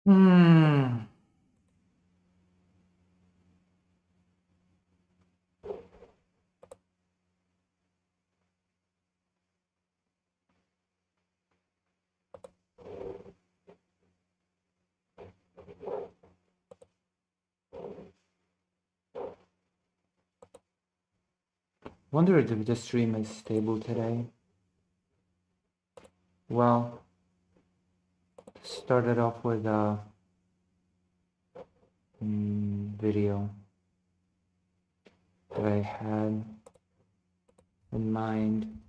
Hmm. Wonder if the stream is stable today. Well, started off with a video that I had in mind.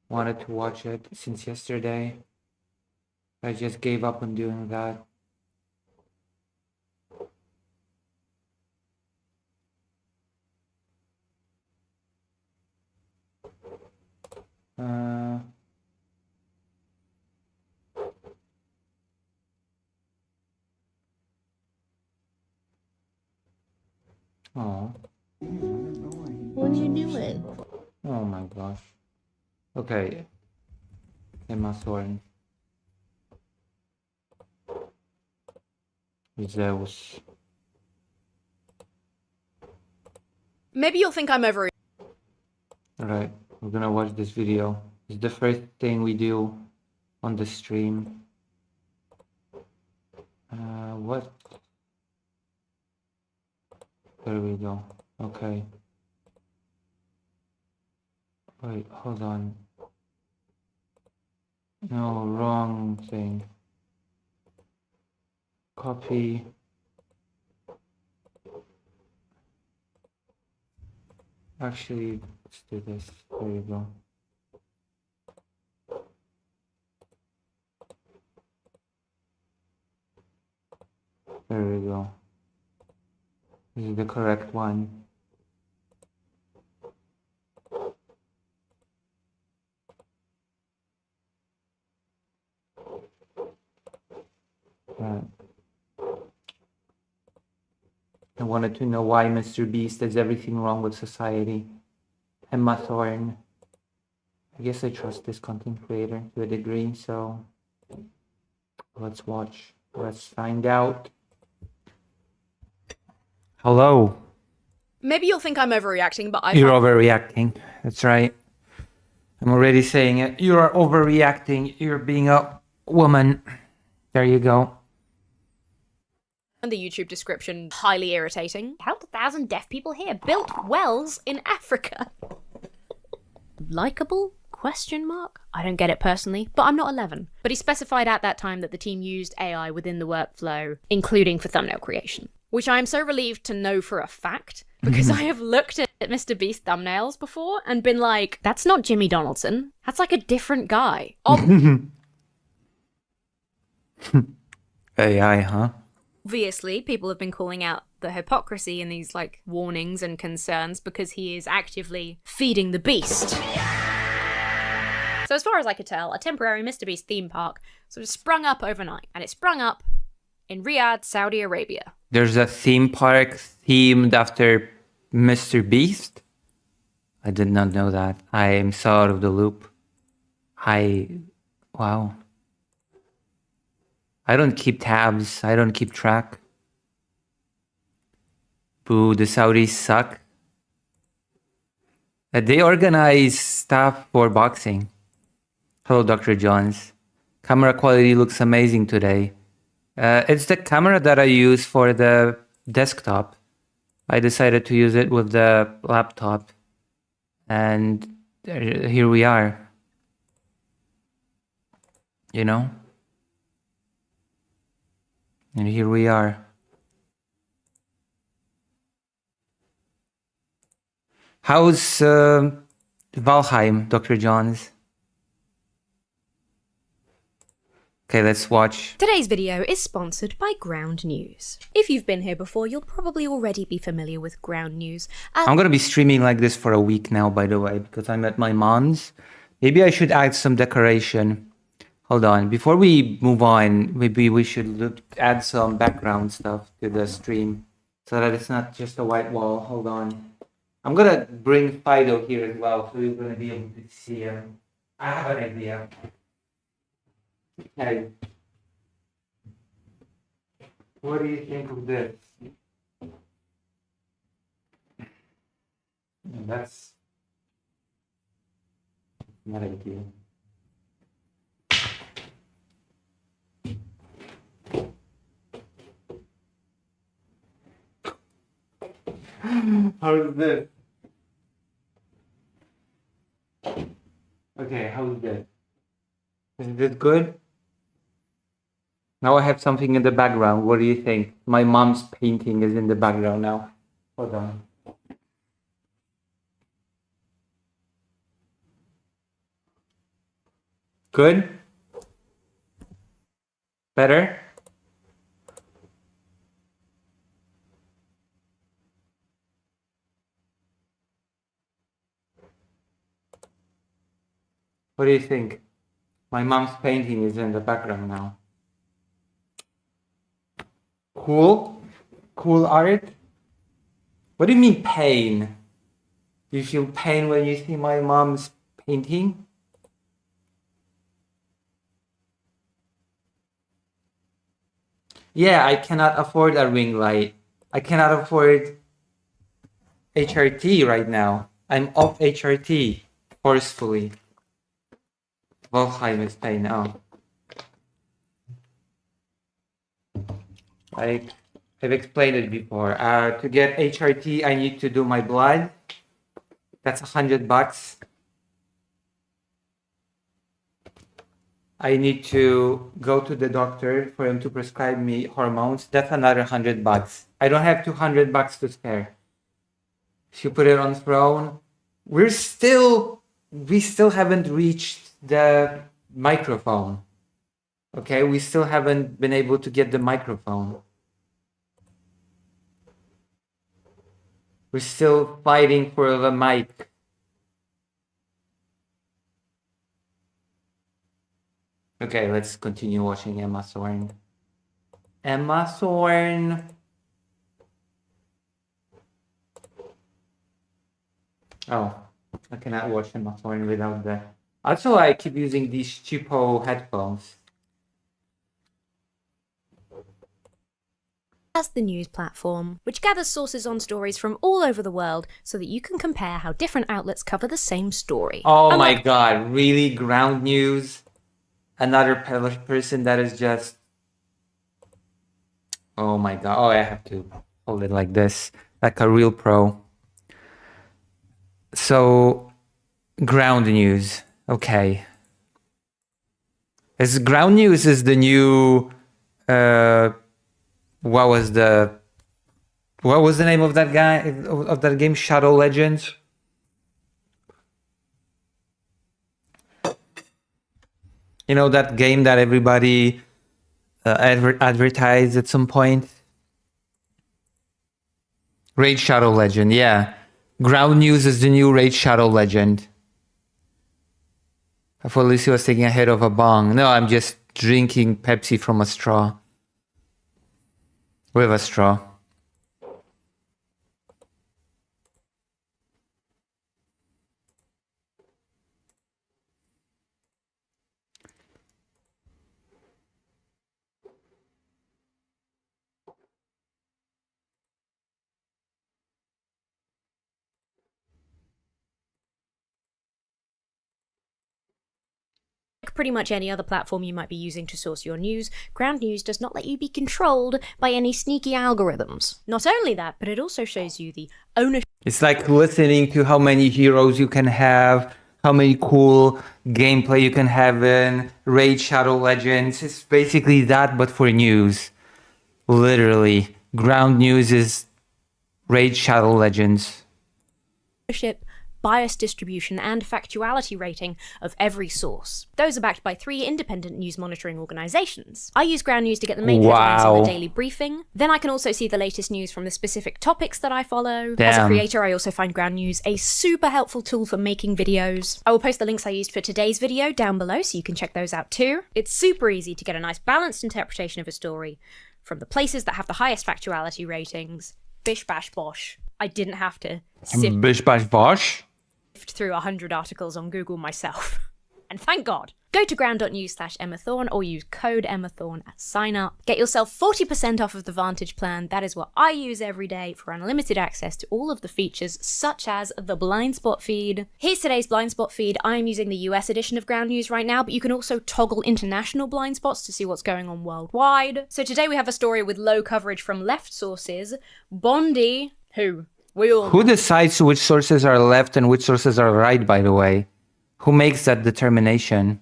Wanted to watch it since yesterday. I just gave up on doing that. Oh. What you doing? Oh my gosh. Okay. Emma Thorne. Zeus. Maybe you'll think I'm over. Alright, we're gonna watch this video. It's the first thing we do on the stream. What? There we go. Okay. Wait, hold on. No, wrong thing. Copy. Actually, let's do this. There you go. There we go. This is the correct one. Right. I wanted to know why Mr. Beast does everything wrong with society. Emma Thorne. I guess I trust this content creator to a degree, so let's watch. Let's find out. Hello. Maybe you'll think I'm overreacting, but You're overreacting. That's right. I'm already saying it. You are overreacting. You're being a woman. There you go. And the YouTube description highly irritating. Helped 1,000 deaf people here. Built wells in Africa. Likeable? Question mark? I don't get it personally, but I'm not 11. But he specified at that time that the team used AI within the workflow, including for thumbnail creation. Which I am so relieved to know for a fact, because I have looked at Mr. Beast thumbnails before and been like, that's not Jimmy Donaldson. That's like a different guy. AI, huh? Obviously, people have been calling out the hypocrisy in these like warnings and concerns because he is actively feeding the beast. So as far as I could tell, a temporary Mr. Beast theme park sort of sprung up overnight, and it sprung up in Riyadh, Saudi Arabia. There's a theme park themed after Mr. Beast? I did not know that. I am so out of the loop. Wow. I don't keep tabs. I don't keep track. Boo, the Saudis suck. They organize stuff for boxing. Hello, Dr. Johns. Camera quality looks amazing today. It's the camera that I use for the desktop. I decided to use it with the laptop. And here we are. You know? And here we are. How's Valheim, Dr. Johns? Okay, let's watch. Today's video is sponsored by Ground News. If you've been here before, you'll probably already be familiar with Ground News. I'm gonna be streaming like this for a week now, by the way, because I'm at my mom's. Maybe I should add some decoration. Hold on, before we move on, maybe we should add some background stuff to the stream so that it's not just a white wall. Hold on. I'm gonna bring Fido here as well, so you're gonna be able to see him. I have an idea. Okay. What do you think of this? That's not ideal. How is this? Okay, how is this? Is this good? Now I have something in the background. What do you think? My mom's painting is in the background now. Hold on. Good? Better? What do you think? My mom's painting is in the background now. Cool? Cool art? What do you mean pain? Do you feel pain when you see my mom's painting? Yeah, I cannot afford a ring light. I cannot afford HRT right now. I'm off HRT forcefully. Volheim is paying now. Like I've explained it before. To get HRT, I need to do my blood. That's $100. I need to go to the doctor for him to prescribe me hormones. That's another $100. I don't have $200 to spare. If you put it on throne, we still haven't reached the microphone. Okay, we still haven't been able to get the microphone. We're still fighting for the mic. Okay, let's continue watching Emma Thorne. Emma Thorne. Oh, I cannot watch Emma Thorne without the... Also, I keep using these cheapo headphones. As the news platform, which gathers sources on stories from all over the world so that you can compare how different outlets cover the same story. Oh my god, really? Ground News? Another person that is just... Oh my god. Oh, I have to hold it like this. Like a real pro. So, Ground News. Okay. Ground News is the new... What was the name of that guy, of that game? Shadow Legends? You know, that game that everybody advertised at some point? Raid Shadow Legend, yeah. Ground News is the new Raid Shadow Legend. I thought Lucy was taking a hit of a bong. No, I'm just drinking Pepsi from a straw. With a straw. Like pretty much any other platform you might be using to source your news, Ground News does not let you be controlled by any sneaky algorithms. Not only that, but it also shows you the ownership. It's like listening to how many heroes you can have, how many cool gameplay you can have in Raid Shadow Legends. It's basically that, but for news. Literally. Ground News is Raid Shadow Legends. Bias distribution and factuality rating of every source. Those are backed by 3 independent news monitoring organizations. I use Ground News to get the main headlines in the daily briefing. Then I can also see the latest news from the specific topics that I follow. As a creator, I also find Ground News a super helpful tool for making videos. I will post the links I used for today's video down below so you can check those out too. It's super easy to get a nice balanced interpretation of a story from the places that have the highest factuality ratings. Bish bash bosh. I didn't have to Bish bash bosh? through 100 articles on Google myself. And thank God. Go to ground.news/EmmaThorne or use code EmmaThorne at sign up. Get yourself 40% off of the Vantage plan. That is what I use every day for unlimited access to all of the features, such as the blind spot feed. Here's today's blind spot feed. I am using the US edition of Ground News right now, but you can also toggle international blind spots to see what's going on worldwide. So today we have a story with low coverage from left sources. Bondi, who Who decides which sources are left and which sources are right, by the way? Who makes that determination?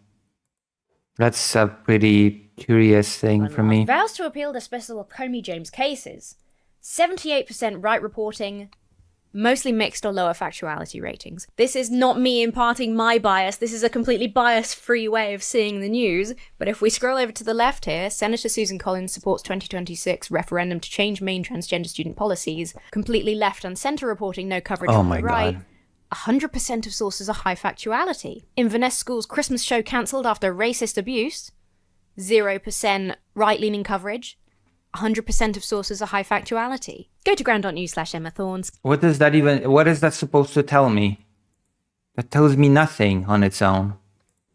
That's a pretty curious thing for me. vows to appeal dismissal of Comey James cases. 78% right reporting, mostly mixed or lower factuality ratings. This is not me imparting my bias. This is a completely bias-free way of seeing the news. But if we scroll over to the left here, Senator Susan Collins supports 2026 referendum to change Maine transgender student policies. Completely left and center reporting, no coverage Oh on my the right. God. 100% of sources are high factuality. Inverness School's Christmas show cancelled after racist abuse. 0% right-leaning coverage. 100% of sources are high factuality. Go to ground.news/EmmaThorne. What is that supposed to tell me? That tells me nothing on its own.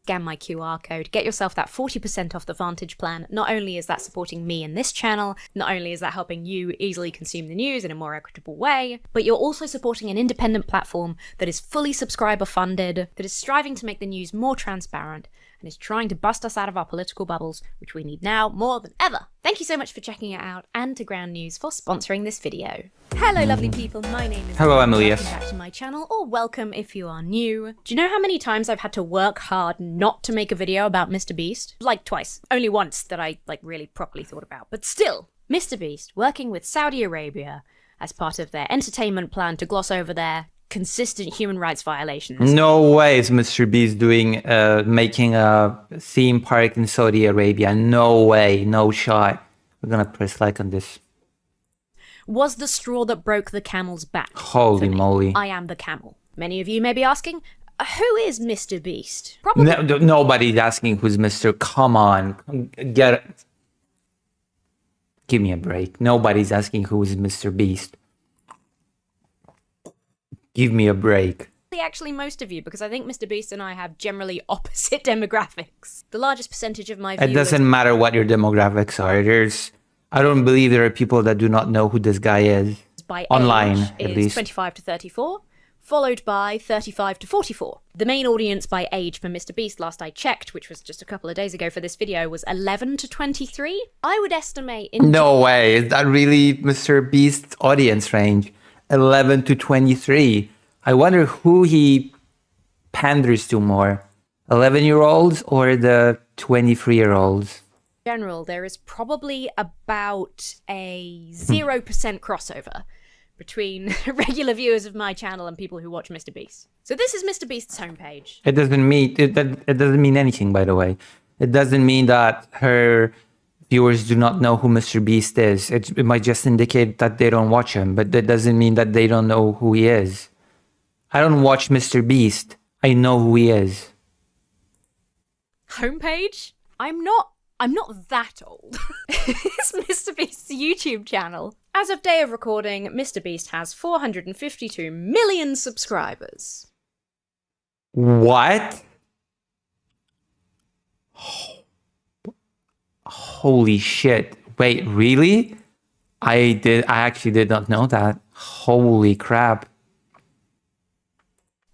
Scan my QR code. Get yourself that 40% off the Vantage plan. Not only is that supporting me and this channel, not only is that helping you easily consume the news in a more equitable way, but you're also supporting an independent platform that is fully subscriber funded, that is striving to make the news more transparent, and is trying to bust us out of our political bubbles, which we need now more than ever. Thank you so much for checking it out, and to Ground News for sponsoring this video. Hello lovely people, my name is Hello, Emily. Emily, Welcome yes. back to my channel, or welcome if you are new. Do you know how many times I've had to work hard not to make a video about Mr. Beast? Like twice. Only once that I really properly thought about. But still, Mr. Beast working with Saudi Arabia as part of their entertainment plan to gloss over their consistent human rights violations. No way is Mr. Beast making a theme park in Saudi Arabia. No way, no shot. We're gonna press like on this. Was the straw that broke the camel's back. Holy for me. moly. I am the camel. Many of you may be asking, who is Mr. Beast? Probably Nobody's asking who's Mr. Come on, get it. Give me a break. Nobody's asking who is Mr. Beast. Give me a break. actually most of you, because I think Mr. Beast and I have generally opposite demographics. The largest percentage of my viewers... It doesn't matter what your demographics are. I don't believe there are people that do not know who this guy is. by Online, age at is least. 25 to 34, followed by 35 to 44. The main audience by age for Mr. Beast, last I checked, which was just a couple of days ago for this video, was 11 to 23. I would estimate... No way. Is that really Mr. Beast's audience range? 11 to 23. I wonder who he panders to more. 11-year-olds or the 23-year-olds? general, there is probably about a 0% crossover between regular viewers of my channel and people who watch Mr. Beast. So this is Mr. Beast's homepage. It doesn't mean anything, by the way. It doesn't mean that her viewers do not know who Mr. Beast is. It might just indicate that they don't watch him, but that doesn't mean that they don't know who he is. I don't watch Mr. Beast. I know who he is. Homepage? I'm not that old. It's Mr. Beast's YouTube channel. As of day of recording, Mr. Beast has 452 million subscribers. What? Holy shit. Wait, really? I actually did not know that. Holy crap.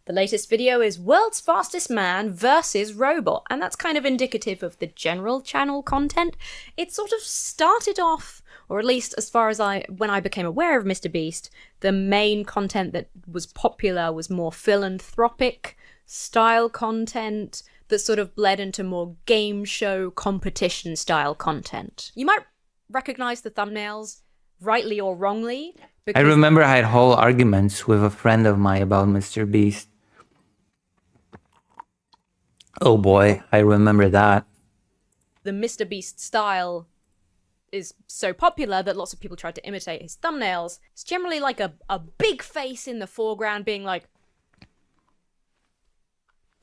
The latest video is World's Fastest Man versus Robot, and that's kind of indicative of the general channel content. It sort of started off, or at least as far as when I became aware of Mr. Beast, the main content that was popular was more philanthropic style content that sort of bled into more game show competition style content. You might recognize the thumbnails, rightly or wrongly. I remember I had whole arguments with a friend of mine about Mr. Beast. Oh boy, I remember that. The Mr. Beast style is so popular that lots of people tried to imitate his thumbnails. It's generally like a big face in the foreground being like...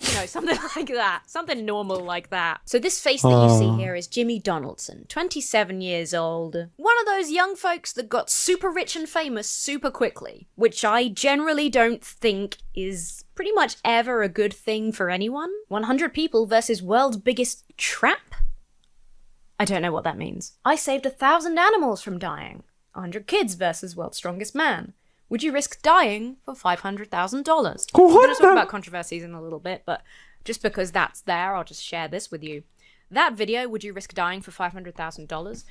You know, something like that. Something normal like that. So this face that you see here is Jimmy Donaldson, 27 years old. One of those young folks that got super rich and famous super quickly, which I generally don't think is pretty much ever a good thing for anyone. 100 people versus world's biggest trap? I don't know what that means. I saved 1,000 animals from dying. 100 kids versus world's strongest man. Would you risk dying for $500,000? I'm going to talk about controversies in a little bit, but just because that's there, I'll just share this with you. That video, would you risk dying for $500,000,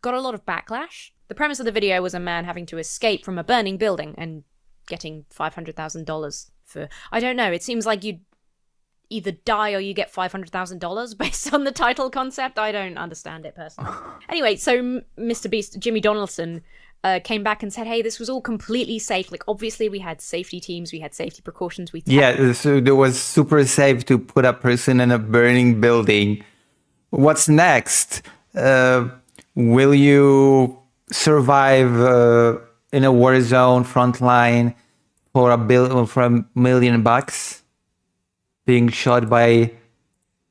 got a lot of backlash. The premise of the video was a man having to escape from a burning building and getting $500,000 for, I don't know, it seems like you'd either die or you get $500,000 based on the title concept. I don't understand it personally. Anyway, so Mr. Beast, Jimmy Donaldson, came back and said, hey, this was all completely safe. Like, obviously, we had safety teams, we had safety precautions. Yeah, so it was super safe to put a person in a burning building. What's next? Will you survive in a war zone front line for $1 million being shot by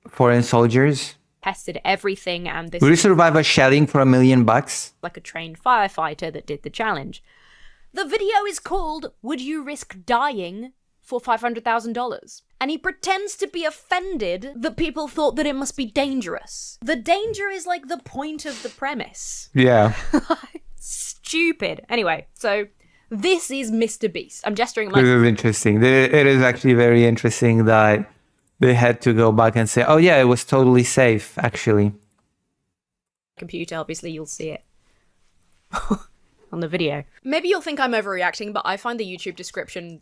foreign soldiers? Tested everything, and this Will you survive a shelling for $1 million? like a trained firefighter that did the challenge. The video is called Would You Risk Dying for $500,000? And he pretends to be offended that people thought that it must be dangerous. The danger is like the point of the premise. Yeah. Stupid. Anyway, so this is Mr. Beast. I'm gesturing like... This is interesting. It is actually very interesting that they had to go back and say, oh yeah, it was totally safe, actually. Computer, obviously you'll see it on the video. Maybe you'll think I'm overreacting, but I find the YouTube description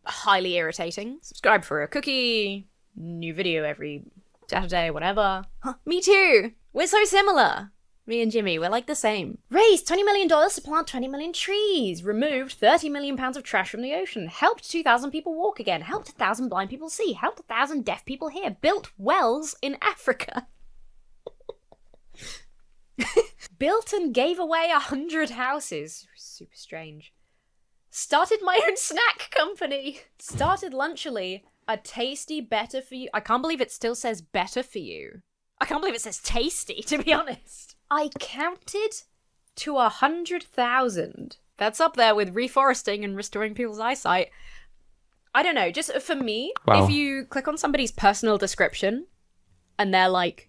highly irritating. Subscribe for a cookie, new video every Saturday, whatever. Huh, me too! We're so similar! Me and Jimmy, we're like the same. Raised $20 million to plant 20 million trees. Removed 30 million pounds of trash from the ocean. Helped 2,000 people walk again. Helped 1,000 blind people see. Helped 1,000 deaf people hear. Built wells in Africa. Built and gave away 100 houses. Super strange. Started my own snack company. Started Lunchily, a tasty better for you. I can't believe it still says better for you. I can't believe it says tasty, to be honest. I counted to 100,000. That's up there with reforesting and restoring people's eyesight. I don't know, just for me, Wow. If you click on somebody's personal description and they're like,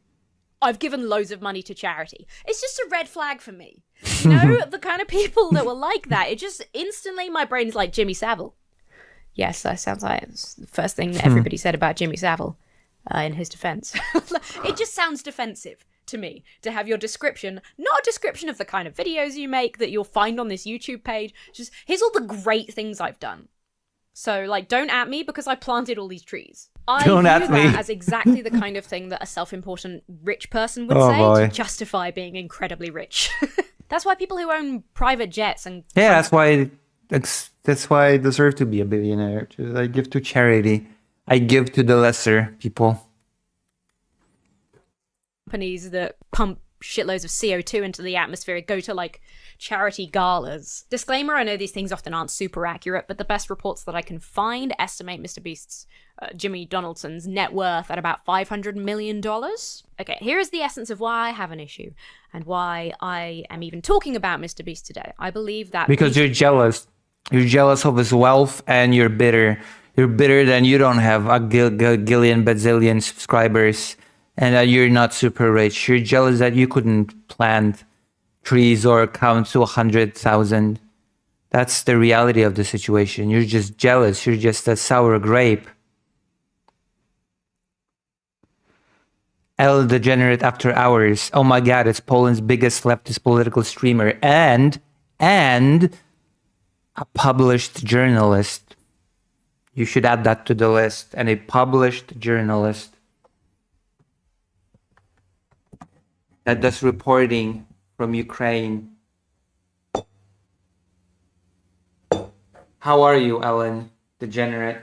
I've given loads of money to charity, it's just a red flag for me. You know, the kind of people that were like that, it just instantly, my brain's like, Jimmy Savile. Yes, that sounds like it's the first thing that everybody said about Jimmy Savile in his defense. It just sounds defensive to me to have your description, not a description of the kind of videos you make that you'll find on this YouTube page. Just, here's all the great things I've done. So, like, don't at me because I planted all these trees. I Don't view at me. that as exactly the kind of thing that a self-important rich person would Oh, say boy. to justify being incredibly rich. That's why people who own private jets and Yeah, that's why I deserve to be a billionaire. I give to charity. I give to the lesser people. companies that pump shitloads of CO2 into the atmosphere go to like charity galas. Disclaimer, I know these things often aren't super accurate, but the best reports that I can find estimate Mr. Beast's, Jimmy Donaldson's net worth at about $500 million. Okay, here is the essence of why I have an issue and why I am even talking about Mr. Beast today. I believe that Because you're jealous. You're jealous of his wealth and you're bitter. You're bitter that you don't have a gillion, bazillion subscribers and that you're not super rich. You're jealous that you couldn't plant trees or count to 100,000. That's the reality of the situation. You're just jealous. You're just a sour grape. El Degenerate After Hours. Oh my God, it's Poland's biggest leftist political streamer and a published journalist. You should add that to the list. And a published journalist that does reporting from Ukraine. How are you, Ellen Degenerate?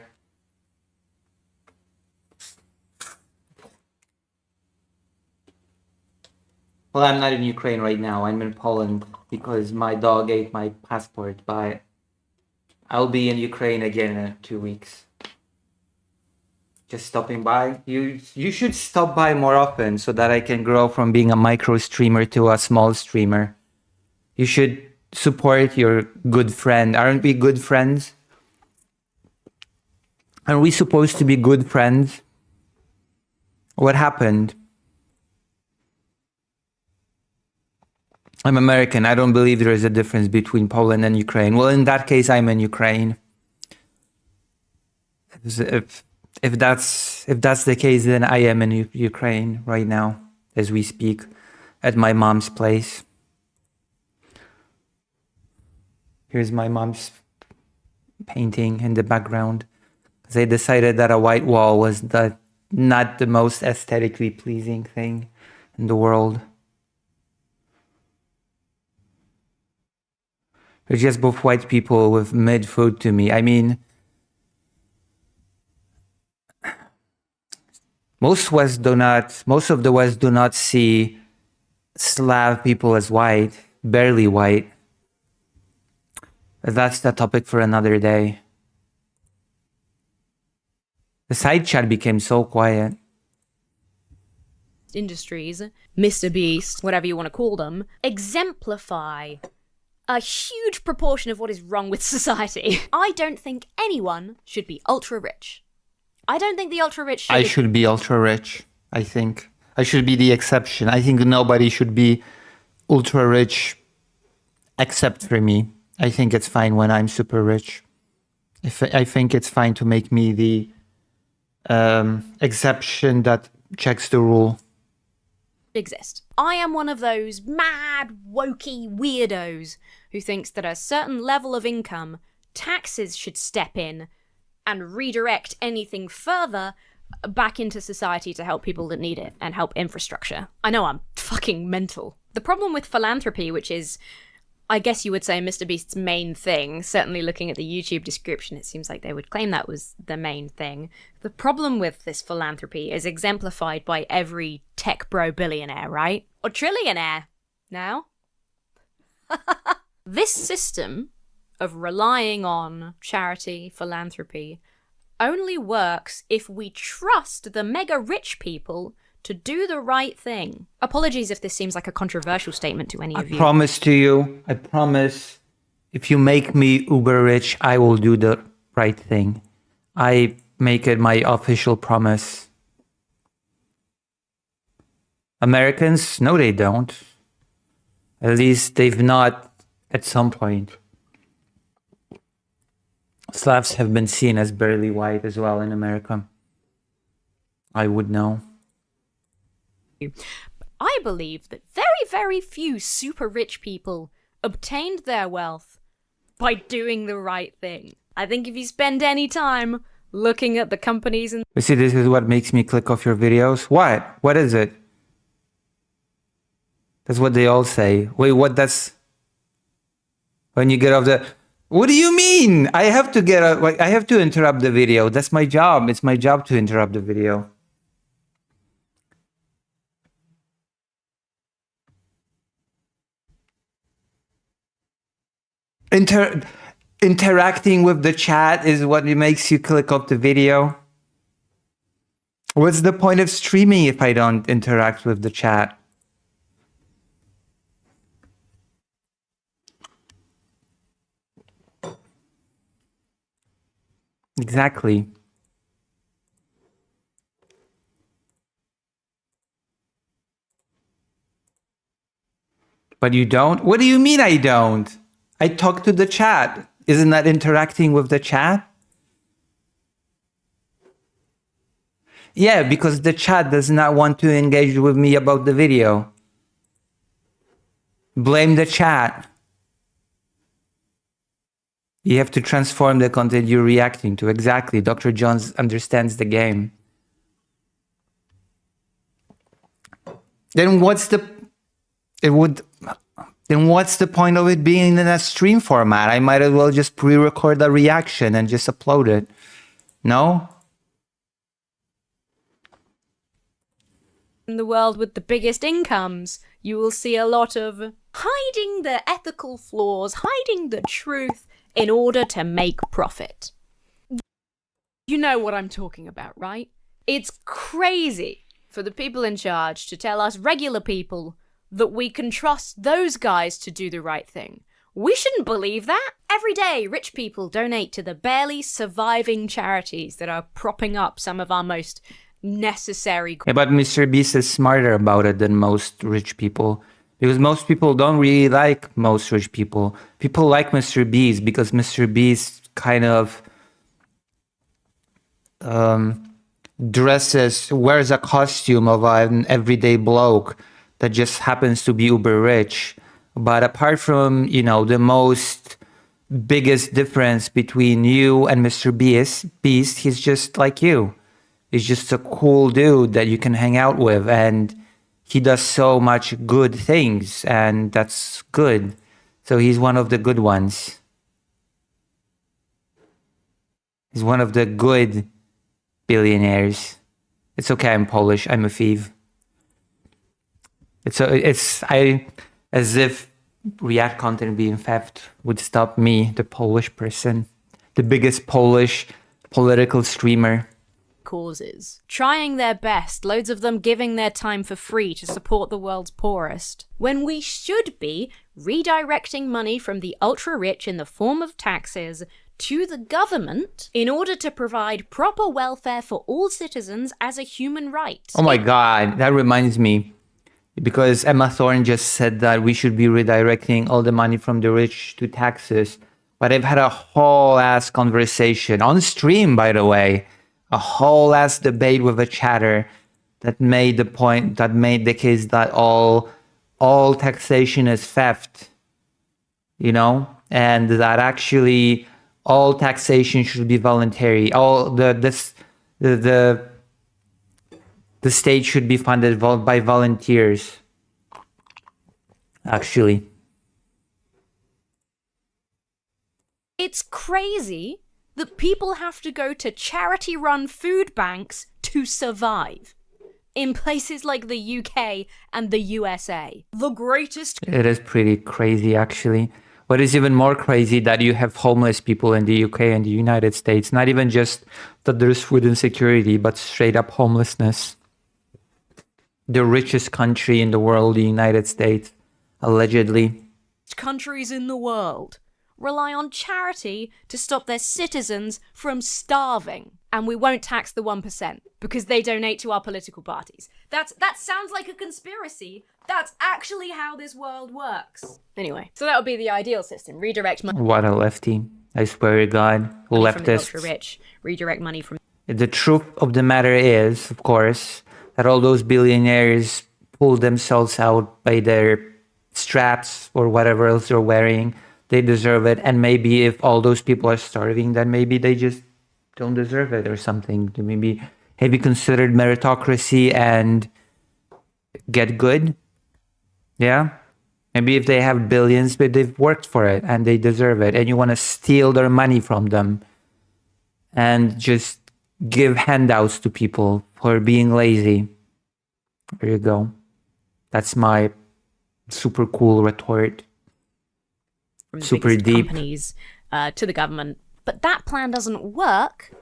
Well, I'm not in Ukraine right now. I'm in Poland because my dog ate my passport, but I'll be in Ukraine again in 2 weeks. just stopping by. You should stop by more often so that I can grow from being a micro streamer to a small streamer. You should support your good friend. Aren't we good friends? Are we supposed to be good friends? What happened? I'm American. I don't believe there is a difference between Poland and Ukraine. Well, in that case, I'm in Ukraine. If that's the case, then I am in Ukraine right now, as we speak, at my mom's place. Here's my mom's painting in the background. They decided that a white wall was not the most aesthetically pleasing thing in the world. They're just both white people with mid-food to me. I mean, most of the West do not see Slav people as white, barely white. But that's the topic for another day. The side chat became so quiet. Industries, Mr. Beast, whatever you want to call them, exemplify a huge proportion of what is wrong with society. I don't think anyone should be ultra rich. I don't think the ultra rich should. I should be ultra rich, I think. I should be the exception. I think nobody should be ultra rich except for me. I think it's fine when I'm super rich. I think it's fine to make me the exception that checks the rule. Exist. I am one of those mad, wokey weirdos who thinks that at a certain level of income, taxes should step in and redirect anything further back into society to help people that need it and help infrastructure. I know I'm fucking mental. The problem with philanthropy, which is, I guess you would say, Mr. Beast's main thing, certainly looking at the YouTube description, it seems like they would claim that was the main thing. The problem with this philanthropy is exemplified by every tech bro billionaire, right? Or trillionaire now. This system of relying on charity, philanthropy, only works if we trust the mega rich people to do the right thing. Apologies if this seems like a controversial statement to any of you. I promise to you, I promise, if you make me uber rich, I will do the right thing. I make it my official promise. Americans, no, they don't. At least they've not at some point. Slavs have been seen as barely white as well in America. I would know. I believe that very, very few super rich people obtained their wealth by doing the right thing. I think if you spend any time looking at the companies and... You see, this is what makes me click off your videos. What? What is it? That's what they all say. Wait, what? That's... When you get off the... What do you mean? I have to get a... I have to interrupt the video. That's my job. It's my job to interrupt the video. Interacting with the chat is what makes you click off the video. What's the point of streaming if I don't interact with the chat? Exactly. But you don't? What do you mean I don't? I talk to the chat. Isn't that interacting with the chat? Yeah, because the chat does not want to engage with me about the video. Blame the chat. You have to transform the content you're reacting to. Exactly. Dr. Jones understands the game. Then what's the... Then what's the point of it being in a stream format? I might as well just pre-record a reaction and just upload it. No? in the world with the biggest incomes, you will see a lot of hiding the ethical flaws, hiding the truth in order to make profit. You know what I'm talking about, right? It's crazy for the people in charge to tell us regular people that we can trust those guys to do the right thing. We shouldn't believe that. Every day, rich people donate to the barely surviving charities that are propping up some of our most necessary... Yeah, but Mr. Beast is smarter about it than most rich people. Because most people don't really like most rich people. People like Mr. Beast because Mr. Beast kind of wears a costume of an everyday bloke that just happens to be uber rich. But apart from, the most biggest difference between you and Mr. Beast, he's just like you. He's just a cool dude that you can hang out with, and he does so much good things, and that's good. So he's one of the good ones. He's one of the good billionaires. It's okay, I'm Polish, I'm a thief. As if React content being theft would stop me, the Polish person, the biggest Polish political streamer. Causes, trying their best, loads of them giving their time for free to support the world's poorest, when we should be redirecting money from the ultra-rich in the form of taxes to the government in order to provide proper welfare for all citizens as a human right. Oh my God, that reminds me. Because Emma Thorne just said that we should be redirecting all the money from the rich to taxes. But I've had a whole ass conversation on stream, by the way, a whole ass debate with a chatter that made the case that all taxation is theft, and that actually all taxation should be voluntary. The state should be funded by volunteers, actually. It's crazy that people have to go to charity-run food banks to survive in places like the UK and the USA. The greatest... It is pretty crazy, actually. What is even more crazy that you have homeless people in the UK and the United States. Not even just that there's food insecurity, but straight up homelessness. The richest country in the world, the United States, allegedly. Countries in the world rely on charity to stop their citizens from starving. And we won't tax the 1% because they donate to our political parties. That sounds like a conspiracy. That's actually how this world works. Anyway, so that would be the ideal system. Redirect money. What a lefty. I swear to God. Leftists. From the ultra-rich. Redirect money from... The truth of the matter is, of course, that all those billionaires pull themselves out by their straps or whatever else they're wearing. They deserve it. And maybe if all those people are starving, then maybe they just don't deserve it or something. Maybe have you considered meritocracy and get good? Yeah? Maybe if they have billions, but they've worked for it and they deserve it. And you want to steal their money from them and just give handouts to people for being lazy. There you go. That's my super cool retort. From the super biggest deep. Companies to the government. But that plan doesn't work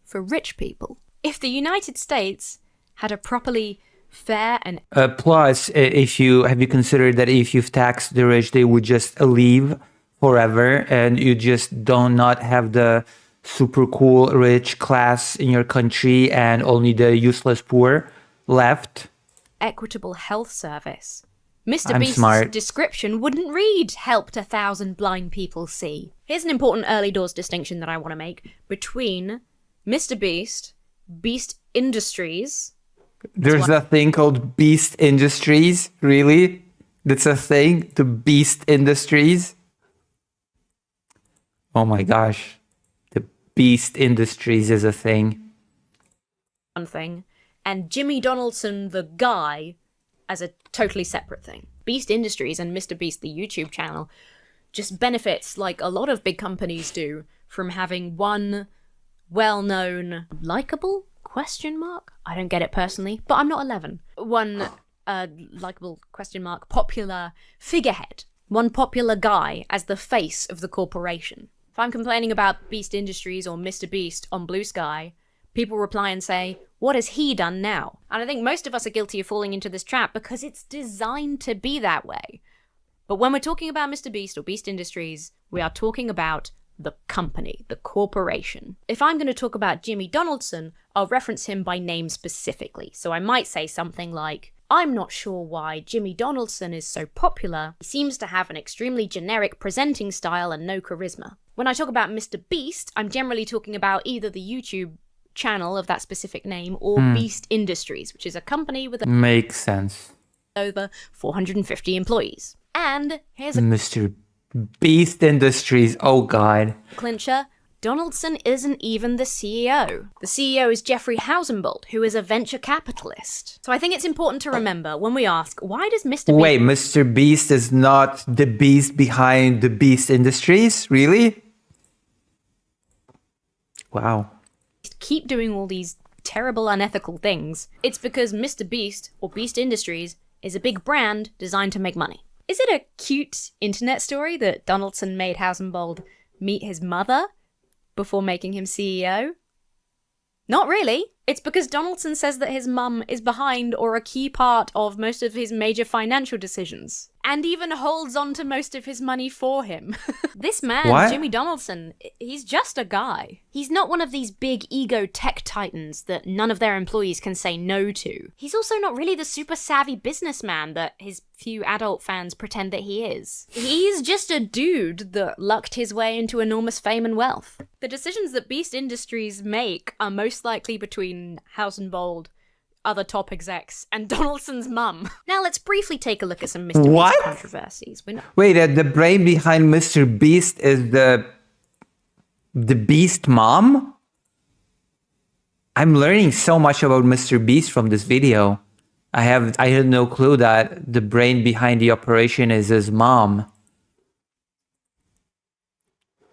for rich people. If the United States had a properly fair and... Plus, have you considered that if you've taxed the rich, they would just leave forever and you just do not have the super cool rich class in your country and only the useless poor left? Equitable health service. Mr. I'm Beast's smart. description wouldn't read helped 1,000 blind people see. Here's an important early doors distinction that I want to make between Mr. Beast, Beast Industries... There's a thing called Beast Industries? Really? That's a thing? The Beast Industries? Oh my gosh. The Beast Industries is a thing. One thing, and Jimmy Donaldson, the guy, as a totally separate thing. Beast Industries and Mr. Beast, the YouTube channel, just benefits, like a lot of big companies do, from having one well-known, likable? ? I don't get it personally, but I'm not 11. One likable ? Popular figurehead. One popular guy as the face of the corporation. If I'm complaining about Beast Industries or Mr. Beast on Blue Sky, people reply and say, what has he done now? And I think most of us are guilty of falling into this trap because it's designed to be that way. But when we're talking about Mr. Beast or Beast Industries, we are talking about the company, the corporation. If I'm going to talk about Jimmy Donaldson, I'll reference him by name specifically. So I might say something like, I'm not sure why Jimmy Donaldson is so popular. He seems to have an extremely generic presenting style and no charisma. When I talk about Mr. Beast, I'm generally talking about either the YouTube channel of that specific name or Beast Industries, which is a company with Makes sense. over 450 employees. And here's a Mr. Beast Industries. Oh, God. clincher. Donaldson isn't even the CEO. The CEO is Jeffrey Hausenbold, who is a venture capitalist. So I think it's important to remember when we ask, why does Mr. Wait, Mr. Beast is not the beast behind the Beast Industries? Really? Wow. Beast keep doing all these terrible, unethical things? It's because Mr. Beast, or Beast Industries, is a big brand designed to make money. Is it a cute internet story that Donaldson made Hausenbold meet his mother before making him CEO? Not really. It's because Donaldson says that his mum is behind or a key part of most of his major financial decisions, and even holds on to most of his money for him. This man, What? Jimmy Donaldson, he's just a guy. He's not one of these big ego tech titans that none of their employees can say no to. He's also not really the super savvy businessman that his few adult fans pretend that he is. He's just a dude that lucked his way into enormous fame and wealth. The decisions that Beast Industries make are most likely between Hausenbold, other top execs, and Donaldson's mum. Now let's briefly take a look at some Mr. What? Beast controversies. Wait, the brain behind Mr. Beast is the Beast mom? I'm learning so much about Mr. Beast from this video. I had no clue that the brain behind the operation is his mom.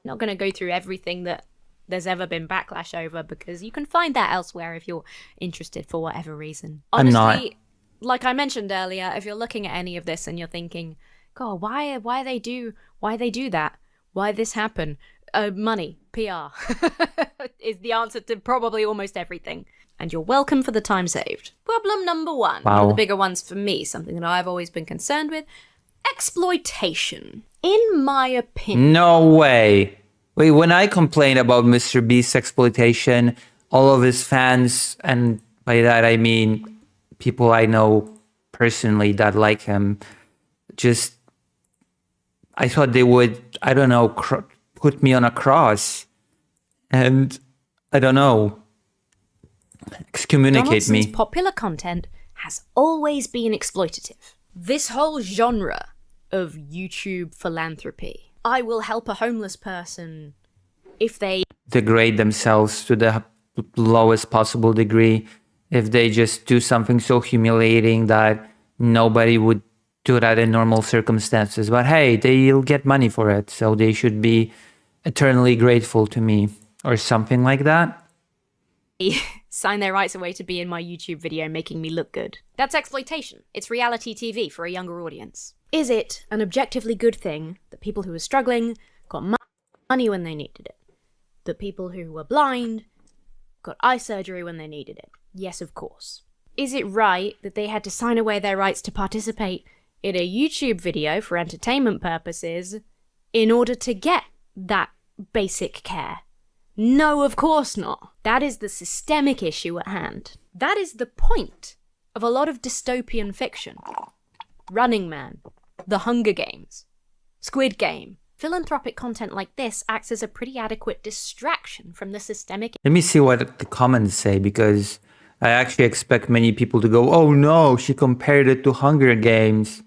Not going to go through everything that there's ever been backlash over because you can find that elsewhere if you're interested for whatever reason. I'm not. Honestly, like I mentioned earlier, if you're looking at any of this and you're thinking, God, why they do that? Why this happen? Money, PR is the answer to probably almost everything. And you're welcome for the time saved. Problem number one, one of Wow. the bigger ones for me, something that I've always been concerned with, exploitation. In my opinion, No way. Wait, when I complain about Mr. Beast's exploitation, all of his fans, and by that I mean people I know personally that like him, just, I thought they would, I don't know, put me on a cross. And, I don't know, excommunicate Donaldson's me. popular content has always been exploitative. This whole genre of YouTube philanthropy. I will help a homeless person if they Degrade themselves to the lowest possible degree. If they just do something so humiliating that nobody would do that in normal circumstances. But hey, they'll get money for it, so they should be eternally grateful to me, or something like that. sign their rights away to be in my YouTube video making me look good. That's exploitation. It's reality TV for a younger audience. Is it an objectively good thing that people who are struggling got money when they needed it? That people who were blind got eye surgery when they needed it? Yes, of course. Is it right that they had to sign away their rights to participate in a YouTube video for entertainment purposes in order to get that basic care? No, of course not. That is the systemic issue at hand. That is the point of a lot of dystopian fiction. Running Man, The Hunger Games, Squid Game. Philanthropic content like this acts as a pretty adequate distraction from the systemic Let me see what the comments say, because I actually expect many people to go, oh no, she compared it to Hunger Games.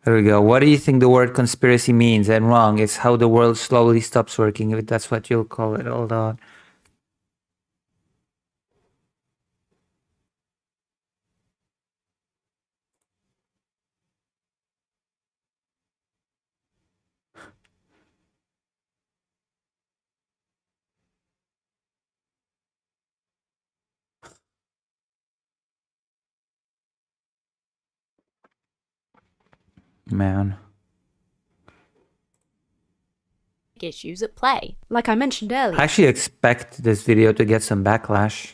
There we go. What do you think the word conspiracy means? And wrong. It's how the world slowly stops working, if that's what you'll call it. Hold on. Man. issues at play. Like I mentioned earlier. I actually expect this video to get some backlash.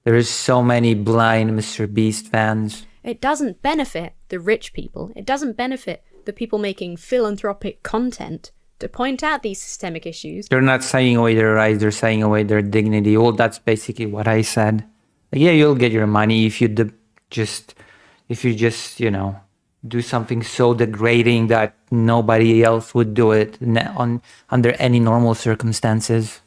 There is so many blind Mr. Beast fans. It doesn't benefit the rich people. It doesn't benefit the people making philanthropic content to point out these systemic issues. They're not saying away their rights, they're saying away their dignity. Well, that's basically what I said. Like, yeah, you'll get your money if you just, you know, do something so degrading that nobody else would do it under any normal circumstances.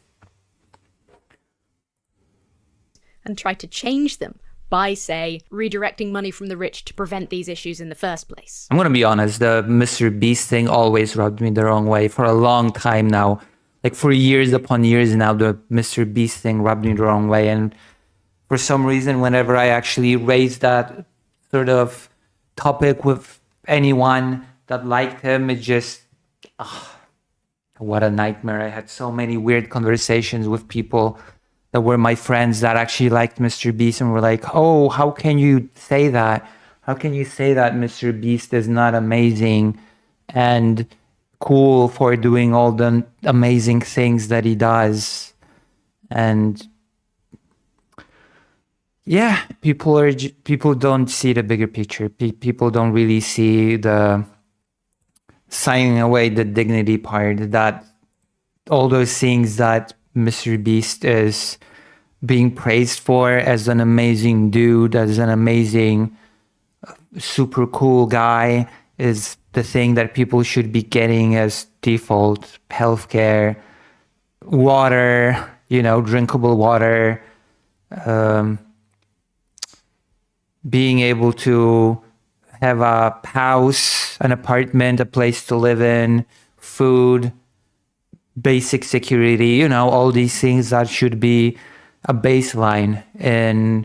And try to change them by, say, redirecting money from the rich to prevent these issues in the first place. I'm gonna be honest, the Mr. Beast thing always rubbed me the wrong way for a long time now. Like for years upon years now, the Mr. Beast thing rubbed me the wrong way. And for some reason, whenever I actually raised that sort of topic with anyone that liked him, it just, what a nightmare. I had so many weird conversations with people that were my friends that actually liked Mr. Beast and were like, oh, how can you say that? How can you say that Mr. Beast is not amazing and cool for doing all the amazing things that he does? And yeah, people don't see the bigger picture. People don't really see the signing away the dignity part, that all those things that Mr. Beast is being praised for as an amazing dude, as an amazing, super cool guy, is the thing that people should be getting as default: healthcare, water, you know, drinkable water, being able to have a house, an apartment, a place to live in, food, basic security, you know, all these things that should be a baseline in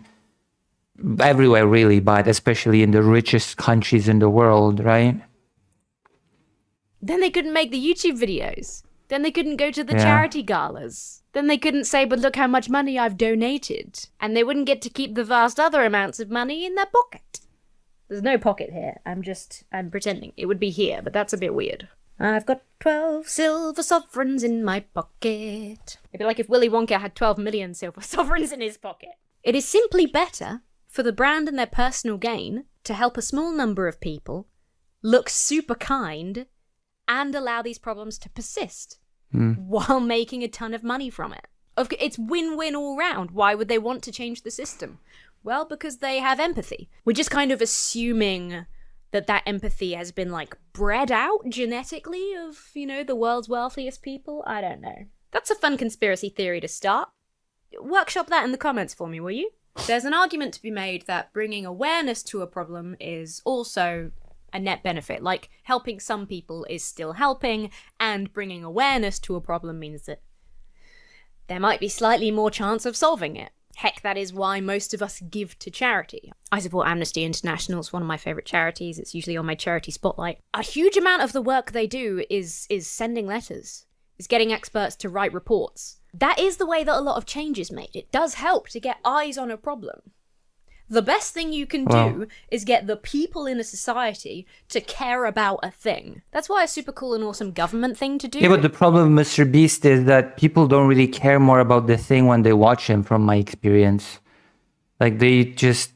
everywhere really, but especially in the richest countries in the world, right? Then they couldn't make the YouTube videos. Then they couldn't go to the charity galas. Then they couldn't say, but look how much money I've donated. And they wouldn't get to keep the vast other amounts of money in their pocket. There's no pocket here. I'm pretending. It would be here, but that's a bit weird. I've got 12 silver sovereigns in my pocket. It'd be like if Willy Wonka had 12 million silver sovereigns in his pocket. It is simply better for the brand and their personal gain to help a small number of people look super kind and allow these problems to persist while making a ton of money from it. It's win-win all round. Why would they want to change the system? Well, because they have empathy. We're just kind of assuming that empathy has been, like, bred out genetically of, you know, the world's wealthiest people. I don't know. That's a fun conspiracy theory to start. Workshop that in the comments for me, will you? There's an argument to be made that bringing awareness to a problem is also a net benefit. Like, helping some people is still helping, and bringing awareness to a problem means that there might be slightly more chance of solving it. Heck, that is why most of us give to charity. I support Amnesty International. It's one of my favourite charities. It's usually on my charity spotlight. A huge amount of the work they do is sending letters, is getting experts to write reports. That is the way that a lot of change is made. It does help to get eyes on a problem. The best thing you can do is get the people in a society to care about a thing. That's why a super cool and awesome government thing to do. Yeah, but the problem with Mr. Beast is that people don't really care more about the thing when they watch him, from my experience. Like, they just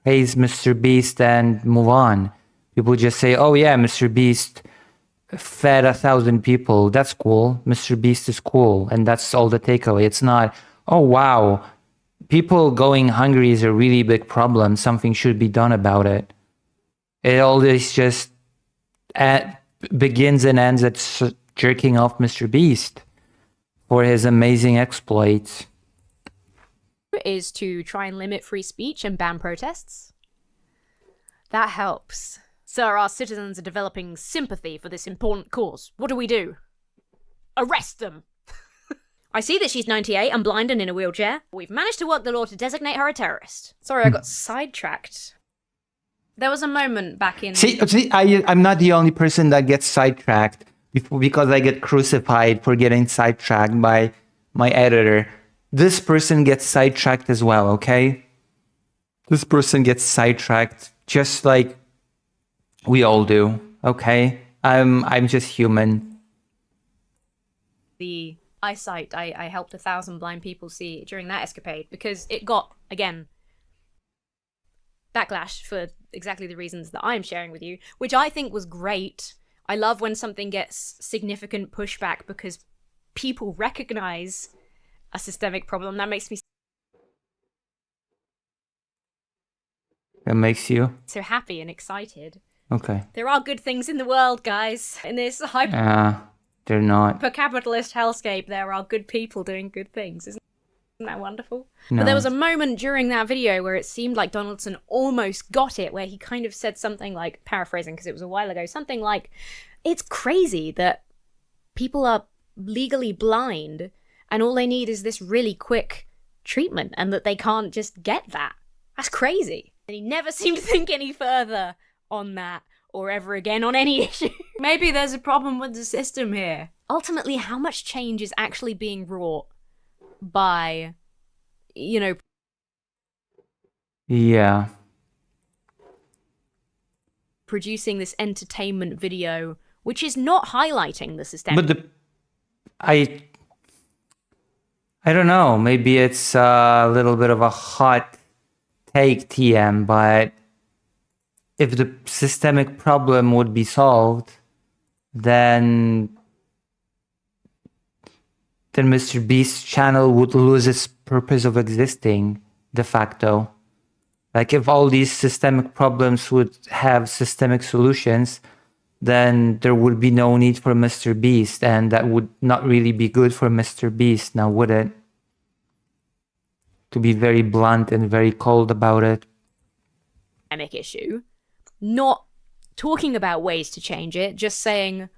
praise Mr. Beast and move on. People just say, oh yeah, Mr. Beast fed 1,000 people. That's cool. Mr. Beast is cool. And that's all the takeaway. It's not, oh wow, people going hungry is a really big problem. Something should be done about it. It always just begins and ends at jerking off Mr. Beast for his amazing exploits. Is to try and limit free speech and ban protests. That helps. So our citizens are developing sympathy for this important cause. What do? Arrest them! I see that she's 98 and blind and in a wheelchair. We've managed to work the law to designate her a terrorist. Sorry, I got sidetracked. There was a moment back in... See, I'm not the only person that gets sidetracked because I get crucified for getting sidetracked by my editor. This person gets sidetracked as well, okay? This person gets sidetracked just like we all do, okay? I'm just human. the eyesight I helped 1,000 blind people see during that escapade, because it got, again, backlash for exactly the reasons that I'm sharing with you, which I think was great. I love when something gets significant pushback because people recognize a systemic problem. That makes me That makes you so happy and excited. okay. There are good things in the world, guys. In this They're not. hyper-capitalist hellscape, there are good people doing good things. Isn't that wonderful? No. But there was a moment during that video where it seemed like Donaldson almost got it, where he kind of said something like, paraphrasing because it was a while ago, something like, it's crazy that people are legally blind and all they need is this really quick treatment and that they can't just get that. That's crazy. And he never seemed to think any further on that or ever again on any issue. Maybe there's a problem with the system here. Ultimately, how much change is actually being wrought by, you know... Yeah. producing this entertainment video, which is not highlighting the systemic... But I don't know. Maybe it's a little bit of a hot take, TM, but if the systemic problem would be solved, then Mr. Beast's channel would lose its purpose of existing de facto. Like if all these systemic problems would have systemic solutions, then there would be no need for Mr. Beast, and that would not really be good for Mr. Beast, now would it? To be very blunt and very cold about it. issue, not talking about ways to change it, just saying,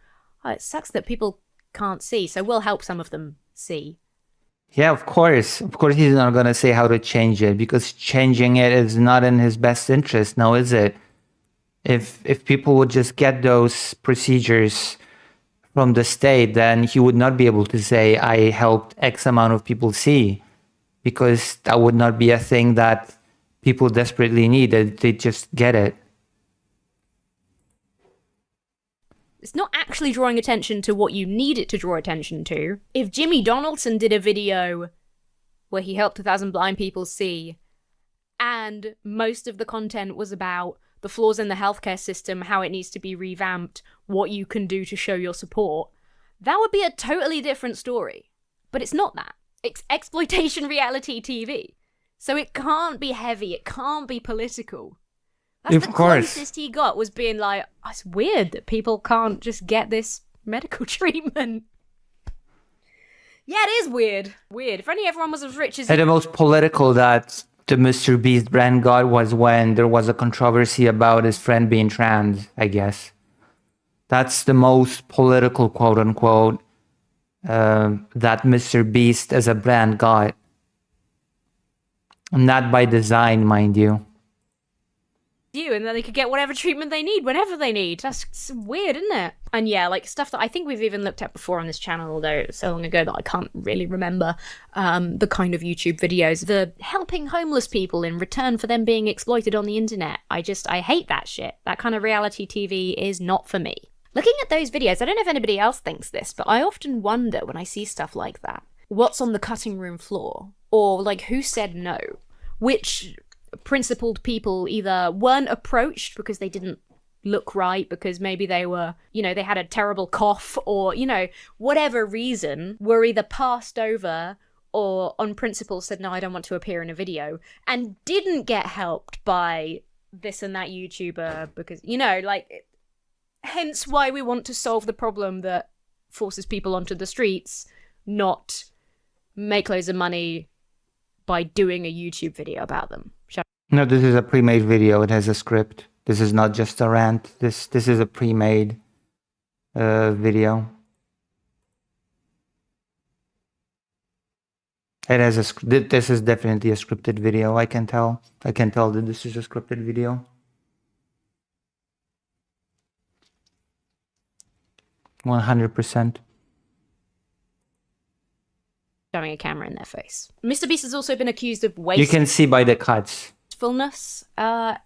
oh, it sucks that people can't see, so we'll help some of them see. Yeah, of course. Of course he's not going to say how to change it, because changing it is not in his best interest, now is it? If people would just get those procedures from the state, then he would not be able to say, I helped X amount of people see, because that would not be a thing that people desperately need. They just get it. It's not actually drawing attention to what you need it to draw attention to. If Jimmy Donaldson did a video where he helped 1,000 blind people see, and most of the content was about the flaws in the healthcare system, how it needs to be revamped, what you can do to show your support, that would be a totally different story. But it's not that. It's exploitation reality TV. So it can't be heavy, it can't be political. That's Of the course. closest he got, was being like, oh, it's weird that people can't just get this medical treatment. Yeah, it is weird. Weird. If only everyone was as rich as... And the most political that the Mr. Beast brand got was when there was a controversy about his friend being trans, I guess. That's the most political, quote unquote, that Mr. Beast as a brand got. Not by design, mind you. And then they could get whatever treatment they need whenever they need. That's weird, isn't it? And yeah, like stuff that I think we've even looked at before on this channel, although it's so long ago that I can't really remember the kind of YouTube videos. The helping homeless people in return for them being exploited on the internet. I hate that shit. That kind of reality TV is not for me. Looking at those videos, I don't know if anybody else thinks this, but I often wonder when I see stuff like that, what's on the cutting room floor? Or like, who said no? Which principled people either weren't approached because they didn't look right, because maybe they were, they had a terrible cough, or, whatever reason, were either passed over or on principle said, no, I don't want to appear in a video, and didn't get helped by this and that YouTuber because, hence why we want to solve the problem that forces people onto the streets, not make loads of money by doing a YouTube video about them. No, this is a pre-made video. It has a script. This is not just a rant. This is a pre-made video. It has a this is definitely a scripted video. I can tell. I can tell that this is a scripted video. 100%. Shoving a camera in their face. Mr. Beast has also been accused of You can see by the cuts. wastefulness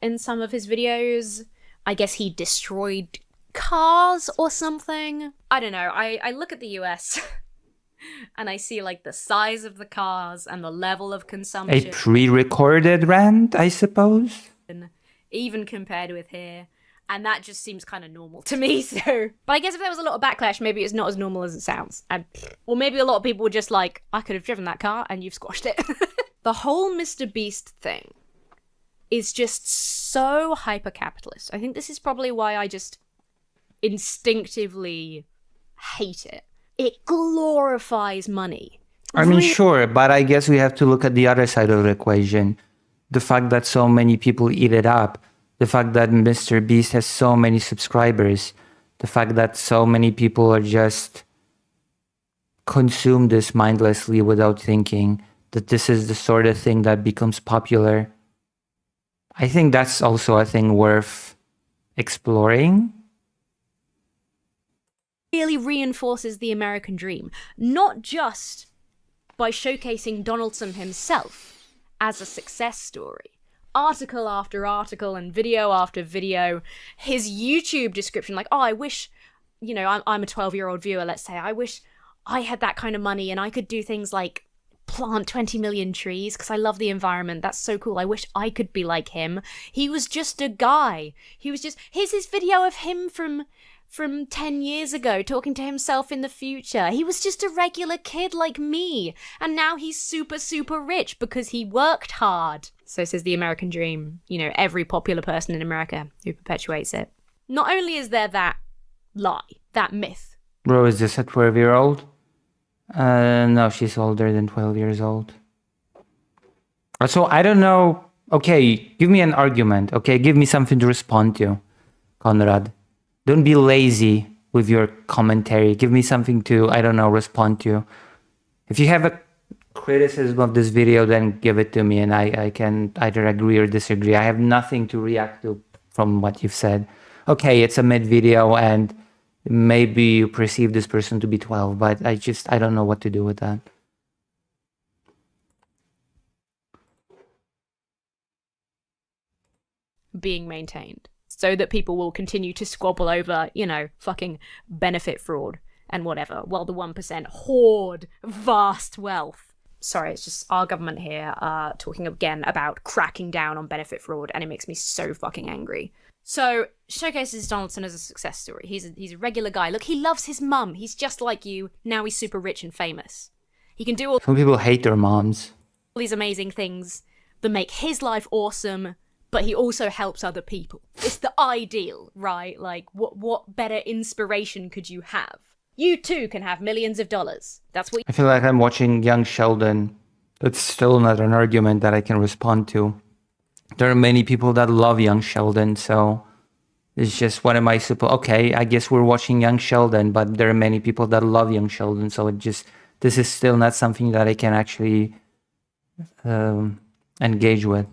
in some of his videos. I guess he destroyed cars or something. I don't know. I look at the US and I see like the size of the cars and the level of A consumption, pre-recorded rant, I suppose. even compared with here. And that just seems kind of normal to me. So, but I guess if there was a lot of backlash, maybe it's not as normal as it sounds. Or maybe a lot of people were just like, I could have driven that car and you've squashed it. The whole Mr. Beast thing is just so hyper-capitalist. I think this is probably why I just instinctively hate it. It glorifies money. I mean, sure, but I guess we have to look at the other side of the equation. The fact that so many people eat it up. The fact that Mr. Beast has so many subscribers. The fact that so many people are just consume this mindlessly without thinking. That this is the sort of thing that becomes popular. I think that's also a thing worth exploring. Really reinforces the American dream, not just by showcasing Donaldson himself as a success story. Article after article and video after video, his YouTube description, like, oh, I wish, you know, I'm a 12-year-old viewer, let's say, I wish I had that kind of money and I could do things like plant 20 million trees because I love the environment. That's so cool. I wish I could be like him. He was just a guy. Here's his video of him from 10 years ago talking to himself in the future. He was just a regular kid like me. And now he's super, super rich because he worked hard. So says the American dream. You know, every popular person in America who perpetuates it. Not only is there that lie, that myth. Bro, is this a 12-year-old? No, she's older than 12 years old. So I don't know. Okay, give me an argument. Okay, give me something to respond to, Conrad. Don't be lazy with your commentary. Give me something to, I don't know, respond to. If you have a criticism of this video, then give it to me and I can either agree or disagree. I have nothing to react to from what you've said. Okay, it's a mid video and maybe you perceive this person to be 12, but I don't know what to do with that. Being maintained so that people will continue to squabble over, you know, fucking benefit fraud and whatever, while the 1% hoard vast wealth. Sorry, it's just our government here talking again about cracking down on benefit fraud, and it makes me so fucking angry. So, showcases Donaldson as a success story. He's a regular guy. Look, he loves his mum. He's just like you. Now he's super rich and famous. He can do all Some people hate their moms. these amazing things that make his life awesome, but he also helps other people. It's the ideal, right? Like, what better inspiration could you have? You too can have millions of dollars. That's what I feel like I'm watching Young Sheldon. That's still not an argument that I can respond to. There are many people that love Young Sheldon, so it's just, what am I supposed... Okay, I guess we're watching Young Sheldon, but there are many people that love Young Sheldon, so this is still not something that I can actually engage with.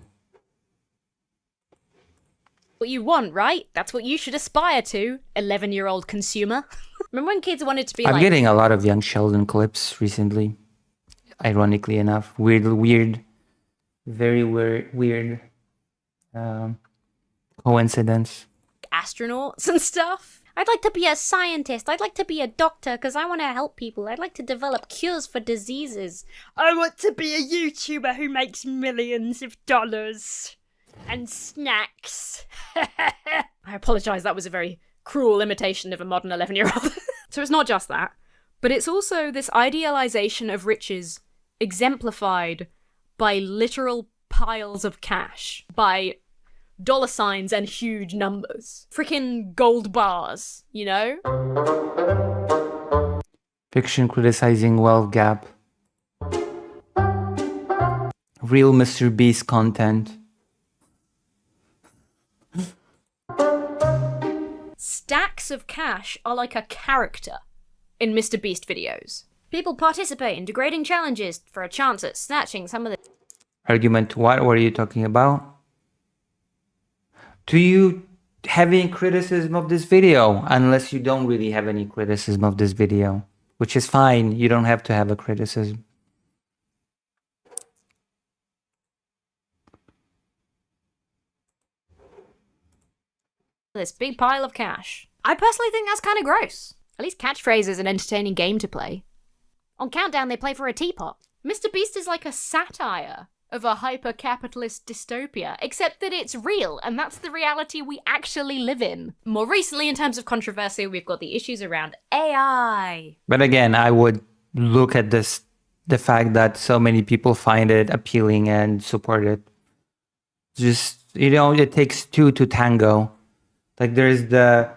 what you want, right? That's what you should aspire to, 11-year-old consumer. Remember when kids wanted to be I'm getting a lot of Young Sheldon clips recently, ironically enough. Very weird coincidence. astronauts and stuff? I'd like to be a scientist. I'd like to be a doctor because I want to help people. I'd like to develop cures for diseases. I want to be a YouTuber who makes millions of dollars and snacks. I apologise, that was a very cruel imitation of a modern 11-year-old. So it's not just that, but it's also this idealization of riches exemplified by literal piles of cash, by dollar signs and huge numbers. Freaking gold bars, you know? Fiction criticizing wealth gap. Real Mr. Beast content. Stacks of cash are like a character in Mr. Beast videos. People participate in degrading challenges for a chance at snatching some of the... Argument what? What are you talking about? Do you have any criticism of this video? Unless you don't really have any criticism of this video, which is fine. You don't have to have a criticism. this big pile of cash. I personally think that's kind of gross. At least catchphrase is an entertaining game to play. On Countdown, they play for a teapot. Mr. Beast is like a satire of a hyper-capitalist dystopia, except that it's real, and that's the reality we actually live in. More recently, in terms of controversy, we've got the issues around AI. But again, I would look at the fact that so many people find it appealing and support it. Just, it takes two to tango. Like there's the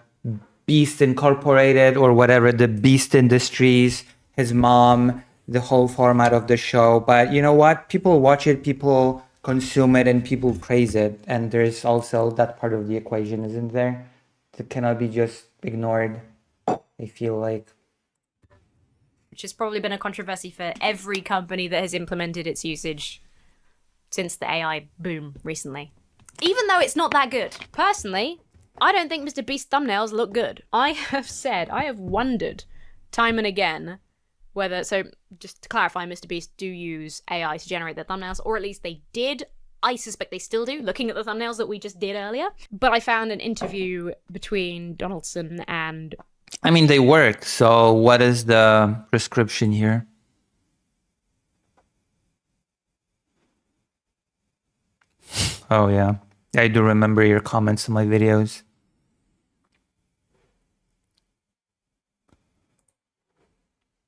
Beast Incorporated or whatever, the Beast Industries, his mom, the whole format of the show. But you know what? People watch it, people consume it, and people praise it. And there's also that part of the equation, isn't there? That cannot be just ignored, I feel like. Which has probably been a controversy for every company that has implemented its usage since the AI boom recently. Even though it's not that good. Personally, I don't think Mr. Beast thumbnails look good. I have wondered time and again whether, so just to clarify, Mr. Beast do use AI to generate their thumbnails, or at least they did. I suspect they still do, looking at the thumbnails that we just did earlier. But I found an interview between Donaldson and... I mean, they work, so what is the prescription here? Oh yeah, I do remember your comments on my videos.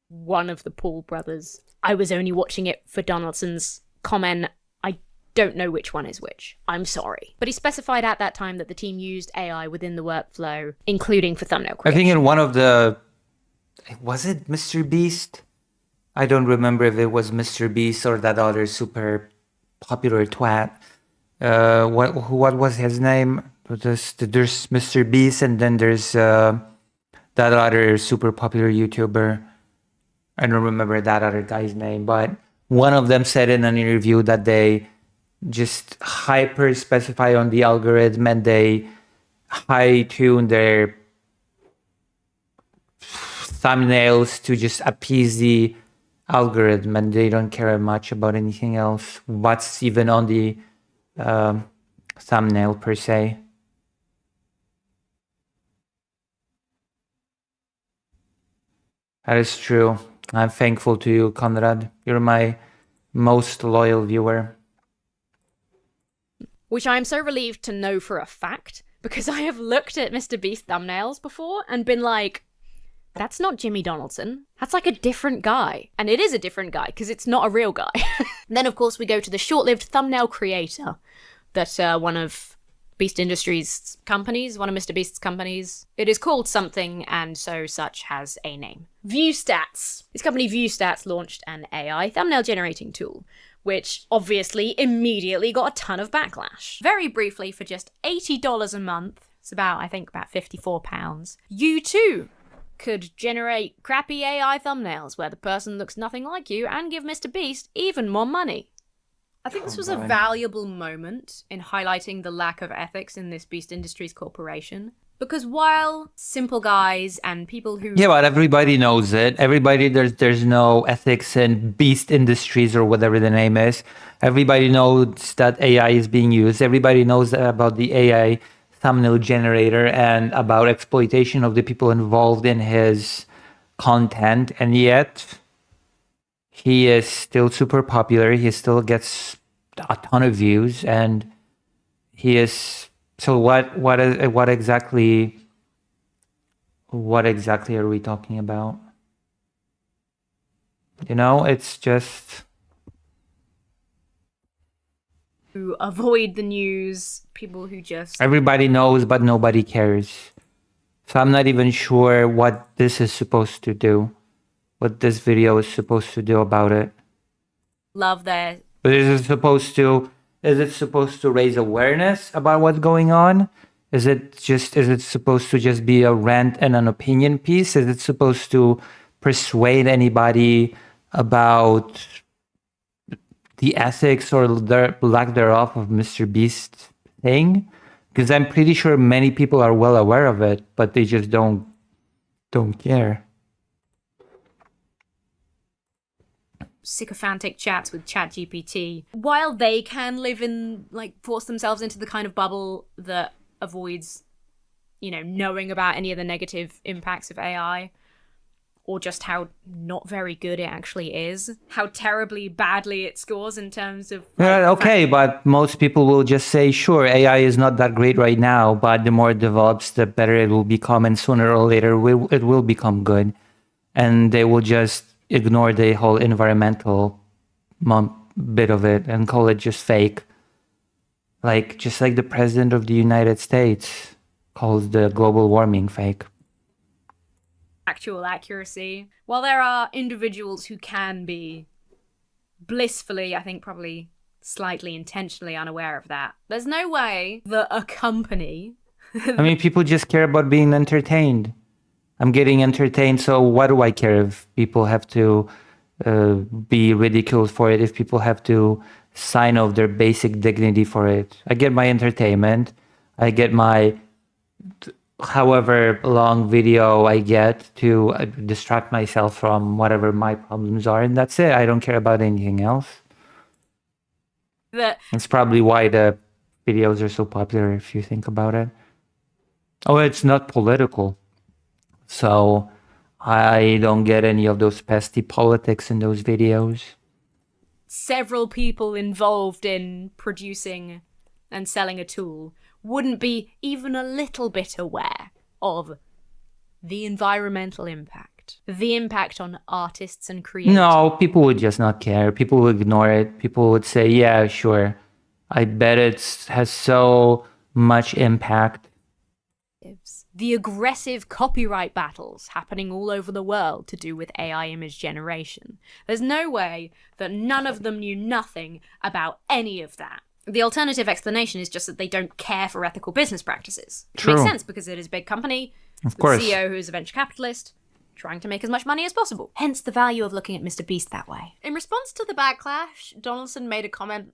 One of the Paul brothers. I was only watching it for Donaldson's comment. I don't know which one is which. I'm sorry. But he specified at that time that the team used AI within the workflow, including for thumbnail creation. I think in one of the... Was it Mr. Beast? I don't remember if it was Mr. Beast or that other super popular twat. What was his name? There's Mr. Beast, and then there's that other super popular YouTuber. I don't remember that other guy's name, but one of them said in an interview that they just hyper specify on the algorithm and they high tune their thumbnails to just appease the algorithm, and they don't care much about anything else, what's even on the thumbnail per se. That is true. I'm thankful to you, Conrad. You're my most loyal viewer. Which I am so relieved to know for a fact, because I have looked at Mr. Beast thumbnails before and been like, that's not Jimmy Donaldson. That's like a different guy. And it is a different guy, because it's not a real guy. Then, of course, we go to the short-lived thumbnail creator that one of Beast Industries' companies, one of Mr. Beast's companies, it is called something, and so such has a name. ViewStats. This company, ViewStats, launched an AI thumbnail generating tool, which obviously immediately got a ton of backlash. Very briefly, for just $80 a month, it's about £54, you too could generate crappy AI thumbnails where the person looks nothing like you and give Mr. Beast even more money. I think this was a valuable moment in highlighting the lack of ethics in this Beast Industries corporation. Because while simple guys and people who... Yeah, but everybody knows it. Everybody, there's no ethics in Beast Industries or whatever the name is. Everybody knows that AI is being used. Everybody knows about the AI thumbnail generator and about exploitation of the people involved in his content. And yet, he is still super popular. He still gets a ton of views, and he is... So what exactly are we talking about? You know, it's just... who avoid the news, people who just... Everybody knows, but nobody cares. So I'm not even sure what this is supposed to do. What this video is supposed to do about it. Love their... But is it supposed to raise awareness about what's going on? Is it supposed to just be a rant and an opinion piece? Is it supposed to persuade anybody about the ethics or the lack thereof of Mr. Beast thing? Because I'm pretty sure many people are well aware of it, but they just don't care. Sycophantic chats with ChatGPT, while they can live in, force themselves into the kind of bubble that avoids, knowing about any of the negative impacts of AI, or just how not very good it actually is, how terribly badly it scores in terms of... Okay, but most people will just say, sure, AI is not that great right now, but the more it develops, the better it will become, and sooner or later it will become good. And they will just ignore the whole environmental bit of it and call it just fake. Just like the president of the United States calls the global warming fake. Actual accuracy. While there are individuals who can be blissfully, I think probably slightly intentionally unaware of that, there's no way that a company... I mean, people just care about being entertained. I'm getting entertained, so why do I care if people have to be ridiculed for it, if people have to sign off their basic dignity for it? I get my entertainment. I get my however long video I get to distract myself from whatever my problems are, and that's it. I don't care about anything else. That's probably why the videos are so popular, if you think about it. Oh, it's not political. So I don't get any of those pesky politics in those videos. Several people involved in producing and selling a tool wouldn't be even a little bit aware of the environmental impact, the impact on artists and creators. No, people would just not care. People would ignore it. People would say, yeah, sure. I bet it has so much impact. The aggressive copyright battles happening all over the world to do with AI image generation. There's no way that none of them knew nothing about any of that. The alternative explanation is just that they don't care for ethical business practices. True. It makes sense because it is a big company, of course. The CEO who is a venture capitalist, trying to make as much money as possible. Hence the value of looking at Mr. Beast that way. In response to the backlash, Donaldson made a comment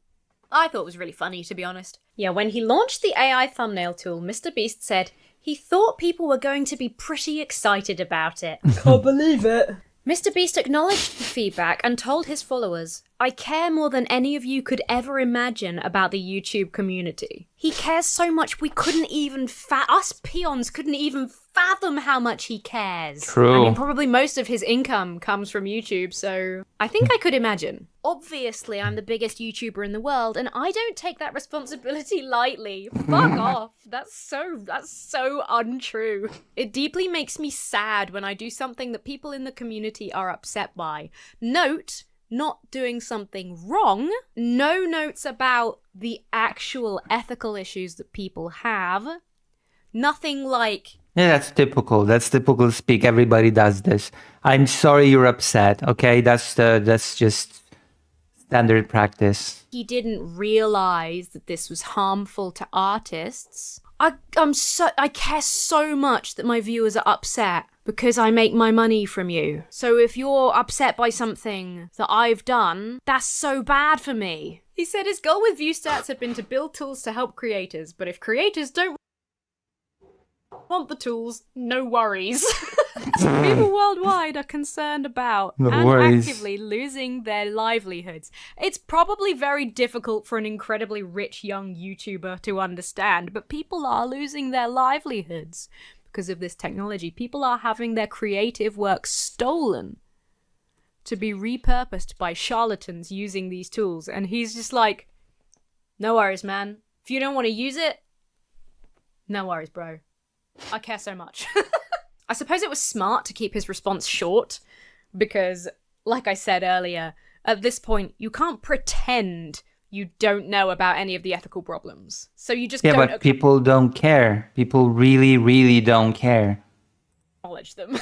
I thought was really funny, to be honest. Yeah, when he launched the AI thumbnail tool, Mr. Beast said he thought people were going to be pretty excited about it. Can't believe it. Mr. Beast acknowledged the feedback and told his followers, I care more than any of you could ever imagine about the YouTube community. He cares so much we couldn't even us peons couldn't even fathom how much he cares. True. I mean, probably most of his income comes from YouTube, so I think I could imagine. Obviously, I'm the biggest YouTuber in the world, and I don't take that responsibility lightly. Fuck off. That's so untrue. It deeply makes me sad when I do something that people in the community are upset by. Note, not doing something wrong. No notes about the actual ethical issues that people have. Nothing like... Yeah, that's typical. That's typical speak. Everybody does this. I'm sorry you're upset. Okay, that's just standard practice. He didn't realize that this was harmful to artists. I care so much that my viewers are upset because I make my money from you. So if you're upset by something that I've done, that's so bad for me. He said his goal with ViewStats had been to build tools to help creators, but if creators don't want the tools, no worries. People worldwide are concerned about actively losing their livelihoods. It's probably very difficult for an incredibly rich young YouTuber to understand, but people are losing their livelihoods because of this technology. People are having their creative work stolen to be repurposed by charlatans using these tools, and he's just like, no worries, man. If you don't want to use it, no worries, bro. I care so much. I suppose it was smart to keep his response short because, like I said earlier, at this point, you can't pretend you don't know about any of the ethical problems. So you just don't... Yeah, but people don't care. People really, really don't care. Acknowledge them.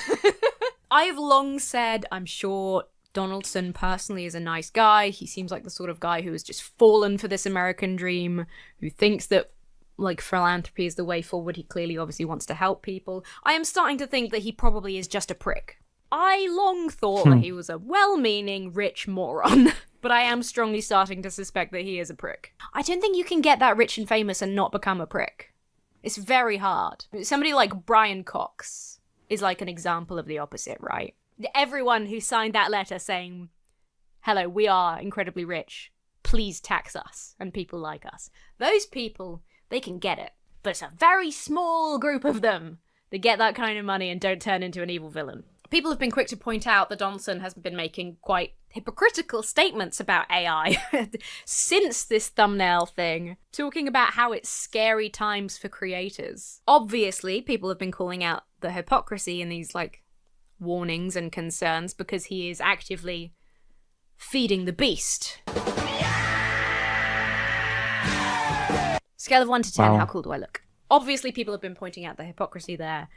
I've long said, I'm sure Donaldson personally is a nice guy. He seems like the sort of guy who has just fallen for this American dream, who thinks that like philanthropy is the way forward. He clearly obviously wants to help people. I am starting to think that he probably is just a prick. I long thought that he was a well-meaning, rich moron, but I am strongly starting to suspect that he is a prick. I don't think you can get that rich and famous and not become a prick. It's very hard. Somebody like Brian Cox is like an example of the opposite, right? Everyone who signed that letter saying, hello, we are incredibly rich, please tax us and people like us. Those people... they can get it. But it's a very small group of them that get that kind of money and don't turn into an evil villain. People have been quick to point out that Donaldson has been making quite hypocritical statements about AI since this thumbnail thing, talking about how it's scary times for creators. Obviously, people have been calling out the hypocrisy in these, like, warnings and concerns because he is actively feeding the beast. Scale of 1 to 10, Wow. how cool do I look? Obviously, people have been pointing out the hypocrisy there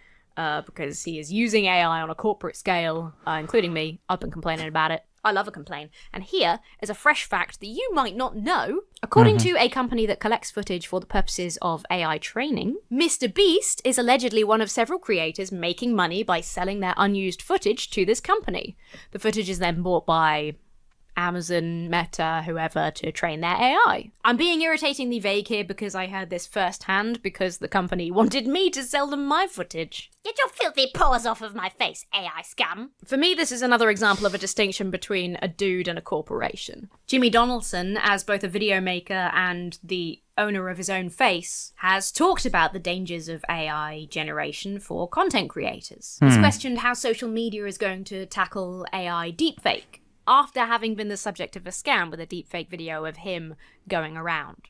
because he is using AI on a corporate scale, including me. I've been complaining about it. I love a complaint. And here is a fresh fact that you might not know. According to a company that collects footage for the purposes of AI training, Mr. Beast is allegedly one of several creators making money by selling their unused footage to this company. The footage is then bought by Amazon, Meta, whoever, to train their AI. I'm being irritatingly vague here because I heard this firsthand because the company wanted me to sell them my footage. Get your filthy paws off of my face, AI scum. For me, this is another example of a distinction between a dude and a corporation. Jimmy Donaldson, as both a video maker and the owner of his own face, has talked about the dangers of AI generation for content creators. He's questioned how social media is going to tackle AI deepfake, after having been the subject of a scam with a deepfake video of him going around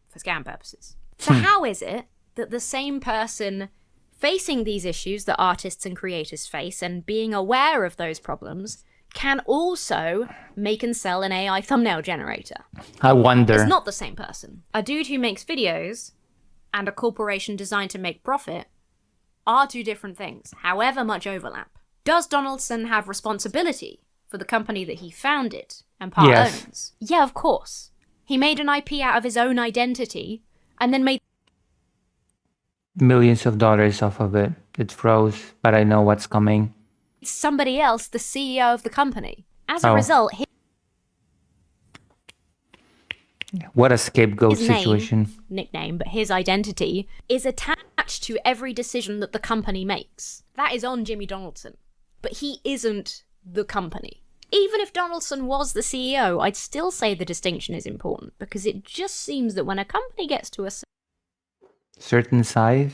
for scam purposes. So how is it that the same person facing these issues that artists and creators face and being aware of those problems can also make and sell an AI thumbnail generator? I wonder. It's not the same person. A dude who makes videos and a corporation designed to make profit are two different things, however much overlap. Does Donaldson have responsibility for the company that he founded and part Yes. owns? Yeah, of course. He made an IP out of his own identity and then made Millions of dollars off of it. It froze, but I know what's coming. somebody else the CEO of the company. As a Oh. result, What a scapegoat his name, situation. nickname, but his identity is attached to every decision that the company makes. That is on Jimmy Donaldson. But he isn't the company. Even if Donaldson was the CEO, I'd still say the distinction is important because it just seems that when a company gets to a Certain size.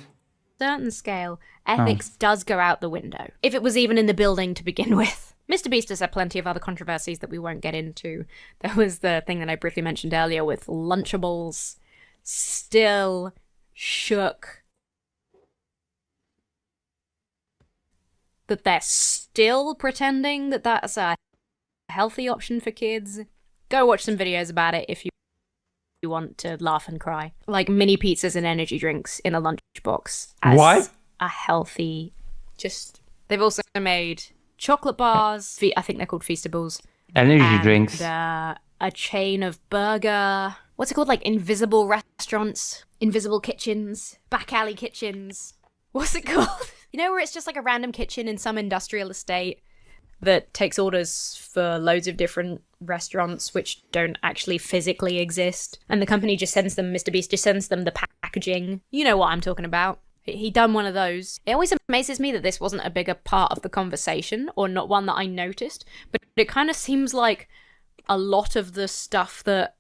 certain scale, ethics does go out the window. If it was even in the building to begin with. Mr. Beast has had plenty of other controversies that we won't get into. There was the thing that I briefly mentioned earlier with Lunchables. Still shook that they're still pretending that that's a healthy option for kids. Go watch some videos about it if you want to laugh and cry. Like mini pizzas and energy drinks in a lunchbox as What? a healthy. They've also made chocolate bars. I think they're called Feastables. Energy And, drinks. a chain of burger. What's it called? Like invisible restaurants, invisible kitchens, back alley kitchens. What's it called? You know, where it's just like a random kitchen in some industrial estate that takes orders for loads of different restaurants which don't actually physically exist. And the company just sends them, Mr. Beast just sends them the packaging. You know what I'm talking about. He done one of those. It always amazes me that this wasn't a bigger part of the conversation or not one that I noticed. But it kind of seems like a lot of the stuff that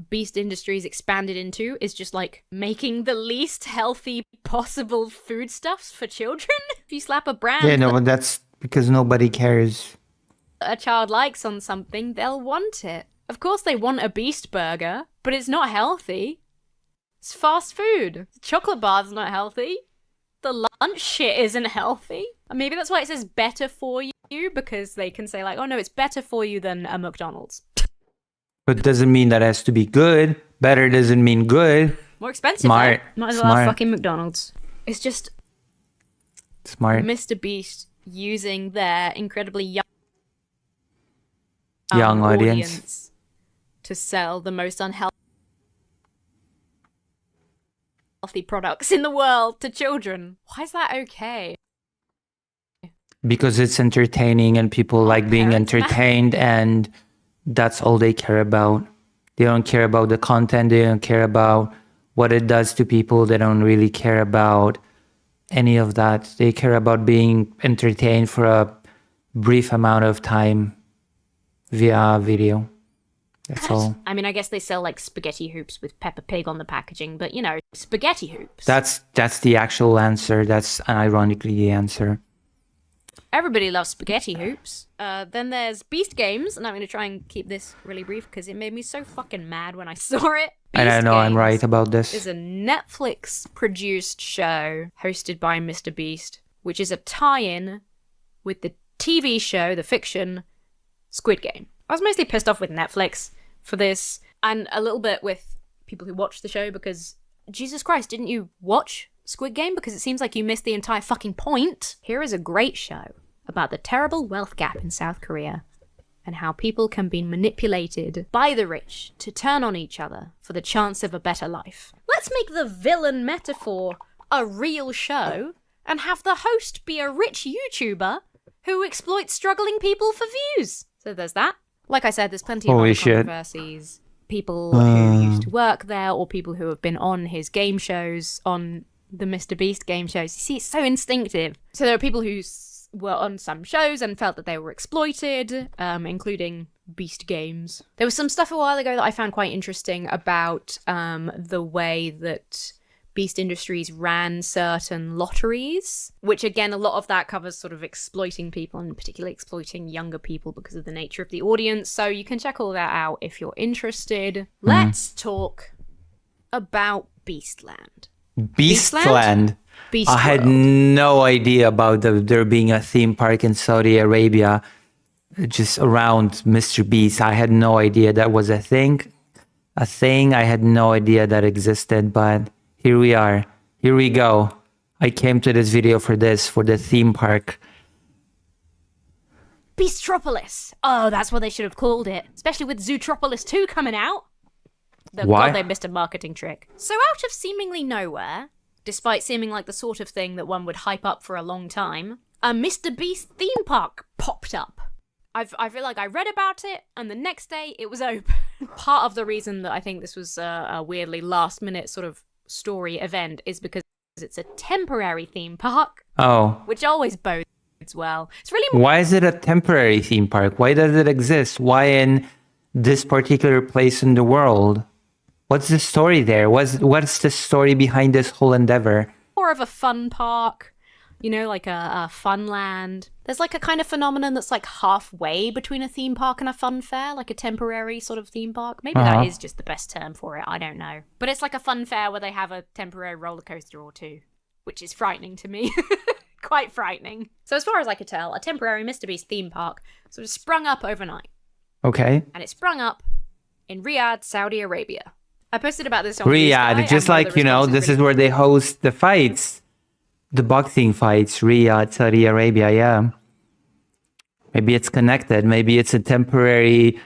Beast Industries expanded into is just like making the least healthy possible foodstuffs for children. If you slap a brand Yeah, no, but that's because nobody cares. that a child likes on something, they'll want it. Of course they want a Beast burger, but it's not healthy. It's fast food. The chocolate bar's not healthy. The lunch shit isn't healthy. And maybe that's why it says better for you, because they can say like, oh no, it's better for you than a McDonald's. But doesn't mean that has to be good. Better doesn't mean good. More expensive, Smart. though. Might as well have Smart. fucking McDonald's. It's just Smart. Mr. Beast using their incredibly Young audience. to sell the most unhealthy products in the world to children. Why is that okay? Because it's entertaining and people like being Parents matter. entertained, and that's all they care about. They don't care about the content. They don't care about what it does to people. They don't really care about any of that. They care about being entertained for a brief amount of time via video. That's all. I mean, I guess they sell like spaghetti hoops with Peppa Pig on the packaging, but you know, spaghetti hoops. That's the actual answer. That's ironically the answer. Everybody loves spaghetti hoops. Then there's Beast Games, and I'm going to try and keep this really brief because it made me so fucking mad when I saw it. And I Beast know I'm Games right about is this. a Netflix-produced show hosted by Mr. Beast, which is a tie-in with the TV show, the fiction, Squid Game. I was mostly pissed off with Netflix for this, and a little bit with people who watched the show because, Jesus Christ, didn't you watch Squid Game? Because it seems like you missed the entire fucking point. Here is a great show about the terrible wealth gap in South Korea and how people can be manipulated by the rich to turn on each other for the chance of a better life. Let's make the villain metaphor a real show and have the host be a rich YouTuber who exploits struggling people for views. So there's that. Like I said, there's plenty of Holy other shit. controversies. People who used to work there or people who have been on his game shows, on the Mr. Beast game shows. You see, it's so instinctive. So there are people who were on some shows and felt that they were exploited, including Beast Games. There was some stuff a while ago that I found quite interesting about the way that Beast Industries ran certain lotteries, which again, a lot of that covers sort of exploiting people and particularly exploiting younger people because of the nature of the audience. So you can check all that out if you're interested. Let's talk about Beastland. Beastland. Beast I had World. no idea about there being a theme park in Saudi Arabia just around Mr. Beast. I had no idea that was a thing. I had no idea that existed, but here we are. Here we go. I came to this video for the theme park. Beastropolis. Oh, that's what they should have called it. Especially with Zootropolis 2 coming out. Why? God, they missed a marketing trick. So out of seemingly nowhere, despite seeming like the sort of thing that one would hype up for a long time, a Mr. Beast theme park popped up. I feel like I read about it, and the next day it was open. Part of the reason that I think this was a weirdly last-minute sort of story event is because it's a temporary theme park, Oh. which always bodes well. It's really Why is it a temporary theme park? Why does it exist? Why in this particular place in the world? What's the story there? What's the story behind this whole endeavor? more of a fun park, you know, like a fun land. There's like a kind of phenomenon that's like halfway between a theme park and a fun fair, like a temporary sort of theme park. Maybe that is just the best term for it. I don't know. But it's like a fun fair where they have a temporary roller coaster or two, which is frightening to me. Quite frightening. So as far as I could tell, a temporary Mr. Beast theme park sort of sprung up overnight. Okay. And it sprung up in Riyadh, Saudi Arabia. I posted about this on Blue Sky, Riyadh, just and one of like, the you know, responses this is really- where they host the fights, the boxing fights, Riyadh, Saudi Arabia, yeah. Maybe it's connected. Maybe it's a temporary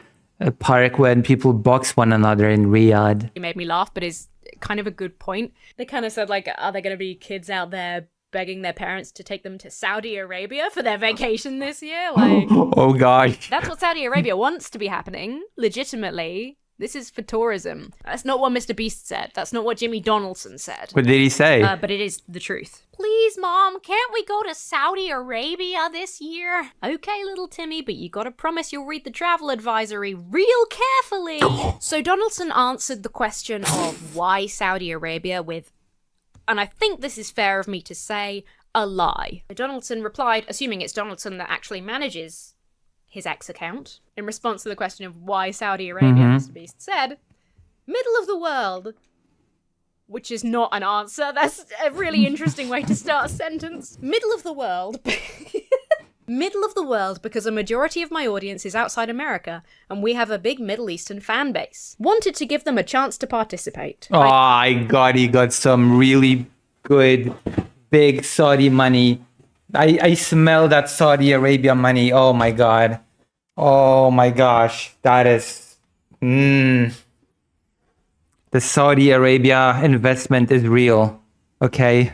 park when people box one another in Riyadh. It made me laugh, but is kind of a good point. They kind of said, like, are there going to be kids out there begging their parents to take them to Saudi Arabia for their vacation this year? Like, Oh gosh. that's what Saudi Arabia wants to be happening, legitimately. This is for tourism. That's not what Mr. Beast said. That's not what Jimmy Donaldson said. What did he say? But it is the truth. Please, Mom, can't we go to Saudi Arabia this year? Okay, little Timmy, but you gotta promise you'll read the travel advisory real carefully. So Donaldson answered the question of why Saudi Arabia with, and I think this is fair of me to say, a lie. Donaldson replied, assuming it's Donaldson that actually manages his X account, in response to the question of why Saudi Arabia, Mr. Beast said, middle of the world, which is not an answer. That's a really interesting way to start a sentence. Middle of the world. Middle of the world because a majority of my audience is outside America and we have a big Middle Eastern fan base. Wanted to give them a chance to participate. Oh, I got he got some really good big Saudi money. I smell that Saudi Arabia money. Oh my god. Oh my gosh. That is the Saudi Arabia investment is real. Okay?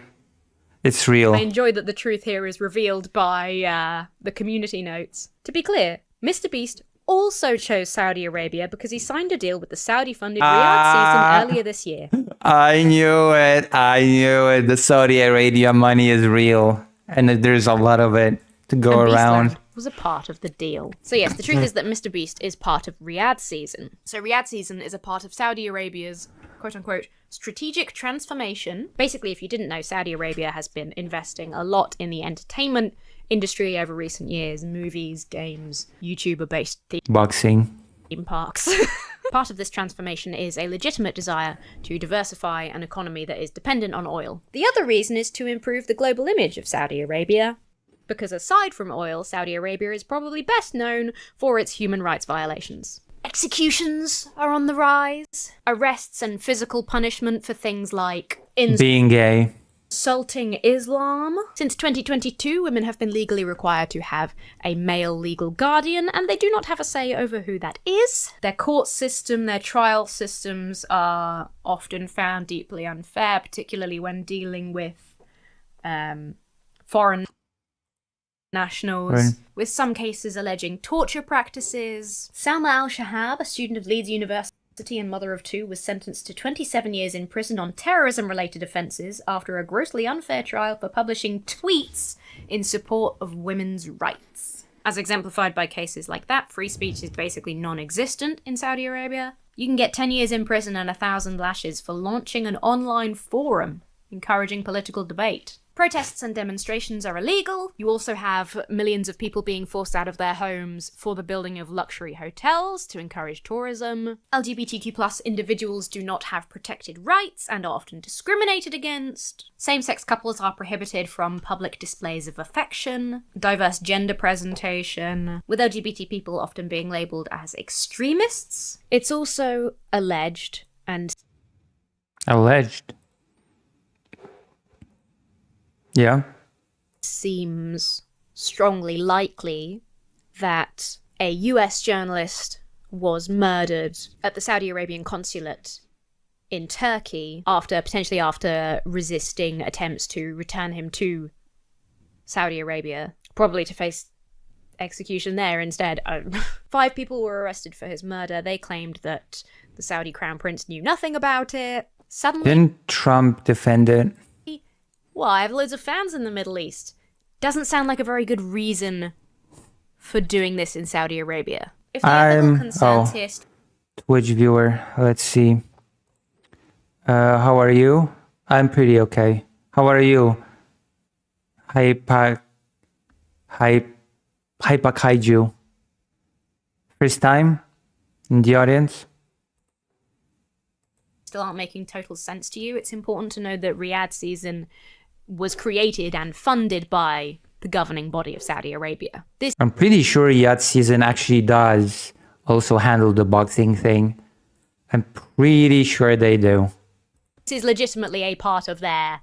It's real. I enjoy that the truth here is revealed by the community notes. To be clear, Mr. Beast also chose Saudi Arabia because he signed a deal with the Saudi-funded Riyadh season earlier this year. I knew it. I knew it. The Saudi Arabia money is real. And there's a lot of it to go And around. Beastland was a part of the deal. So yes, the truth is that Mr. Beast is part of Riyadh season. So Riyadh season is a part of Saudi Arabia's quote-unquote strategic transformation. Basically, if you didn't know, Saudi Arabia has been investing a lot in the entertainment industry over recent years, movies, games, YouTuber-based Boxing. theme parks. Part of this transformation is a legitimate desire to diversify an economy that is dependent on oil. The other reason is to improve the global image of Saudi Arabia, because aside from oil, Saudi Arabia is probably best known for its human rights violations. Executions are on the rise. Arrests and physical punishment for things like Being gay. insulting Islam. Since 2022, women have been legally required to have a male legal guardian, and they do not have a say over who that is. Their court system, their trial systems are often found deeply unfair, particularly when dealing with foreign nationals, Right. with some cases alleging torture practices. Salma al-Shahab, a student of Leeds University and mother of two, was sentenced to 27 years in prison on terrorism-related offences after a grossly unfair trial for publishing tweets in support of women's rights. As exemplified by cases like that, free speech is basically non-existent in Saudi Arabia. You can get 10 years in prison and 1,000 lashes for launching an online forum encouraging political debate. Protests and demonstrations are illegal. You also have millions of people being forced out of their homes for the building of luxury hotels to encourage tourism. LGBTQ+ individuals do not have protected rights and are often discriminated against. Same-sex couples are prohibited from public displays of affection. Diverse gender presentation, with LGBT people often being labelled as extremists. It's also alleged and Alleged. Yeah. seems strongly likely that a US journalist was murdered at the Saudi Arabian consulate in Turkey potentially after resisting attempts to return him to Saudi Arabia, probably to face execution there instead. 5 people were arrested for his murder. They claimed that the Saudi crown prince knew nothing about it. Suddenly, Didn't Trump defend it? well, I have loads of fans in the Middle East. Doesn't sound like a very good reason for doing this in Saudi Arabia. If the ethical concerns here Twitch viewer. Let's see. How are you? I'm pretty okay. How are you? Hypakaiju. First time in the audience? still aren't making total sense to you, it's important to know that Riyadh season was created and funded by the governing body of Saudi Arabia. This I'm pretty sure Riyadh season actually does also handle the boxing thing. I'm pretty sure they do. is legitimately a part of their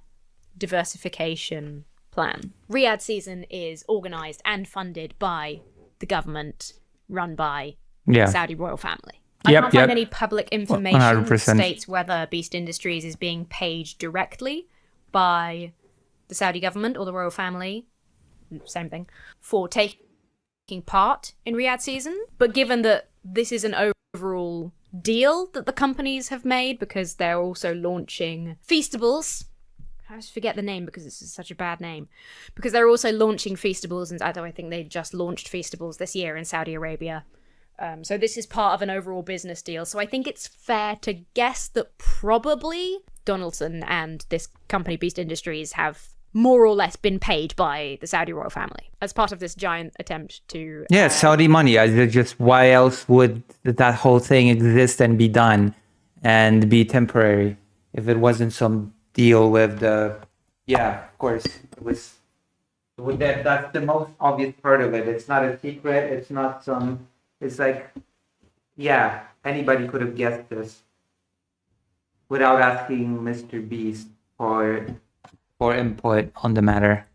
diversification plan. Riyadh season is organised and funded by the government, run by Yeah. the Saudi royal family. I Yep, can't find yep. any public information 100%. that states whether Beast Industries is being paid directly by the Saudi government or the royal family, same thing, for taking part in Riyadh season. But given that this is an overall deal that the companies have made, because they're also launching Feastables. I always forget the name because it's such a bad name. Because they're also launching Feastables, and I think they just launched Feastables this year in Saudi Arabia. So this is part of an overall business deal. So I think it's fair to guess that probably Donaldson and this company, Beast Industries, have more or less been paid by the Saudi royal family as part of this giant attempt to... Yeah, Saudi money. Just why else would that whole thing exist and be done and be temporary if it wasn't some deal with the... Yeah, of course. It was... That's the most obvious part of it. It's not a secret. It's not some... It's like, yeah, anybody could have guessed this without asking Mr. Beast for input on the matter.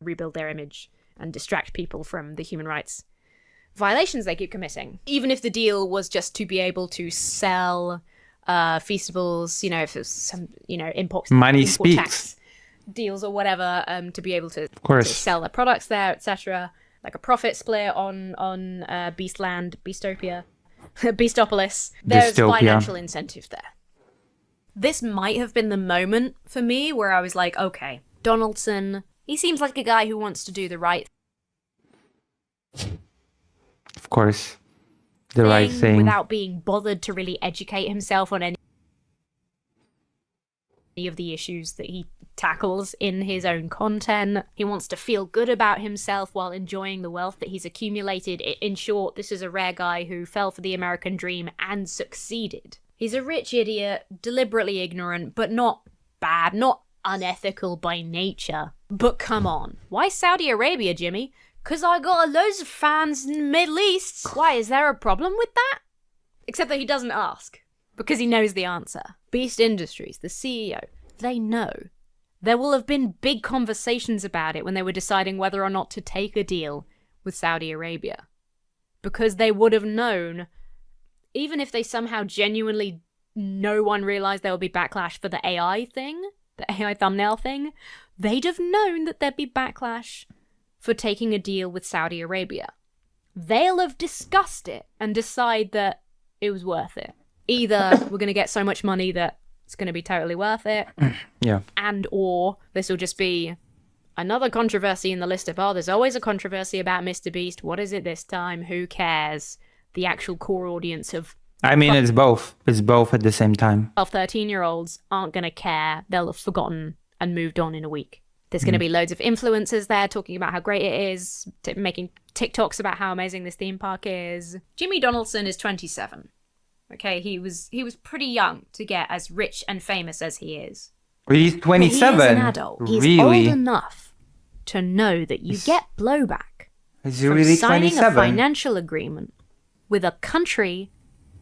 rebuild their image and distract people from the human rights violations they keep committing. Even if the deal was just to be able to sell Feastables, if it was some, import Speaks. tax deals or whatever, to be able to course. sell their products there, etc. Like a profit split on Beastland, Beastopia, Beastopolis. There's Dystopia. financial incentive there. This might have been the moment for me where I was like, okay, Donaldson, he seems like a guy who wants to do the right Of course. The right thing. without being bothered to really educate himself on of the issues that he tackles in his own content. He wants to feel good about himself while enjoying the wealth that he's accumulated. In short, this is a rare guy who fell for the American dream and succeeded. He's a rich idiot, deliberately ignorant, but not bad, not unethical by nature. But come on, why Saudi Arabia, Jimmy? 'Cause I got loads of fans in the Middle East. Why, is there a problem with that? Except that he doesn't ask, because he knows the answer. Beast Industries, the CEO, they know. There will have been big conversations about it when they were deciding whether or not to take a deal with Saudi Arabia. Because they would have known, even if they somehow genuinely, no one realized there would be backlash for the AI thing, the AI thumbnail thing, they'd have known that there'd be backlash for taking a deal with Saudi Arabia. They'll have discussed it and decide that it was worth it. Either we're going to get so much money that it's going to be totally worth it, Yeah. and or this will just be another controversy in the list of, oh, there's always a controversy about Mr. Beast. What is it this time? Who cares? The actual core audience of I mean, it's both. It's both at the same time. 12, 13-year-olds aren't going to care. They'll have forgotten and moved on in a week. There's going to be loads of influencers there talking about how great it is, making TikToks about how amazing this theme park is. Jimmy Donaldson is 27. Okay, he was pretty young to get as rich and famous as he is. He's But 27. he is an adult. He's Really? old enough to know that you get blowback Is he from really signing a 27? financial agreement with a country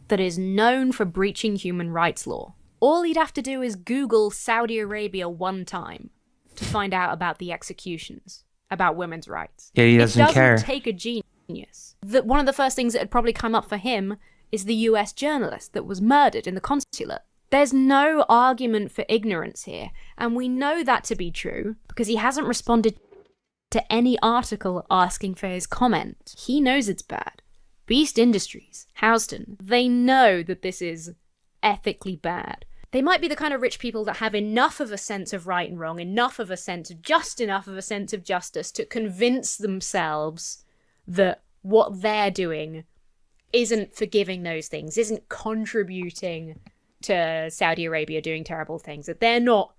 that is known for breaching human rights law. All he'd have to do is Google Saudi Arabia one time to find out about the executions, about women's rights. Yeah, he doesn't care. It doesn't take a genius. One of the first things that had probably come up for him is the US journalist that was murdered in the consulate. There's no argument for ignorance here, and we know that to be true because he hasn't responded to any article asking for his comment. He knows it's bad. Beast Industries, Houston, they know that this is ethically bad. They might be the kind of rich people that have enough of a sense of right and wrong, enough of a sense of justice to convince themselves that what they're doing isn't forgiving those things, isn't contributing to Saudi Arabia doing terrible things, that they're not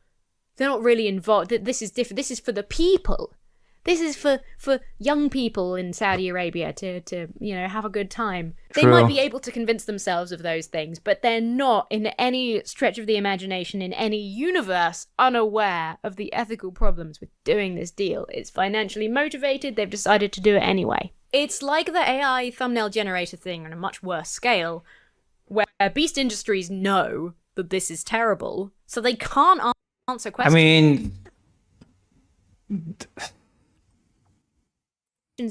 really involved, that this is different. This is for the people. This is for young people in Saudi Arabia to have a good time. They True. might be able to convince themselves of those things, but they're not, in any stretch of the imagination, in any universe, unaware of the ethical problems with doing this deal. It's financially motivated. They've decided to do it anyway. It's like the AI thumbnail generator thing on a much worse scale, where Beast Industries know that this is terrible, so they can't answer I questions. mean,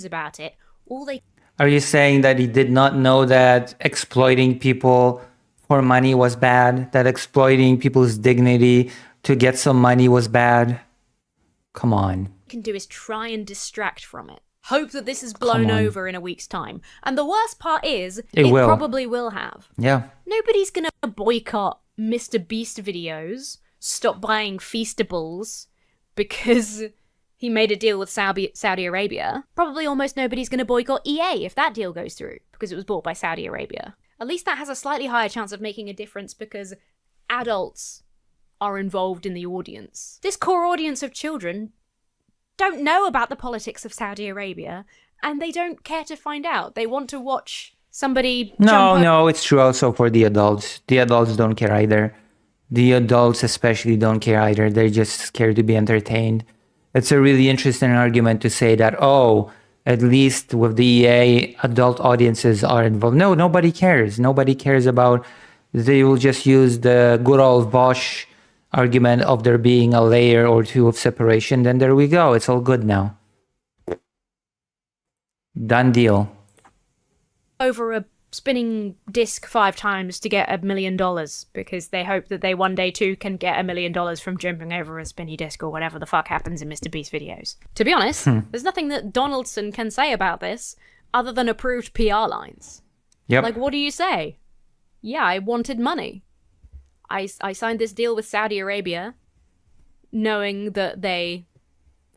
About it. All they are you saying that he did not know that exploiting people for money was bad? That exploiting people's dignity to get some money was bad? Come on. can do is try and distract from it. Hope that this is blown Come on. over in a week's time. And the worst part is, It will. probably will have. Yeah. Nobody's gonna boycott Mr. Beast videos, stop buying Feastables because he made a deal with Saudi Arabia. Probably almost nobody's gonna boycott EA if that deal goes through because it was bought by Saudi Arabia. At least that has a slightly higher chance of making a difference because adults are involved in the audience. This core audience of children don't know about the politics of Saudi Arabia and they don't care to find out. They want to watch somebody No, it's true also for the adults. The adults don't care either. The adults especially don't care either. They're just scared to be entertained. It's a really interesting argument to say that, oh, at least with the EA, adult audiences are involved. No, nobody cares. Nobody cares about... They will just use the good old Bosch argument of there being a layer or two of separation. Then there we go. It's all good now. Done deal. over a spinning disc 5 times to get $1 million because they hope that they one day too can get $1 million from jumping over a spinny disc or whatever the fuck happens in Mr. Beast videos. To be honest, there's nothing that Donaldson can say about this other than approved PR lines. Yep. Like, what do you say? Yeah, I wanted money. I signed this deal with Saudi Arabia knowing that they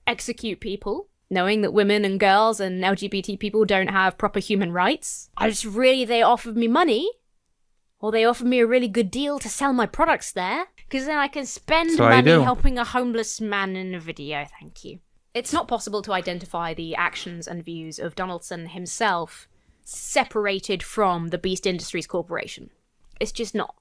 execute people, knowing that women and girls and LGBT people don't have proper human rights. They offered me money Or they offered me a really good deal to sell my products there, because then I can spend So I money do. helping a homeless man in a video, thank you. It's not possible to identify the actions and views of Donaldson himself separated from the Beast Industries Corporation. It's just not.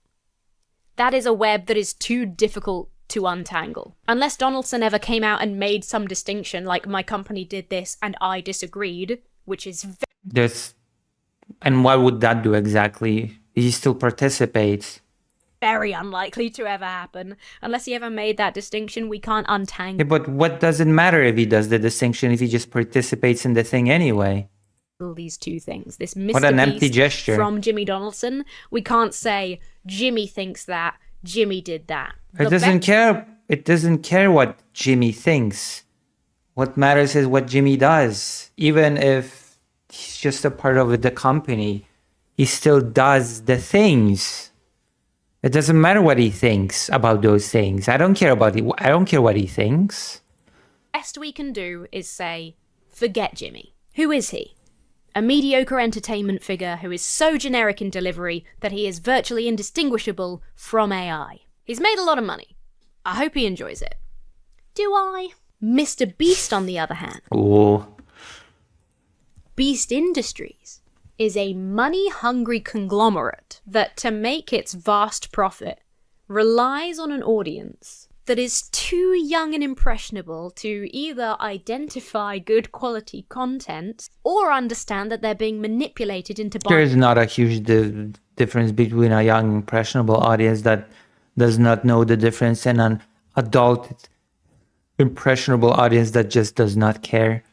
That is a web that is too difficult to untangle. Unless Donaldson ever came out and made some distinction, like my company did this and I disagreed, which is This, and what would that do exactly? He still participates. very unlikely to ever happen. Unless he ever made that distinction, we can't Yeah, untangle but what does it matter if he does the distinction if he just participates in the thing anyway? these two things. This What Mr. an empty Beast gesture. from Jimmy Donaldson. We can't say Jimmy thinks that, Jimmy did that. It doesn't care. It doesn't care what Jimmy thinks. What matters is what Jimmy does. Even if he's just a part of the company, he still does the things. It doesn't matter what he thinks about those things. I don't care about it. I don't care what he thinks. Best we can do is say, forget Jimmy. Who is he? A mediocre entertainment figure who is so generic in delivery that he is virtually indistinguishable from AI. He's made a lot of money. I hope he enjoys it. Do I? Mr. Beast, on the other hand, Oh, Beast Industries is a money-hungry conglomerate that, to make its vast profit, relies on an audience that is too young and impressionable to either identify good quality content or understand that they're being manipulated into there buying is not a huge difference between a young, impressionable audience that does not know the difference and an adult, impressionable audience that just does not care.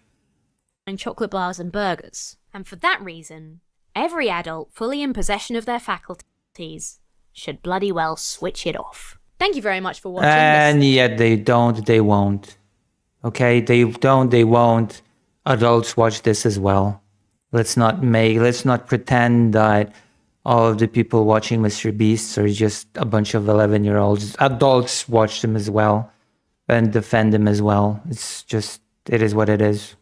chocolate bars and burgers. And for that reason, every adult fully in possession of their faculties should bloody well switch it off. Thank you very much for watching And this. yet they don't, they won't. Okay, they don't, they won't. Adults watch this as well. Let's not pretend that all of the people watching Mr. Beast are just a bunch of 11-year-olds. Adults watch them as well and defend them as well. It's just, it is what it is.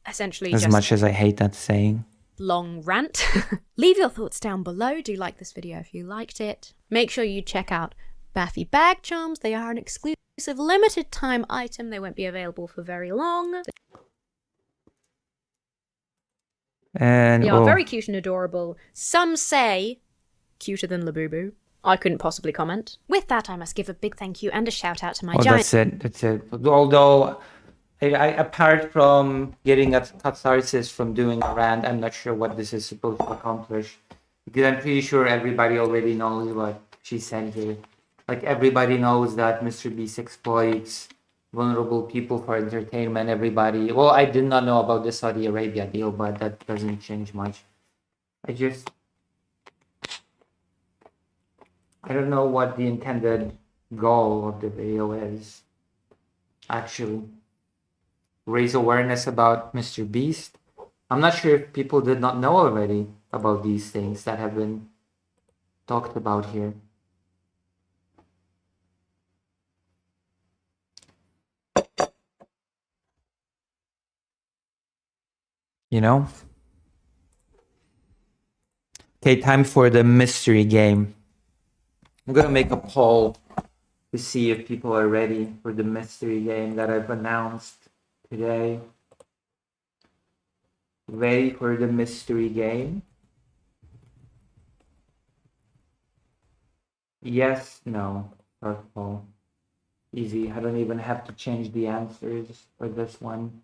Essentially, As just much as I hate that saying. long rant. Leave your thoughts down below. Do like this video if you liked it. Make sure you check out Baffy Bag Charms. They are an exclusive limited time item. They won't be available for very long. And They are oh, very cute and adorable. Some say cuter than Labubu. I couldn't possibly comment. With that, I must give a big thank you and a shout out to my oh, giant that's it. That's it. Although, apart from getting a catharsis from doing a rant, I'm not sure what this is supposed to accomplish. Because I'm pretty sure everybody already knows what she said here. Like, everybody knows that Mr. Beast exploits vulnerable people for entertainment. Everybody. Well, I did not know about the Saudi Arabia deal, but that doesn't change much. I don't know what the intended goal of the video is, actually. Raise awareness about Mr. Beast. I'm not sure if people did not know already about these things that have been talked about here. You know? Okay, time for the mystery game. I'm gonna make a poll to see if people are ready for the mystery game that I've announced today. Ready for the mystery game? Yes, no. Short poll. Easy. I don't even have to change the answers for this one.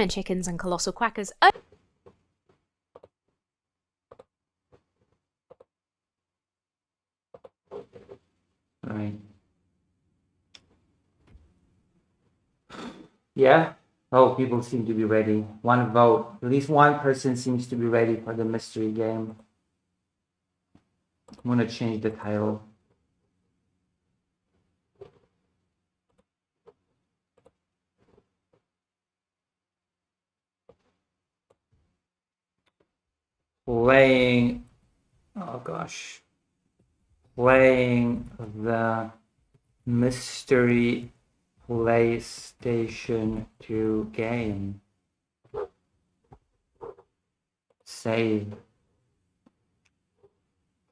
giant chickens and colossal quackers. Oh, Right. Yeah? Oh, people seem to be ready. One vote. At least one person seems to be ready for the mystery game. I'm gonna change the title. playing, oh gosh, playing the mystery PlayStation 2 game. Save.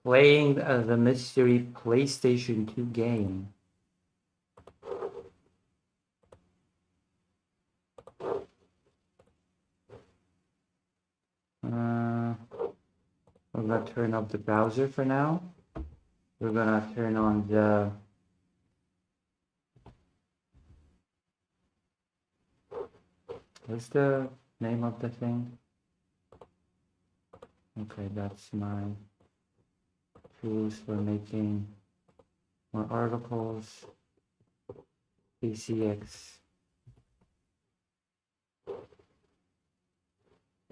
Playing the mystery PlayStation 2 game. We're gonna turn off the browser for now. We're gonna turn on the what's the name of the thing? Okay, that's my tools for making more articles. PCX.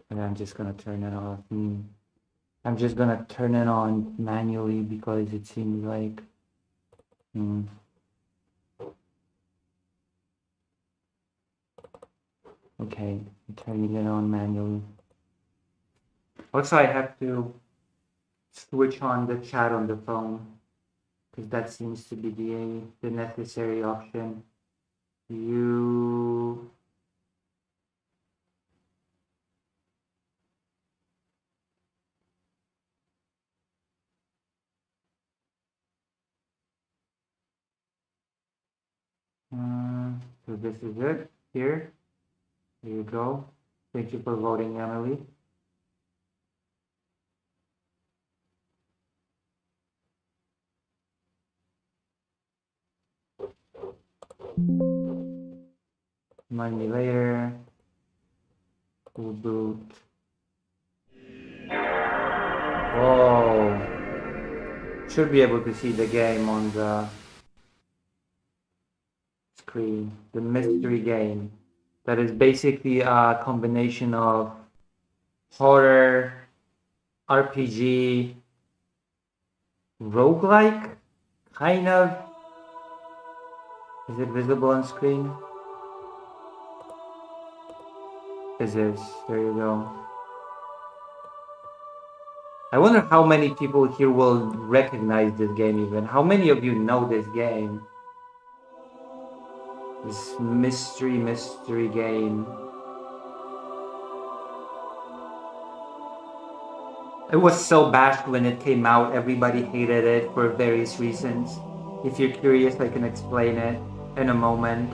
And I'm just gonna turn it off. I'm just gonna turn it on manually because it seems like okay, I'm turning it on manually. Also, I have to switch on the chat on the phone because that seems to be the necessary option. You so this is it here. There you go. Thank you for voting, Emily. Remind me later. Full boot. Whoa. Should be able to see the game on the screen. The mystery game. That is basically a combination of horror, RPG, roguelike, kind of. Is it visible on screen? It is. There you go. I wonder how many people here will recognize this game even. How many of you know this game? This mystery game. It was so bashed when it came out. Everybody hated it for various reasons. If you're curious, I can explain it in a moment.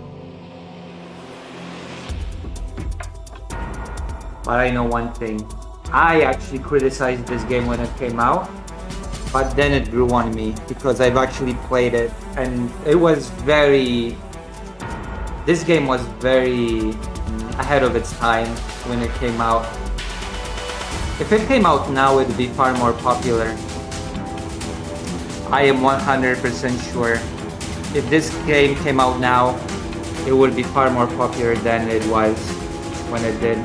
But I know one thing. I actually criticized this game when it came out, but then it grew on me because I've actually played it, and it was this game was very ahead of its time when it came out. If it came out now, it would be far more popular. I am 100% sure. If this game came out now, it would be far more popular than it was when it did.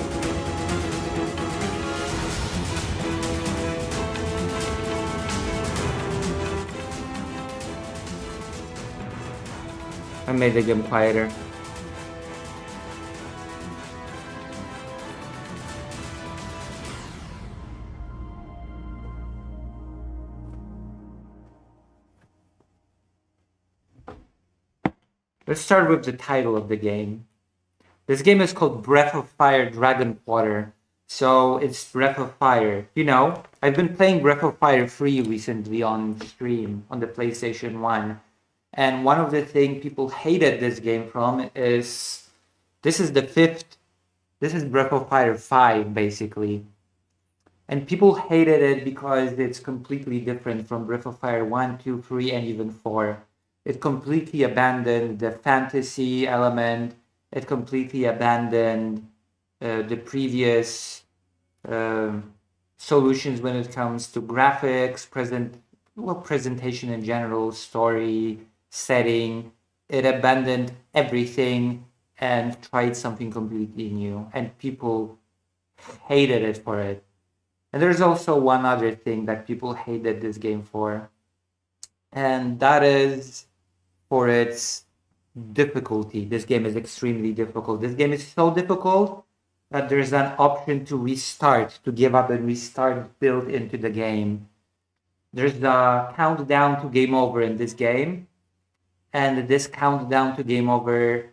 I made the game quieter. Let's start with the title of the game. This game is called Breath of Fire Dragon Quarter. So it's Breath of Fire. You know, I've been playing Breath of Fire free recently on stream on the PlayStation 1. And one of the things people hated this game from is this is Breath of Fire 5 basically. And people hated it because it's completely different from Breath of Fire 1, 2, 3, and even 4. It completely abandoned the fantasy element. It completely abandoned the previous solutions when it comes to graphics, presentation in general, story, setting. It abandoned everything and tried something completely new, and people hated it for it. And there's also one other thing that people hated this game for, and that is for its difficulty. This game is extremely difficult. This game is so difficult that there's an option to restart, to give up and restart built into the game. There's a countdown to game over in this game, and this countdown to game over,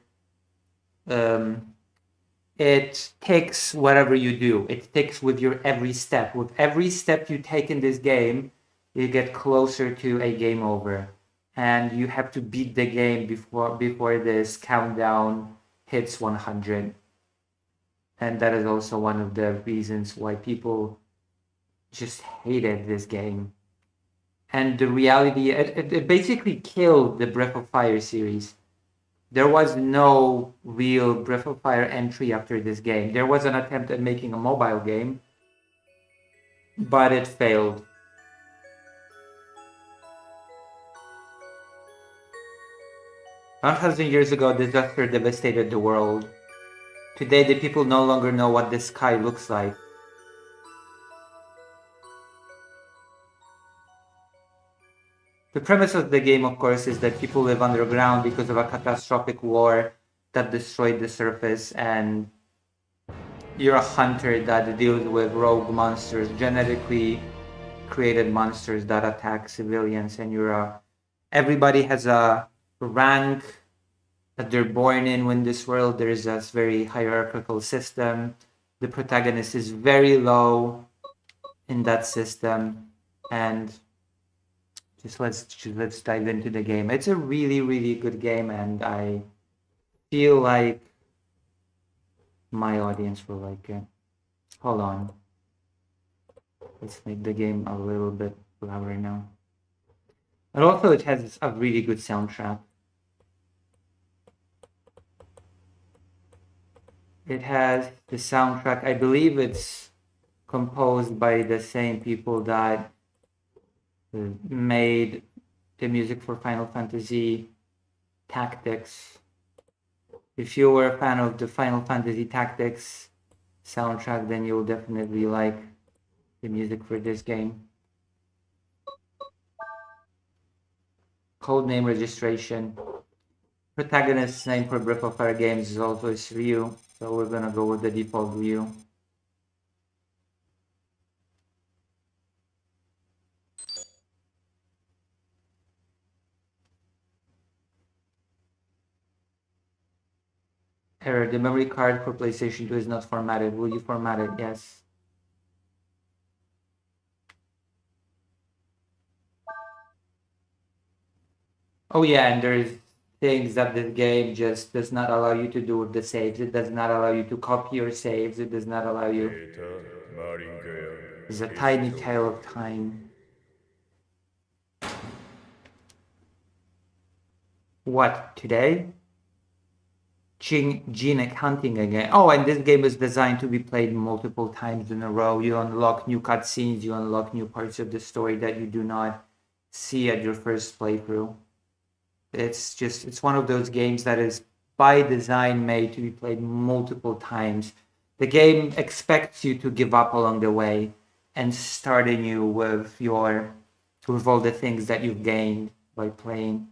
it takes whatever you do. It takes with your every step. With every step you take in this game, you get closer to a game over, and you have to beat the game before this countdown hits 100. And that is also one of the reasons why people just hated this game. And the reality, it basically killed the Breath of Fire series. There was no real Breath of Fire entry after this game. There was an attempt at making a mobile game, but it failed. One 1,000 years ago, disaster devastated the world. Today, the people no longer know what the sky looks like. The premise of the game, of course, is that people live underground because of a catastrophic war that destroyed the surface, and you're a hunter that deals with rogue monsters, genetically created monsters that attack civilians, and everybody has a rank that they're born in this world. There is this very hierarchical system. The protagonist is very low in that system, and let's dive into the game. It's a really, really good game, and I feel like my audience will like it. Hold on. Let's make the game a little bit louder now. And also it has a really good soundtrack. It has the soundtrack, I believe it's composed by the same people that made the music for Final Fantasy Tactics. If you were a fan of the Final Fantasy Tactics soundtrack, then you'll definitely like the music for this game. Codename registration. Protagonist's name for Breath of Fire games is also Ryu, so we're gonna go with the default Ryu. Error, the memory card for PlayStation 2 is not formatted. Will you format it? Yes. Oh yeah, and there's things that this game just does not allow you to do with the saves. It does not allow you to copy your saves. It does not allow you. It's a tiny tail of time. What, today? Gene hunting again. Oh, and this game is designed to be played multiple times in a row. You unlock new cutscenes, you unlock new parts of the story that you do not see at your first playthrough. It's one of those games that is by design made to be played multiple times. The game expects you to give up along the way and start anew with all the things that you've gained by playing.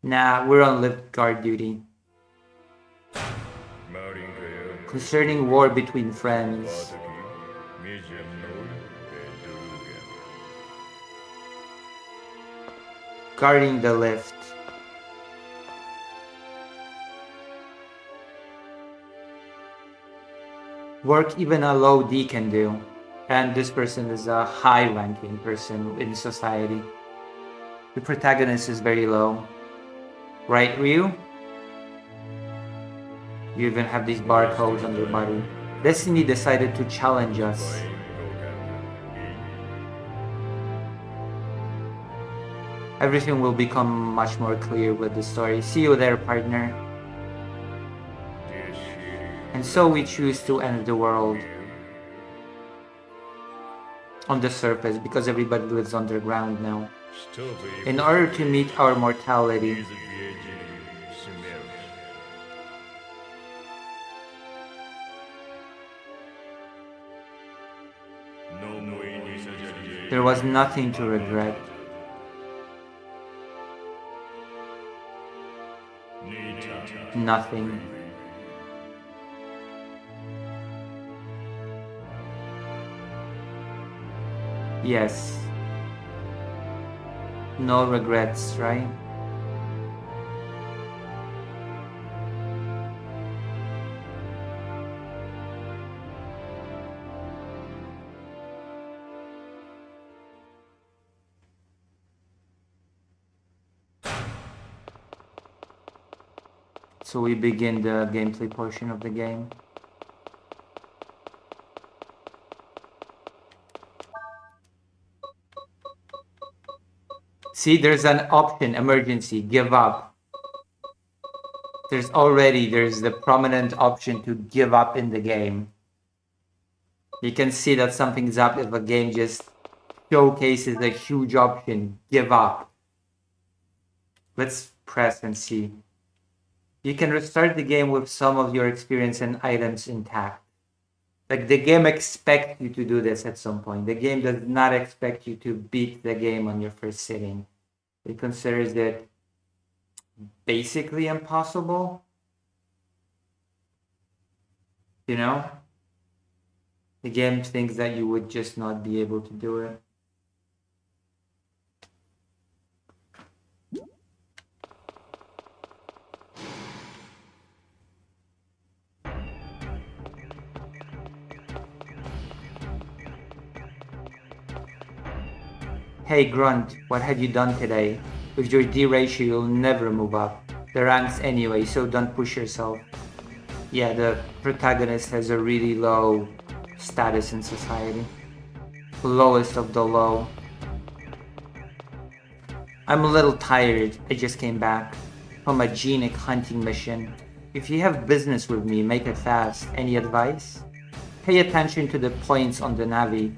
Nah, we're on lift guard duty. Concerning war between friends. Guarding the lift. Work even a low D can do. And this person is a high-ranking person in society. The protagonist is very low. Right, Ryu? You even have these barcodes on your body. Destiny decided to challenge us. Everything will become much more clear with the story. See you there, partner. And so we choose to end the world on the surface because everybody lives underground now. In order to meet our mortality, there was nothing to regret. Nothing. Yes. No regrets, right? So we begin the gameplay portion of the game. See, there's an option, emergency, give up. There's the prominent option to give up in the game. You can see that something's up if a game just showcases a huge option, give up. Let's press and see. You can restart the game with some of your experience and items intact. Like the game expects you to do this at some point. The game does not expect you to beat the game on your first sitting. It considers it basically impossible. You know? The game thinks that you would just not be able to do it. Hey Grunt, what have you done today? With your D ratio, you'll never move up the ranks anyway, so don't push yourself. Yeah, the protagonist has a really low status in society. Lowest of the low. I'm a little tired. I just came back from a genic hunting mission. If you have business with me, make it fast. Any advice? Pay attention to the points on the Navi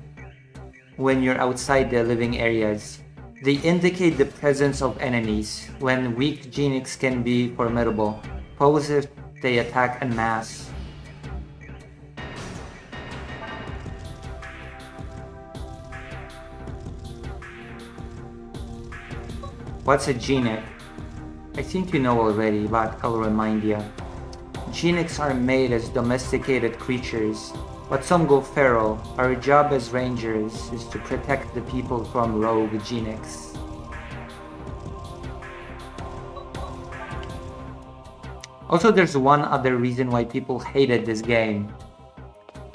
when you're outside the living areas. They indicate the presence of enemies, when weak genics can be formidable. Pose if they attack en masse. What's a genic? I think you know already, but I'll remind you. Genics are made as domesticated creatures, but some go feral. Our job as rangers is to protect the people from rogue genics. Also, there's one other reason why people hated this game.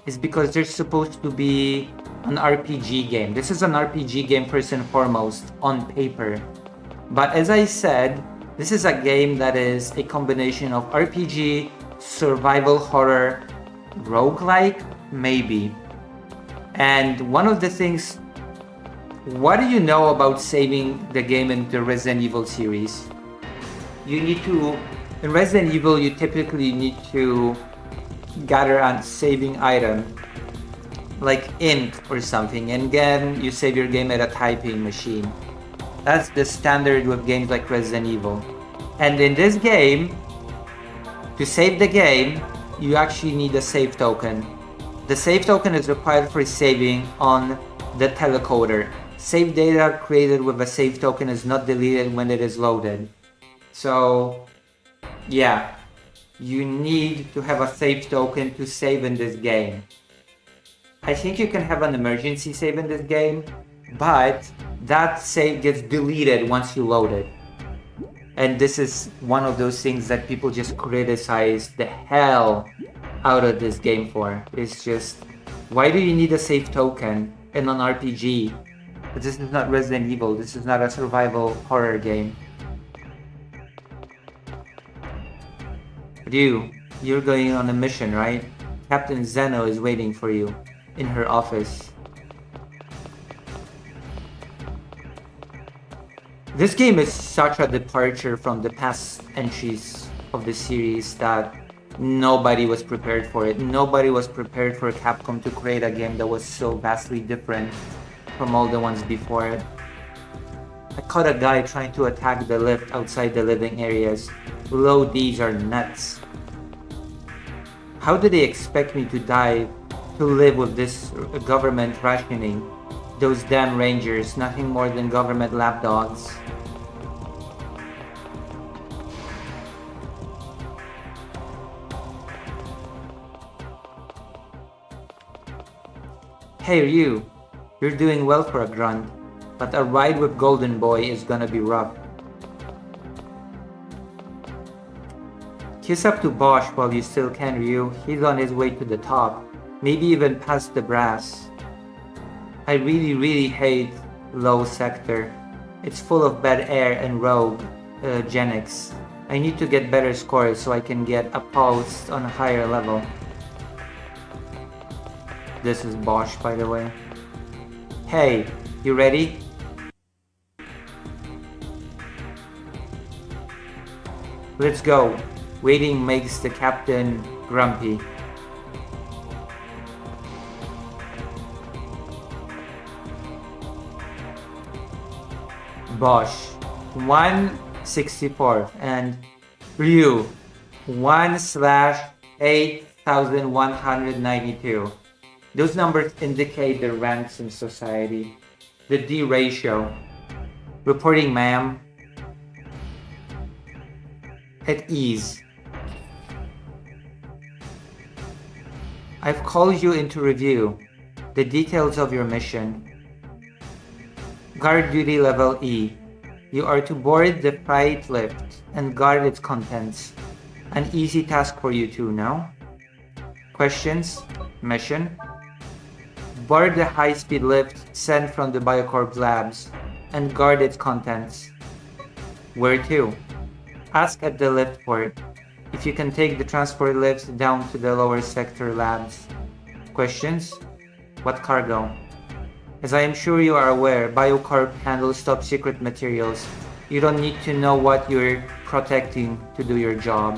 It's because there's supposed to be an RPG game. This is an RPG game first and foremost, on paper. But as I said, this is a game that is a combination of RPG, survival horror, roguelike, maybe. And one of the things, what do you know about saving the game in the Resident Evil series? You need to, in Resident Evil, you typically need to gather a saving item, like ink or something, and then you save your game at a typing machine. That's the standard with games like Resident Evil. And in this game, to save the game, you actually need a save token. The save token is required for saving on the telecoder. Save data created with a save token is not deleted when it is loaded. So, yeah, you need to have a save token to save in this game. I think you can have an emergency save in this game, but that save gets deleted once you load it. And this is one of those things that people just criticize the hell out of this game for. It's just, why do you need a save token in an RPG? But this is not Resident Evil. This is not a survival horror game. But you're going on a mission, right? Captain Zeno is waiting for you in her office. This game is such a departure from the past entries of the series that nobody was prepared for it. Nobody was prepared for Capcom to create a game that was so vastly different from all the ones before it. I caught a guy trying to attack the lift outside the living areas. Low Ds are nuts. How did they expect me to die to live with this government rationing? Those damn rangers, nothing more than government lapdogs. Hey you, You're doing well for a grunt, but a ride with Golden Boy is gonna be rough. Kiss up to Bosch while you still can, Ryu. He's on his way to the top, maybe even past the brass. I really hate low sector. It's full of bad air and rogue genics. I need to get better scores so I can get a post on a higher level. This is Bosch, by the way. Hey, you ready? Let's go. Waiting makes the captain grumpy. Bosch 164th and Ryu 1/8192. Those numbers indicate the ranks in society. The D ratio. Reporting, ma'am. At ease. I've called you in to review the details of your mission. Guard duty level E. You are to board the freight lift and guard its contents. An easy task for you to know. Questions? Mission? Board the high-speed lift sent from the Biocorp labs and guard its contents. Where to? Ask at the lift port if you can take the transport lift down to the lower sector labs. Questions? What cargo? As I am sure you are aware, Biocorp handles top secret materials. You don't need to know what you're protecting to do your job.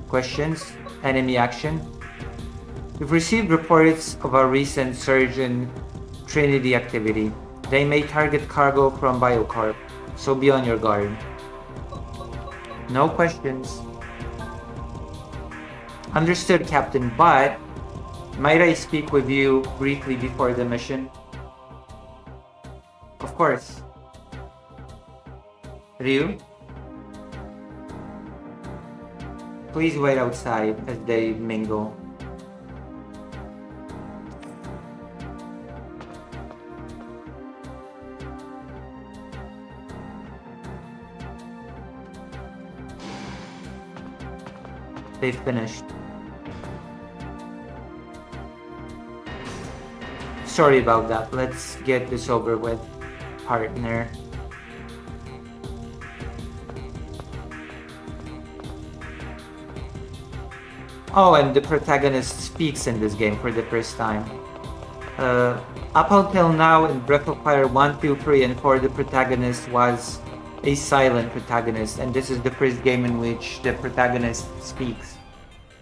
Questions? Enemy action? We've received reports of a recent surge in Trinity activity. They may target cargo from Biocorp, so be on your guard. No questions. Understood, Captain, but might I speak with you briefly before the mission? Of course. Ryu? Please wait outside as they mingle. They've finished. Sorry about that. Let's get this over with, partner. Oh, and the protagonist speaks in this game for the first time. Up until now in Breath of Fire 1, 2, 3, and 4, the protagonist was a silent protagonist, and this is the first game in which the protagonist speaks.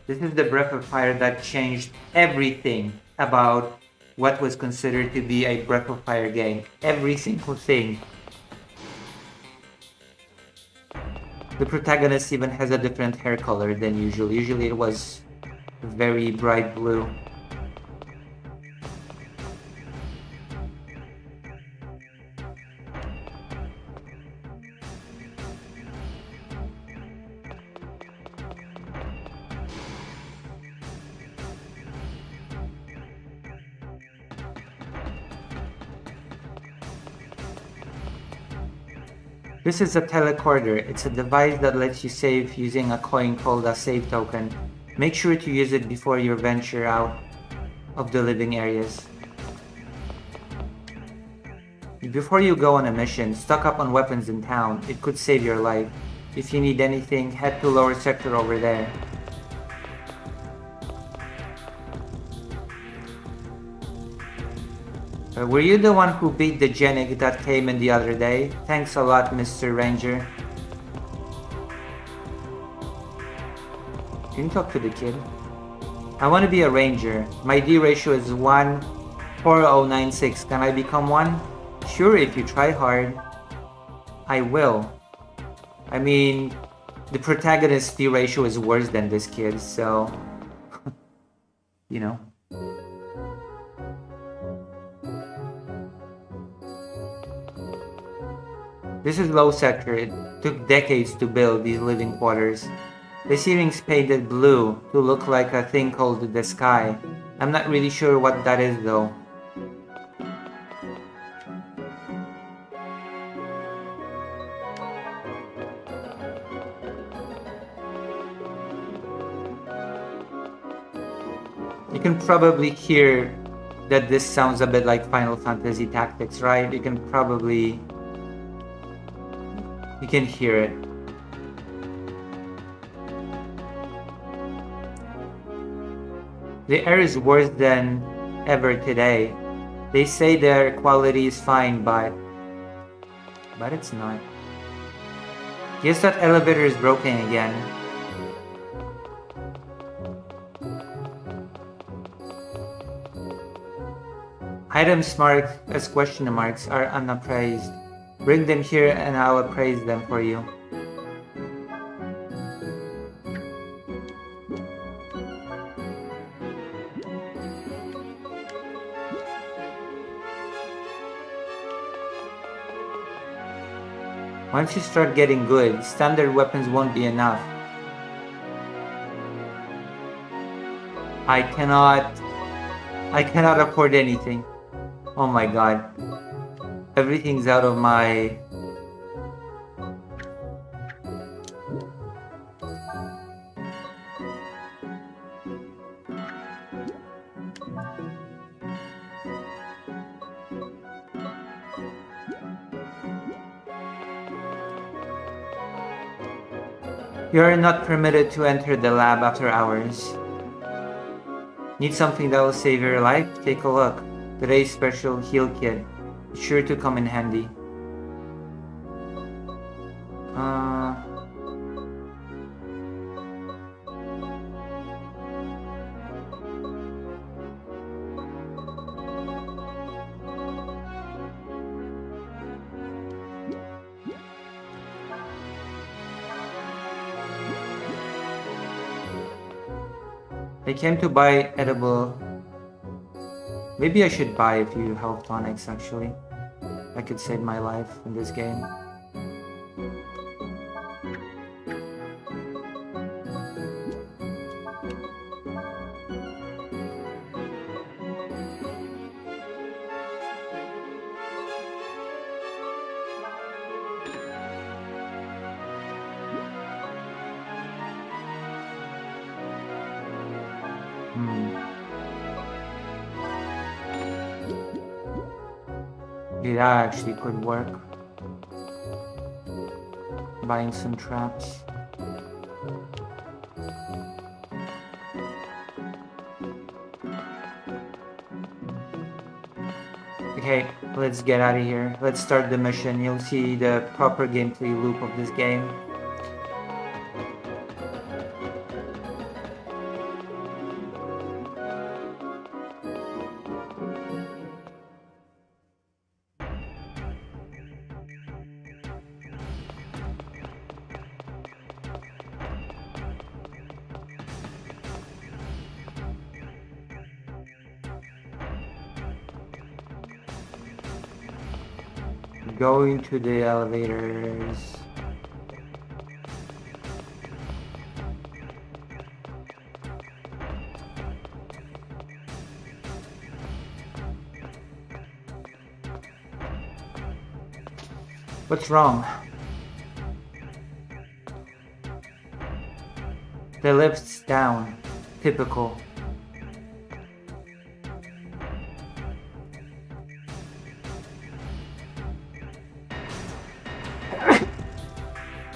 This is the Breath of Fire that changed everything about what was considered to be a Breath of Fire game. Every single thing. The protagonist even has a different hair color than usual. Usually it was very bright blue. This is a telecorder. It's a device that lets you save using a coin called a save token. Make sure to use it before you venture out of the living areas. Before you go on a mission, stock up on weapons in town. It could save your life. If you need anything, head to lower sector over there. Were you the one who beat the Genic that came in the other day? Thanks a lot, Mr. Ranger. Can you talk to the kid? I want to be a ranger. My D ratio is 1/4096. Can I become one? Sure, if you try hard. I will. I mean, the protagonist's D ratio is worse than this kid, so... you know. This is low sector. It took decades to build these living quarters. The ceiling's painted blue to look like a thing called the sky. I'm not really sure what that is though. You can probably hear that this sounds a bit like Final Fantasy Tactics, right? You can hear it. The air is worse than ever today. They say their quality is fine, but it's not. Guess that elevator is broken again. Items marked as question marks are unappraised. Bring them here and I'll appraise them for you. Once you start getting good, standard weapons won't be enough. I cannot afford anything. Oh my god. Everything's out of my... You are not permitted to enter the lab after hours. Need something that will save your life? Take a look. Today's special heal kit. It's sure to come in handy. I came to buy edible. Maybe I should buy a few health tonics actually. That could save my life in this game. Yeah, that actually could work. Buying some traps. Okay, let's get out of here. Let's start the mission. You'll see the proper gameplay loop of this game. Going to the elevators. What's wrong? The lift's down. Typical.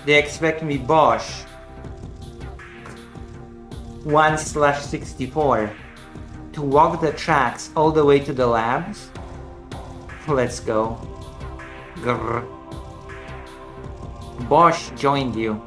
They expect me Bosch 1/64 to walk the tracks all the way to the labs? Let's go. Grr. Bosch joined you.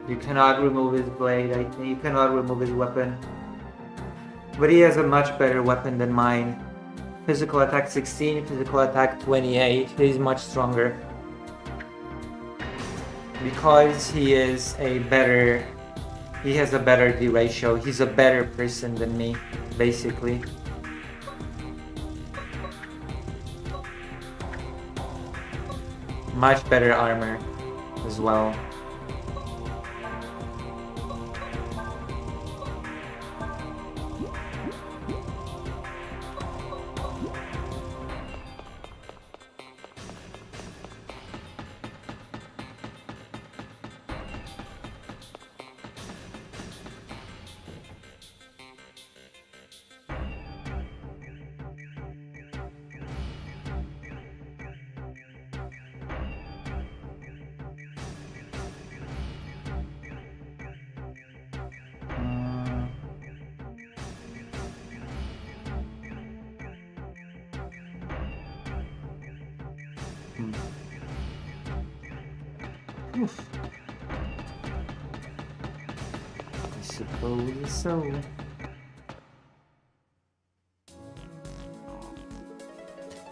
You cannot remove his blade, I think. You cannot remove his weapon. But he has a much better weapon than mine. Physical attack 16, physical attack 28. He's much stronger. Because he has a better D ratio. He's a better person than me, basically. Much better armor. as well. Oof. I suppose so.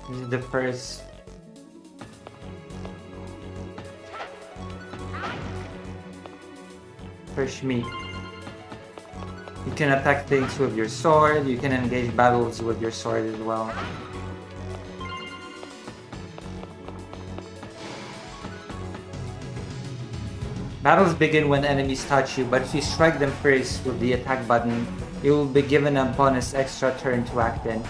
This is the first. First meet. You can attack things with your sword, you can engage battles with your sword as well. Battles begin when enemies touch you, but if you strike them first with the attack button, you will be given a bonus extra turn to act in.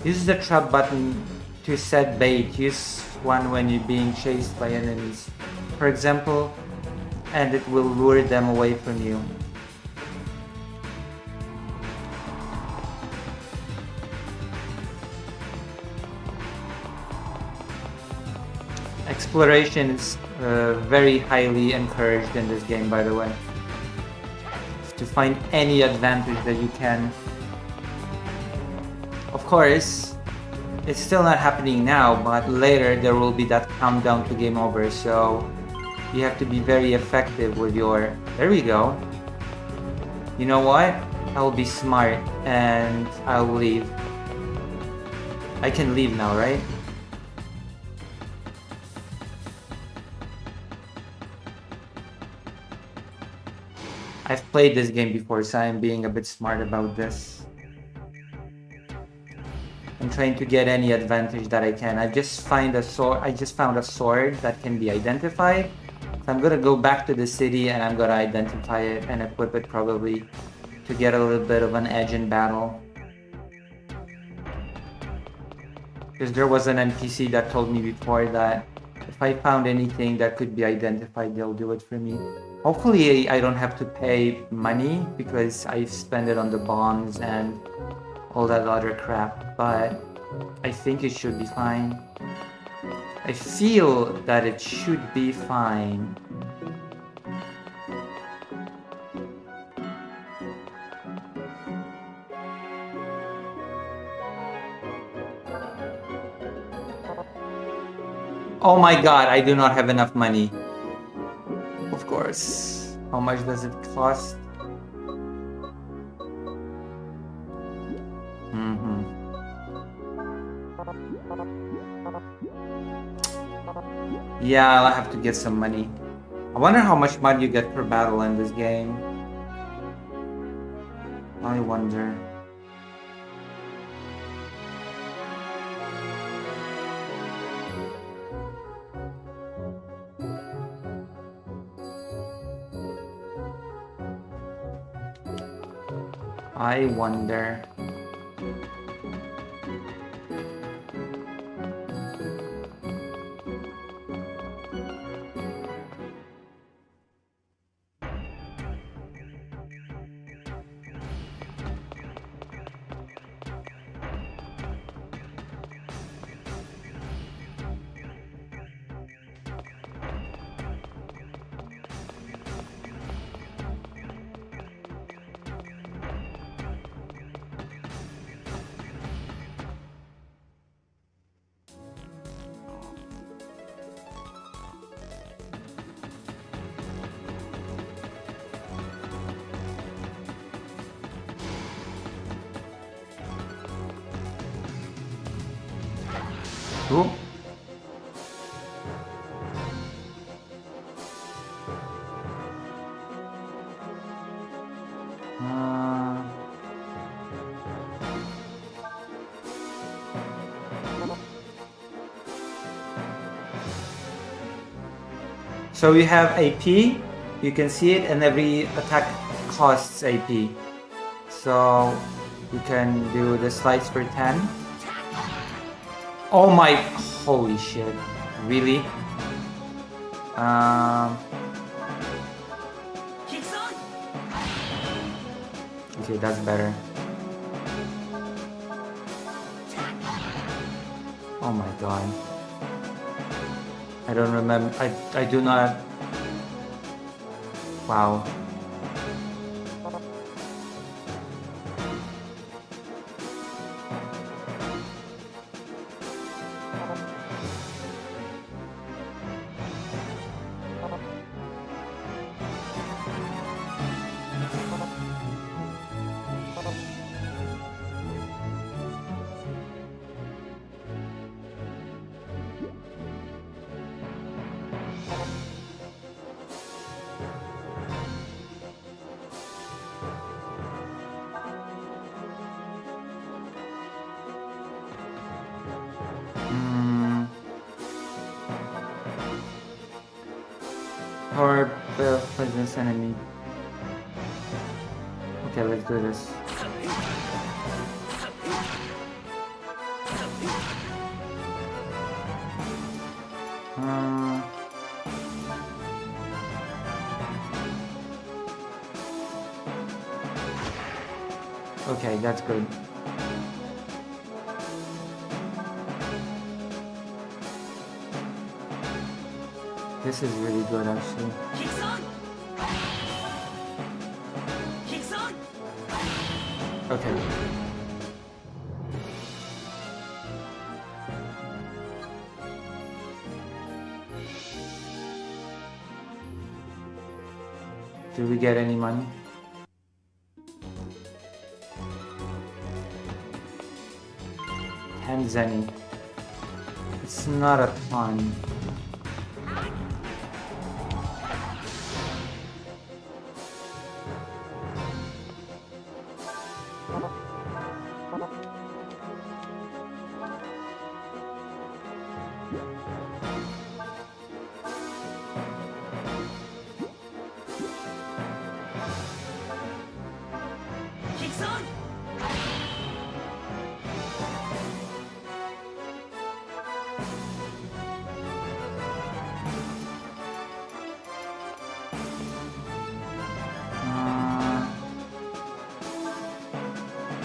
Use the trap button to set bait. Use one when you're being chased by enemies, for example, and it will lure them away from you. Exploration is very highly encouraged in this game, by the way. To find any advantage that you can. Of course, it's still not happening now, but later there will be that countdown to game over, so you have to be very effective with your... There we go. You know what? I'll be smart and I'll leave. I can leave now, right? I've played this game before, so I'm being a bit smart about this. I'm trying to get any advantage that I can. I just found a sword that can be identified. So I'm gonna go back to the city and I'm gonna identify it and equip it probably to get a little bit of an edge in battle. Because there was an NPC that told me before that if I found anything that could be identified, they'll do it for me. Hopefully I don't have to pay money because I spend it on the bombs and all that other crap, but I think it should be fine. I feel that it should be fine. Oh my god, I do not have enough money. Of course. How much does it cost? Yeah, I'll have to get some money. I wonder how much money you get per battle in this game. I wonder. I wonder. Cool. So you have AP, you can see it, and every attack costs AP. So you can do the slice for 10. Oh my, holy shit, really? Okay, that's better. Oh my god. I don't remember. I do not. Wow. Power poisonous enemy. Okay, let's do this. Okay, that's good. This is really good, actually. Okay. Do we get any money? Zenny. It's not a ton.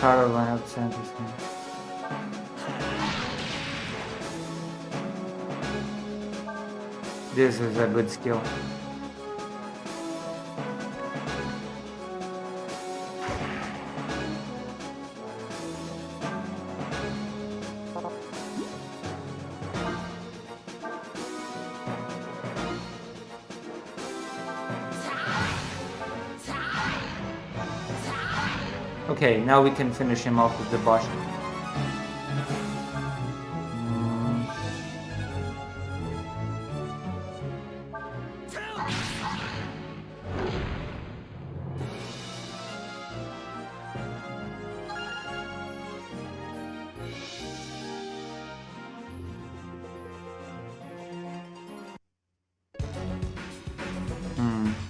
Power line up center. This is a good skill. Okay, now we can finish him off with the boss.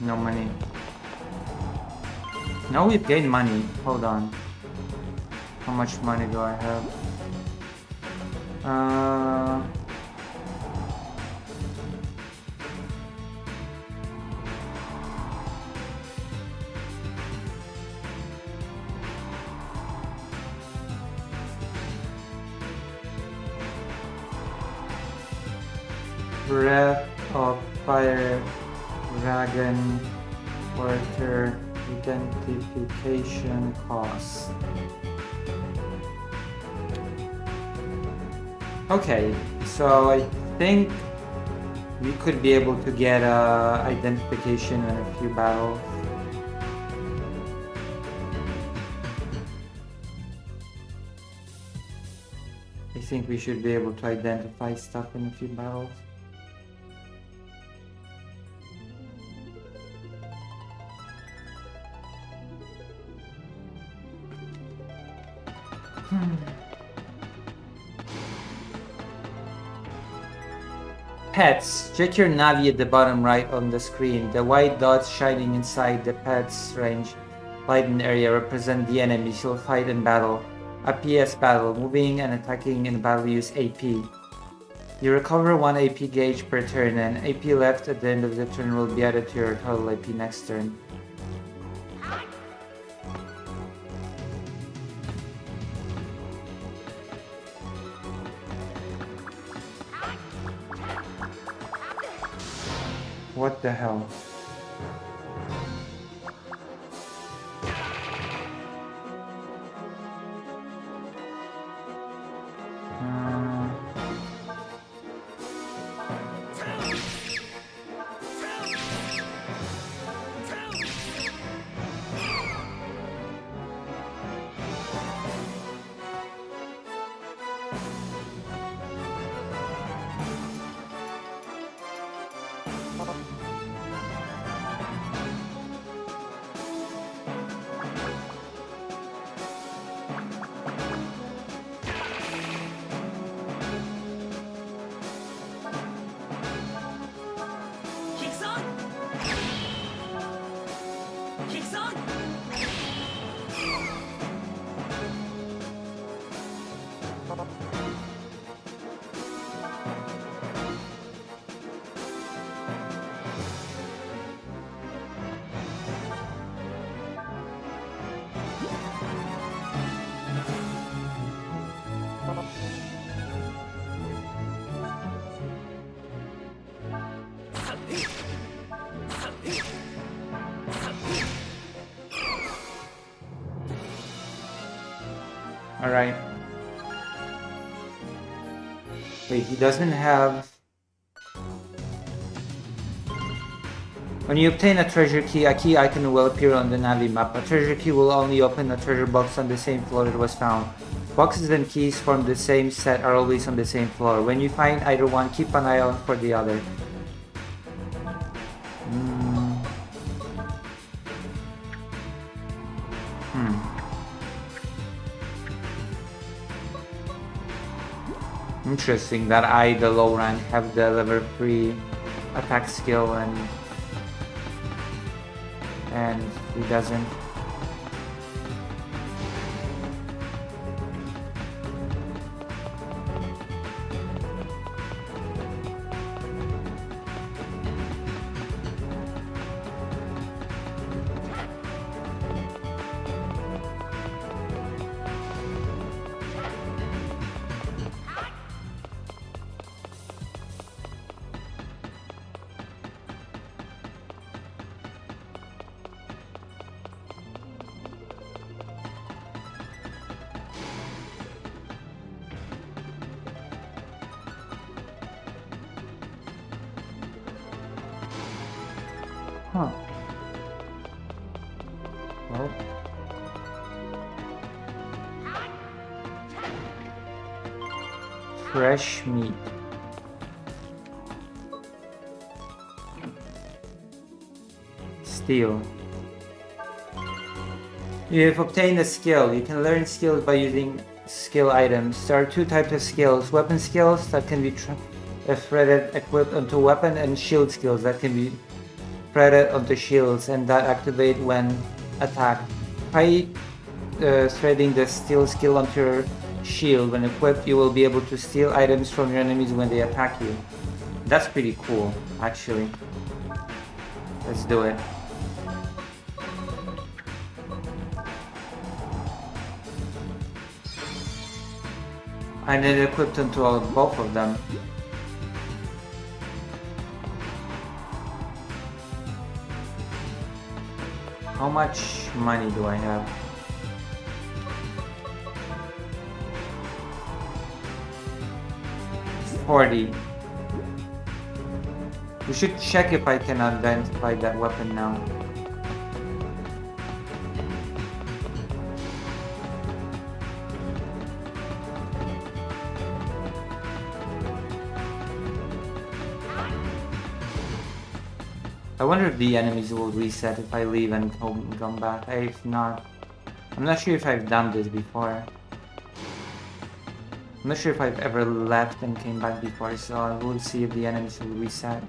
No money. Now we've gained money. Hold on. How much money do I have? Breath of Fire, Dragon, Porter, Identification cost. Okay, so I think we could be able to get identification in a few battles. I think we should be able to identify stuff in a few battles. Pets. Check your Navi at the bottom right on the screen. The white dots shining inside the pets range lightened area represent the enemies you'll fight in battle. A PS battle. Moving and attacking in battle use AP. You recover 1 AP gauge per turn, and AP left at the end of the turn will be added to your total AP next turn. What the hell? Alright. Wait, he doesn't have... When you obtain a treasure key, a key icon will appear on the Navi map. A treasure key will only open a treasure box on the same floor it was found. Boxes and keys from the same set are always on the same floor. When you find either one, keep an eye out for the other. Interesting that I, the low rank, have the level 3 attack skill and he doesn't. Huh. Well. Fresh meat. Steel. You have obtained a skill. You can learn skills by using skill items. There are two types of skills. Weapon skills that can be threaded, equipped onto weapon, and shield skills that can be threaded onto shields and that activate when attacked. By threading the steel skill onto your shield when equipped, you will be able to steal items from your enemies when they attack you. That's pretty cool, actually. Let's do it. I need it equipped onto both of them. How much money do I have? $40. We should check if I can identify that weapon now. I wonder if the enemies will reset if I leave and come back. If not, I'm not sure if I've done this before. I'm not sure if I've ever left and came back before, so we'll see if the enemies will reset.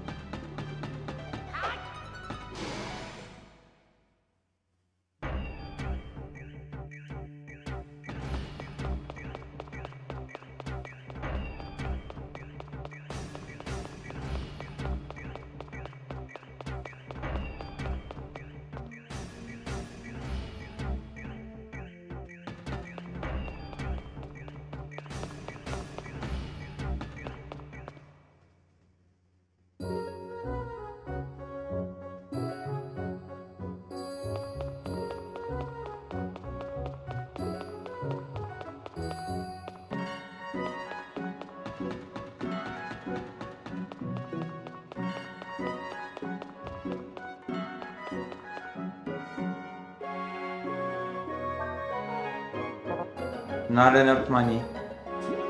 Not enough money.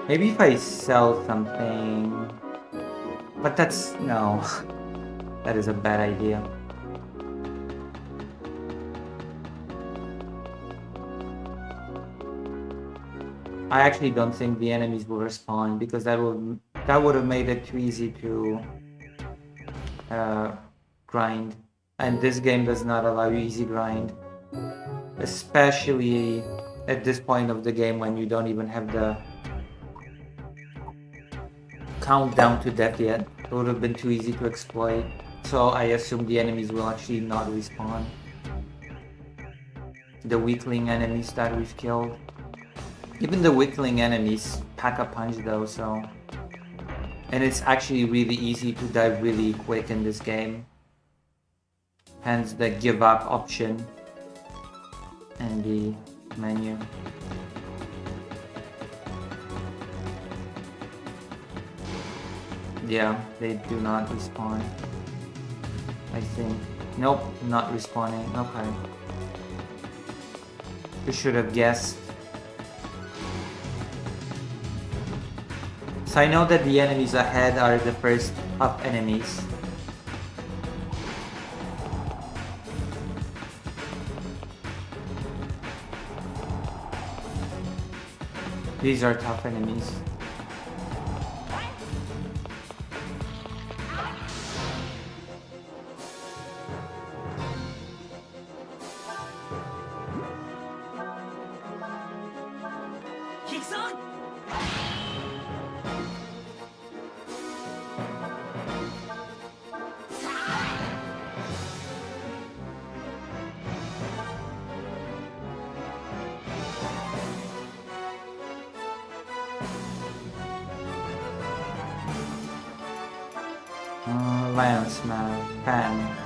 Maybe if I sell something. But that's... no. That is a bad idea. I actually don't think the enemies will respawn because that would have made it too easy to grind. And this game does not allow you easy grind. Especially at this point of the game when you don't even have the countdown to death yet. It would have been too easy to exploit. So I assume the enemies will actually not respawn. The weakling enemies that we've killed. Even the weakling enemies pack a punch though, so... And it's actually really easy to die really quick in this game. Hence the give up option in the menu. Yeah, they do not respawn. I think. Nope, not respawning. Okay. You should have guessed. So I know that the enemies ahead are the first up enemies. These are tough enemies. Lance, man. Pan.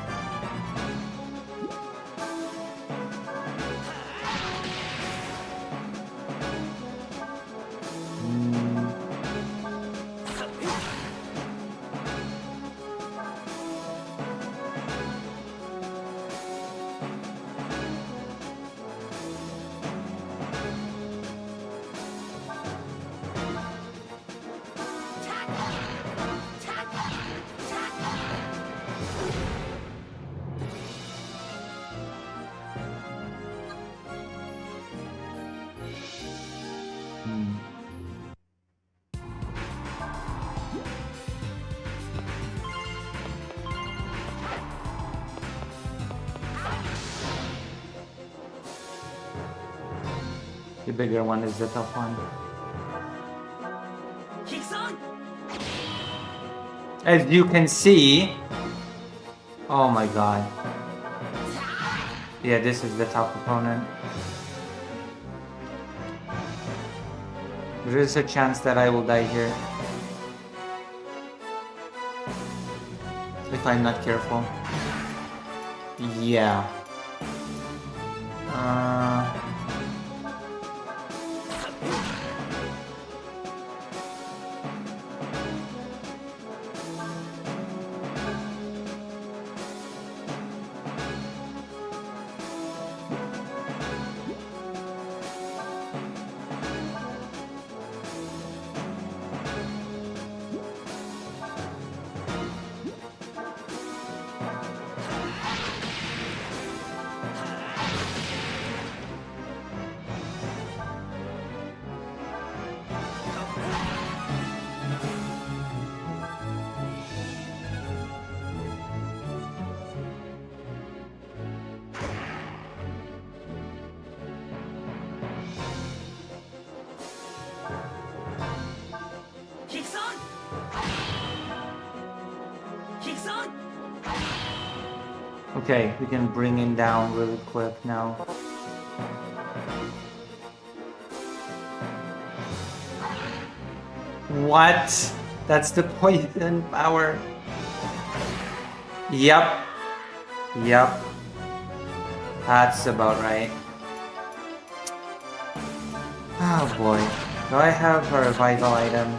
The bigger one is the tough one. As you can see... Oh my god. Yeah, this is the tough opponent. There is a chance that I will die here. If I'm not careful. Yeah. Okay, we can bring him down really quick now. What? That's the poison power. Yep. Yep. That's about right. Oh boy. Do I have a revival item?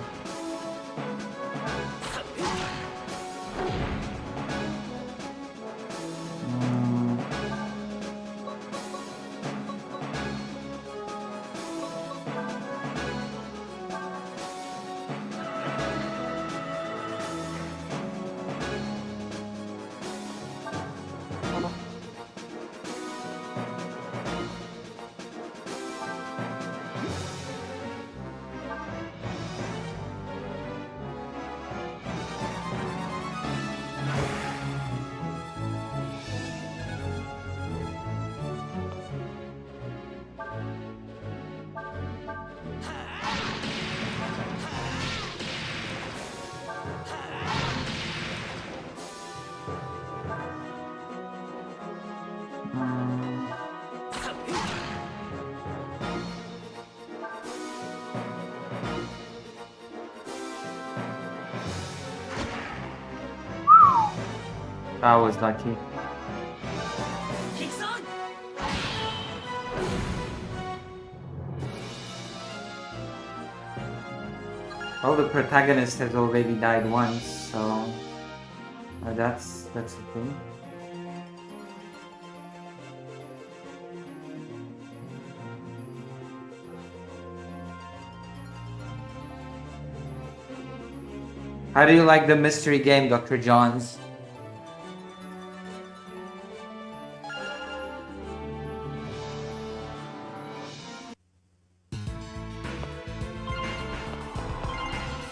Mm. That was lucky. Oh, the protagonist has already died once, so that's a thing. How do you like the mystery game, Dr. Johns?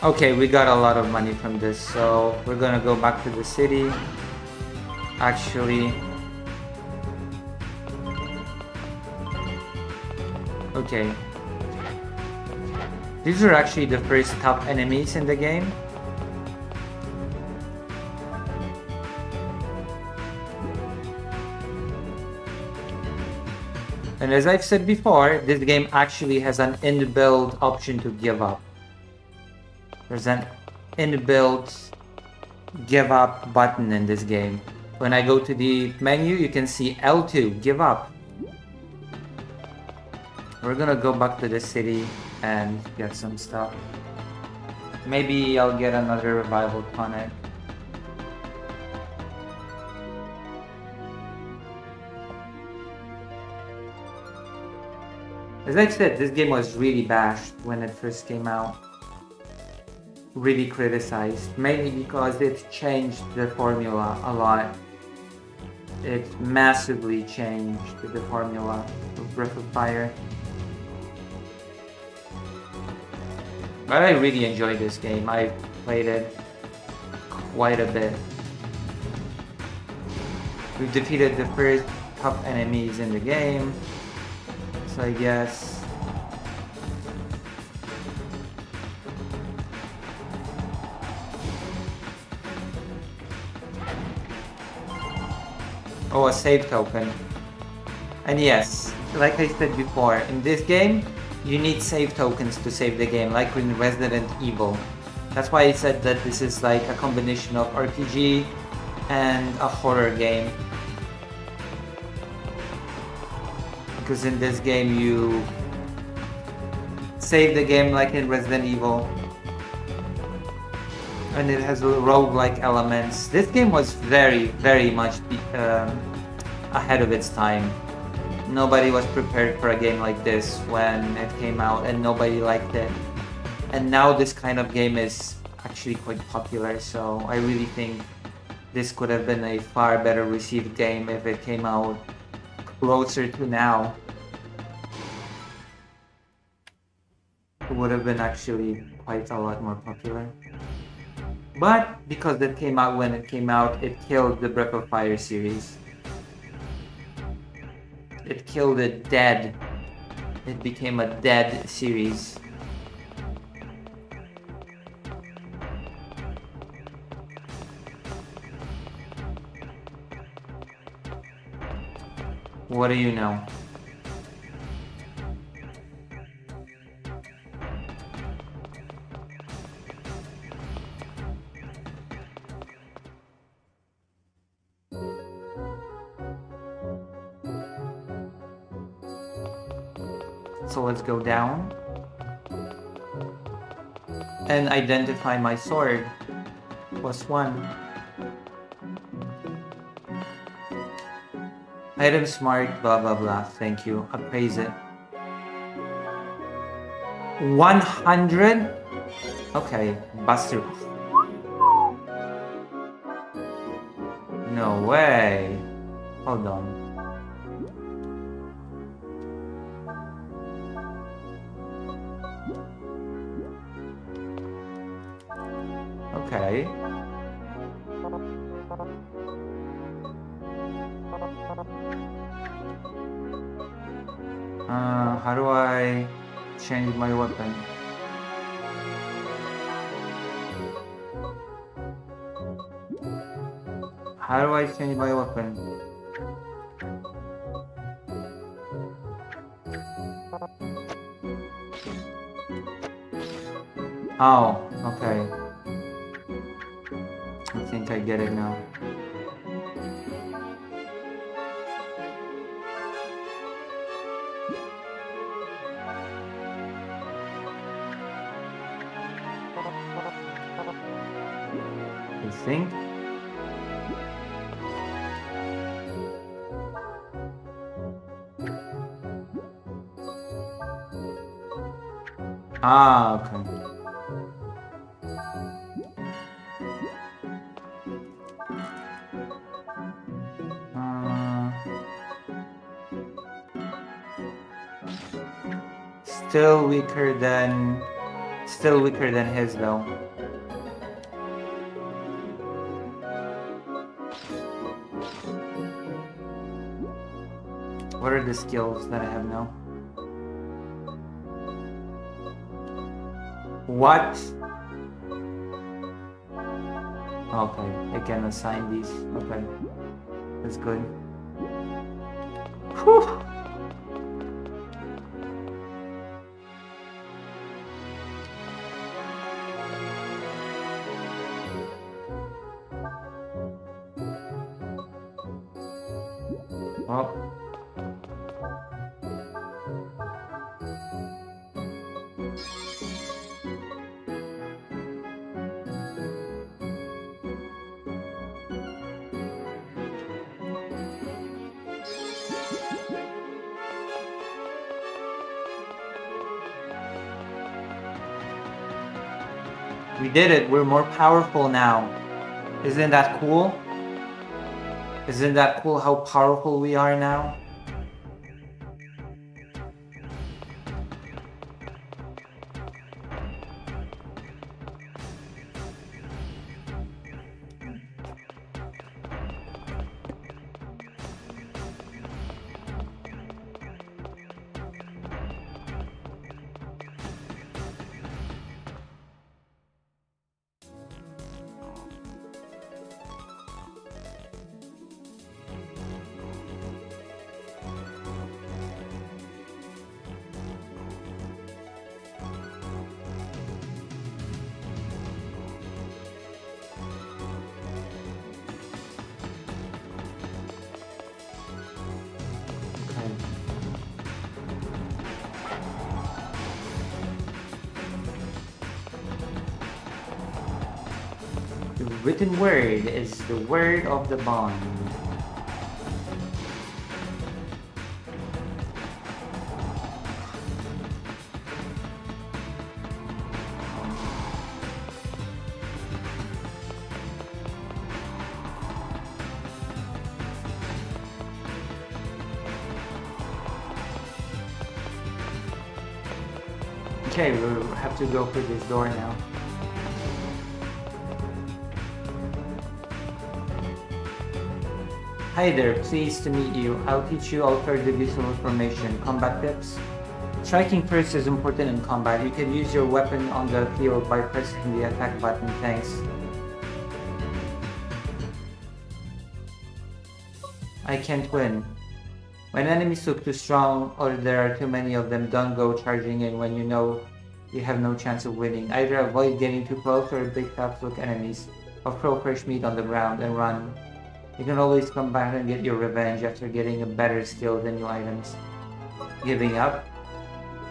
Okay, we got a lot of money from this, so we're gonna go back to the city. Actually, okay. These are actually the first top enemies in the game. And as I've said before, this game actually has an inbuilt option to give up. There's an inbuilt give up button in this game. When I go to the menu, you can see L2, give up. We're gonna go back to the city and get some stuff. Maybe I'll get another revival tonic. As I've said, this game was really bashed when it first came out. Really criticized, mainly because it changed the formula a lot. It massively changed the formula of Breath of Fire. But I really enjoyed this game. I've played it quite a bit. We've defeated the first top enemies in the game. So I guess oh, a save token. And yes, like I said before, in this game, you need save tokens to save the game, like in Resident Evil. That's why I said that this is like a combination of RPG and a horror game. Because in this game, you save the game like in Resident Evil. And it has roguelike elements. This game was very, very much ahead of its time. Nobody was prepared for a game like this when it came out, and nobody liked it. And now this kind of game is actually quite popular, so I really think this could have been a far better received game if it came out closer to now. It would have been actually quite a lot more popular. But because it came out when it came out, it killed the Breath of Fire series. It killed it dead. It became a dead series. What do you know? So let's go down and identify my sword. +1. Item smart, blah blah blah. Thank you. Appraise it. 100? Okay, Buster. No way. Hold on. Okay. How do I change my weapon? How do I change my weapon? Oh, okay. I think I get it now. I think. Ah, okay. Still weaker than his though. What are the skills that I have now? What? Okay, I can assign these. Okay, that's good. Whew. Oh. We did it. We're more powerful now. Isn't that cool? Isn't that cool how powerful we are now? The written word is the word of the bond. Okay, we'll have to go for this door now. Hi there, pleased to meet you. I'll teach you alternative useful information. Combat tips. Striking first is important in combat. You can use your weapon on the field by pressing the attack button. Thanks. I can't win. When enemies look too strong or there are too many of them, don't go charging in when you know you have no chance of winning. Either avoid getting too close or big tops look enemies, or throw fresh meat on the ground and run. You can always come back and get your revenge after getting a better skill than new items. Giving up?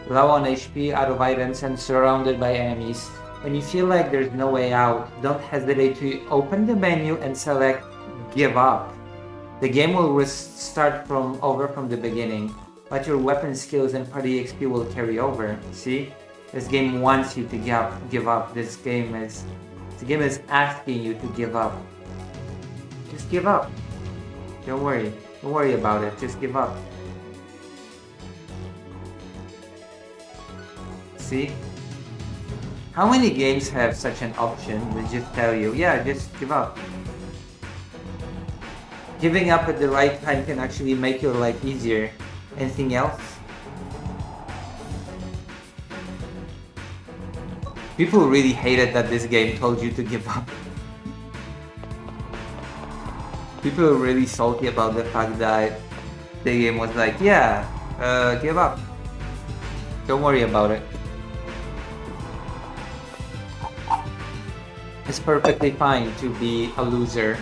Low on HP, out of items, and surrounded by enemies. When you feel like there's no way out, don't hesitate to open the menu and select Give Up. The game will start over from the beginning, but your weapon skills and party XP will carry over. See? This game wants you to give up. The game is asking you to give up. Just give up. Don't worry. Don't worry about it. Just give up. See? How many games have such an option that just tell you, yeah, just give up? Giving up at the right time can actually make your life easier. Anything else? People really hated that this game told you to give up. People are really salty about the fact that the game was like, yeah, give up. Don't worry about it. It's perfectly fine to be a loser.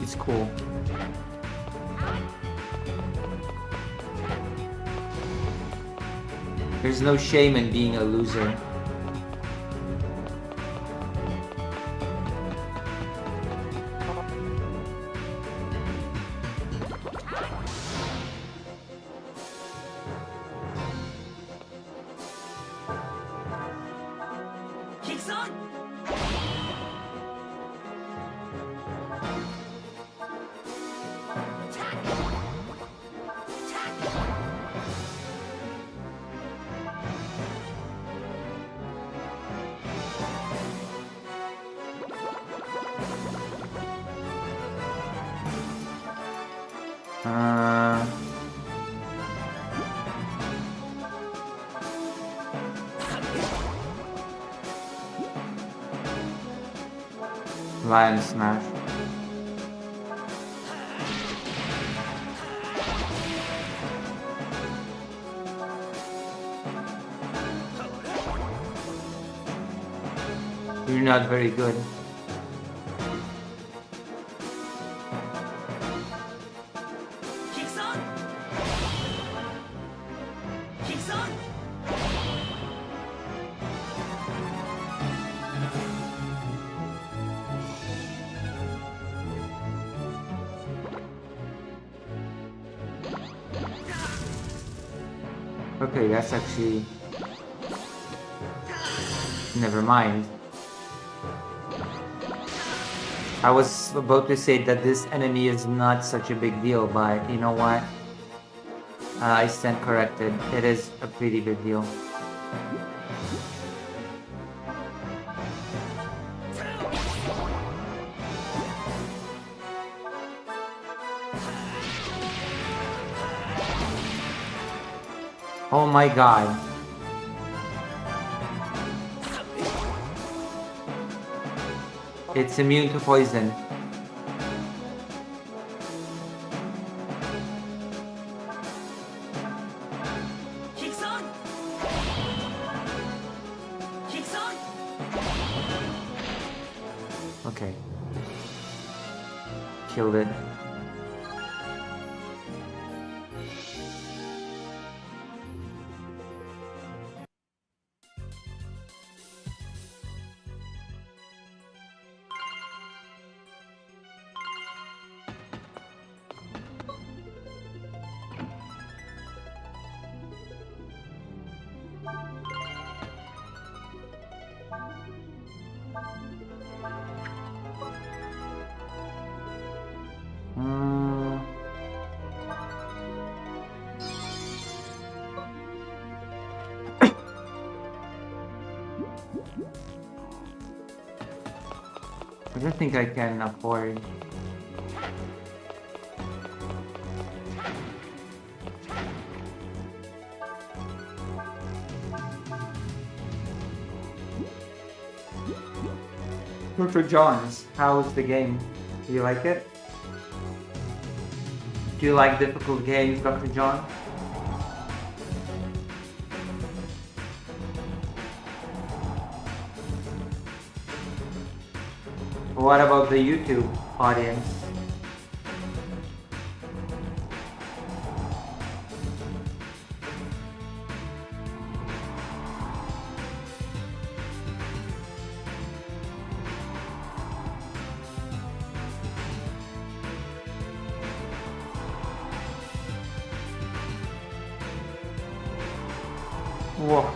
It's cool. There's no shame in being a loser. Lion Smash. You're not very good. Okay, that's actually... Never mind. I was about to say that this enemy is not such a big deal, but you know what? I stand corrected. It is a pretty big deal. Oh my god. It's immune to poison. Okay. Killed it. I don't think I can afford. Dr. Johns, how's the game? Do you like it? Do you like difficult games, Dr. John? What about the YouTube audience? Whoa.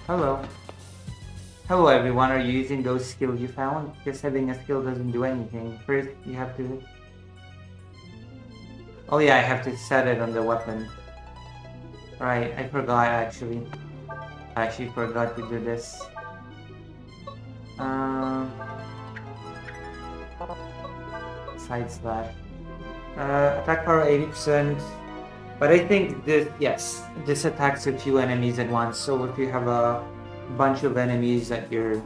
Hello. Hello everyone, are you using those skills you found? Just having a skill doesn't do anything. First you have to... Oh yeah, I have to set it on the weapon. Right, I forgot actually. I actually forgot to do this. Side slash. Attack power 80%. But I think this, yes, this attacks a few enemies at once. So if you have a bunch of enemies that you're...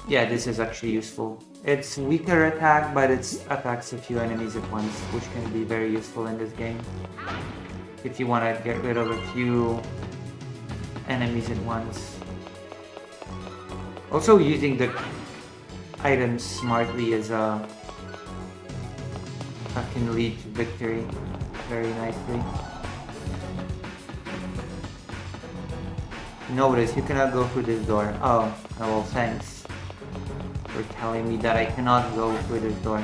Yeah, this is actually useful. It's weaker attack, but it attacks a few enemies at once, which can be very useful in this game. If you want to get rid of a few enemies at once. Also, using the items smartly is can lead to victory very nicely. Notice you cannot go through this door. Oh, well, thanks for telling me that I cannot go through this door.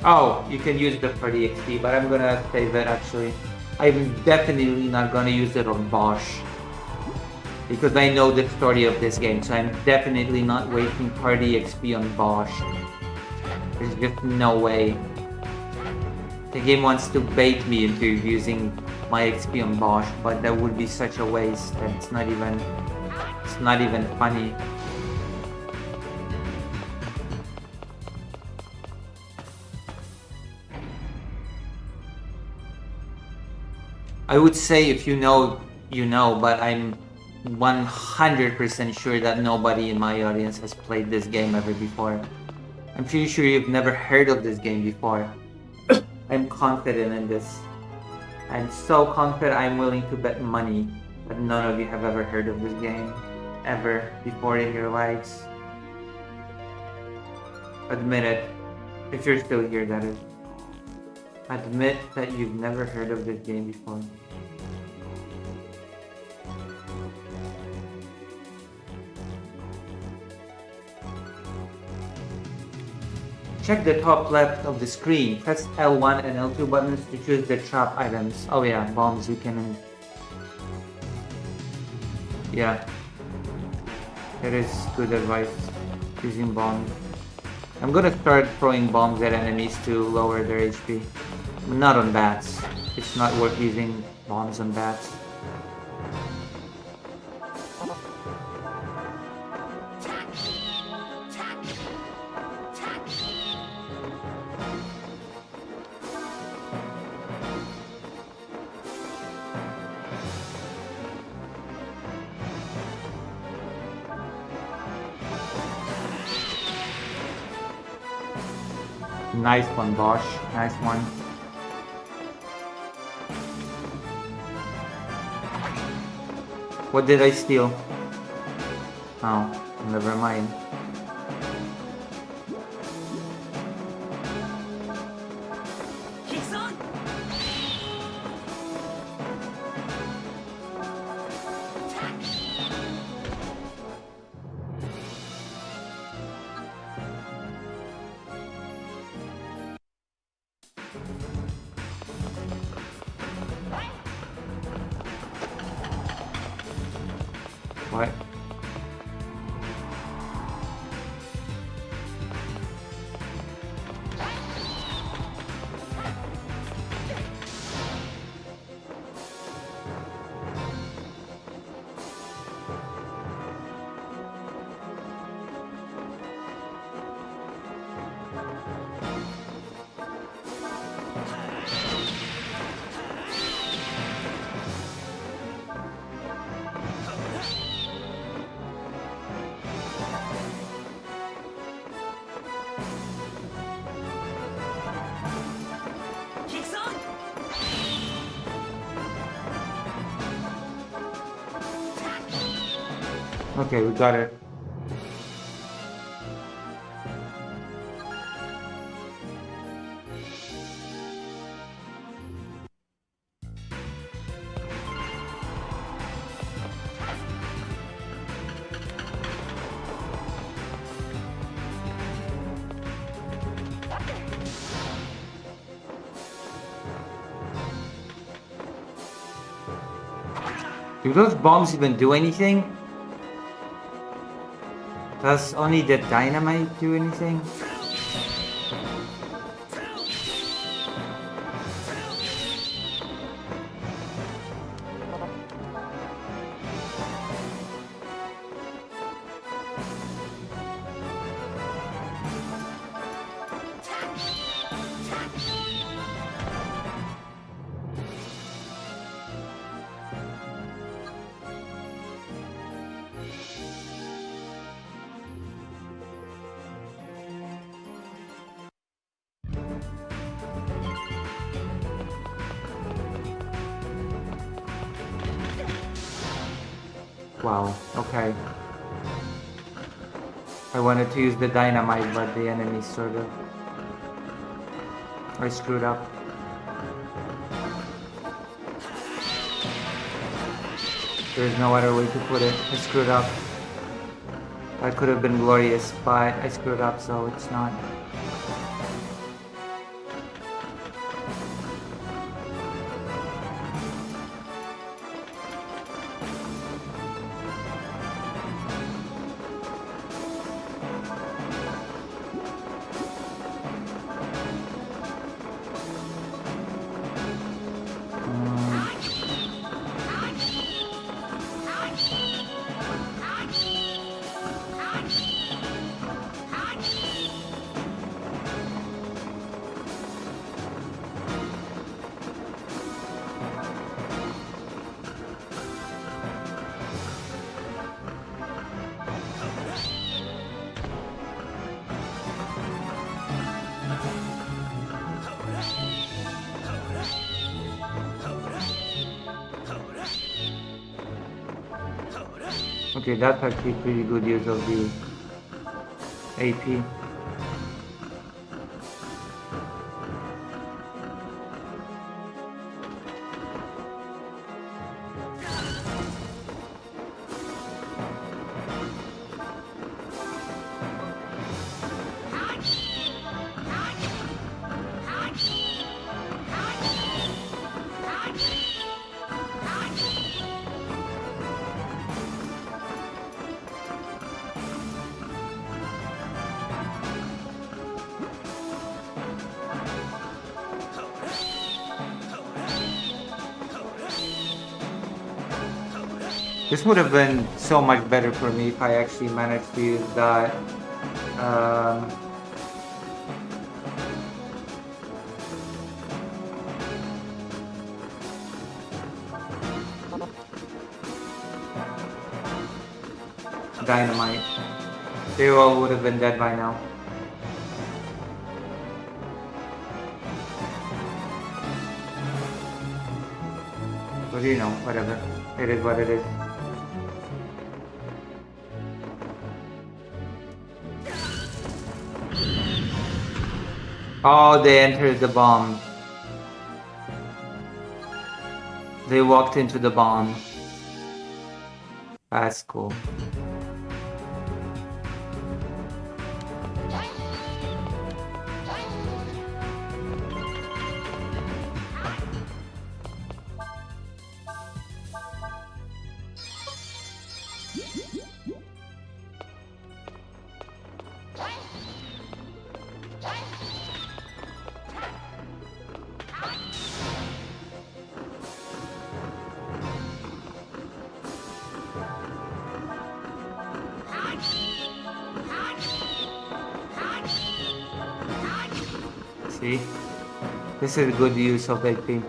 Oh, you can use the for the XP, but I'm gonna save it actually. I'm definitely not gonna use it on Bosch. Because I know the story of this game, so I'm definitely not wasting party XP on Bosch. There's just no way. The game wants to bait me into using my XP on Bosch, but that would be such a waste that it's not even funny. I would say if you know, you know, but I'm 100% sure that nobody in my audience has played this game ever before. I'm pretty sure you've never heard of this game before. I'm confident in this. I'm so confident I'm willing to bet money that none of you have ever heard of this game ever before in your lives. Admit it. If you're still here, that is. Admit that you've never heard of this game before. Check the top left of the screen. Press L1 and L2 buttons to choose the trap items. Oh yeah, bombs you can... Yeah. That is good advice, using bombs. I'm gonna start throwing bombs at enemies to lower their HP. Not on bats. It's not worth using bombs on bats. Nice one, Bosch. Nice one. What did I steal? Oh, never mind. What? Okay, we got it. Do those bombs even do anything? Does only the dynamite do anything? Wow, okay. I wanted to use the dynamite, but the enemy sort of... I screwed up. There's no other way to put it. I screwed up. That could have been glorious, but I screwed up, so it's not. Okay, that's actually pretty good use of the AP. This would have been so much better for me if I actually managed to use that. Dynamite. They all would have been dead by now. But you know, whatever. It is what it is. Oh, they entered the bomb. They walked into the bomb. That's cool. See? This is good use of AP.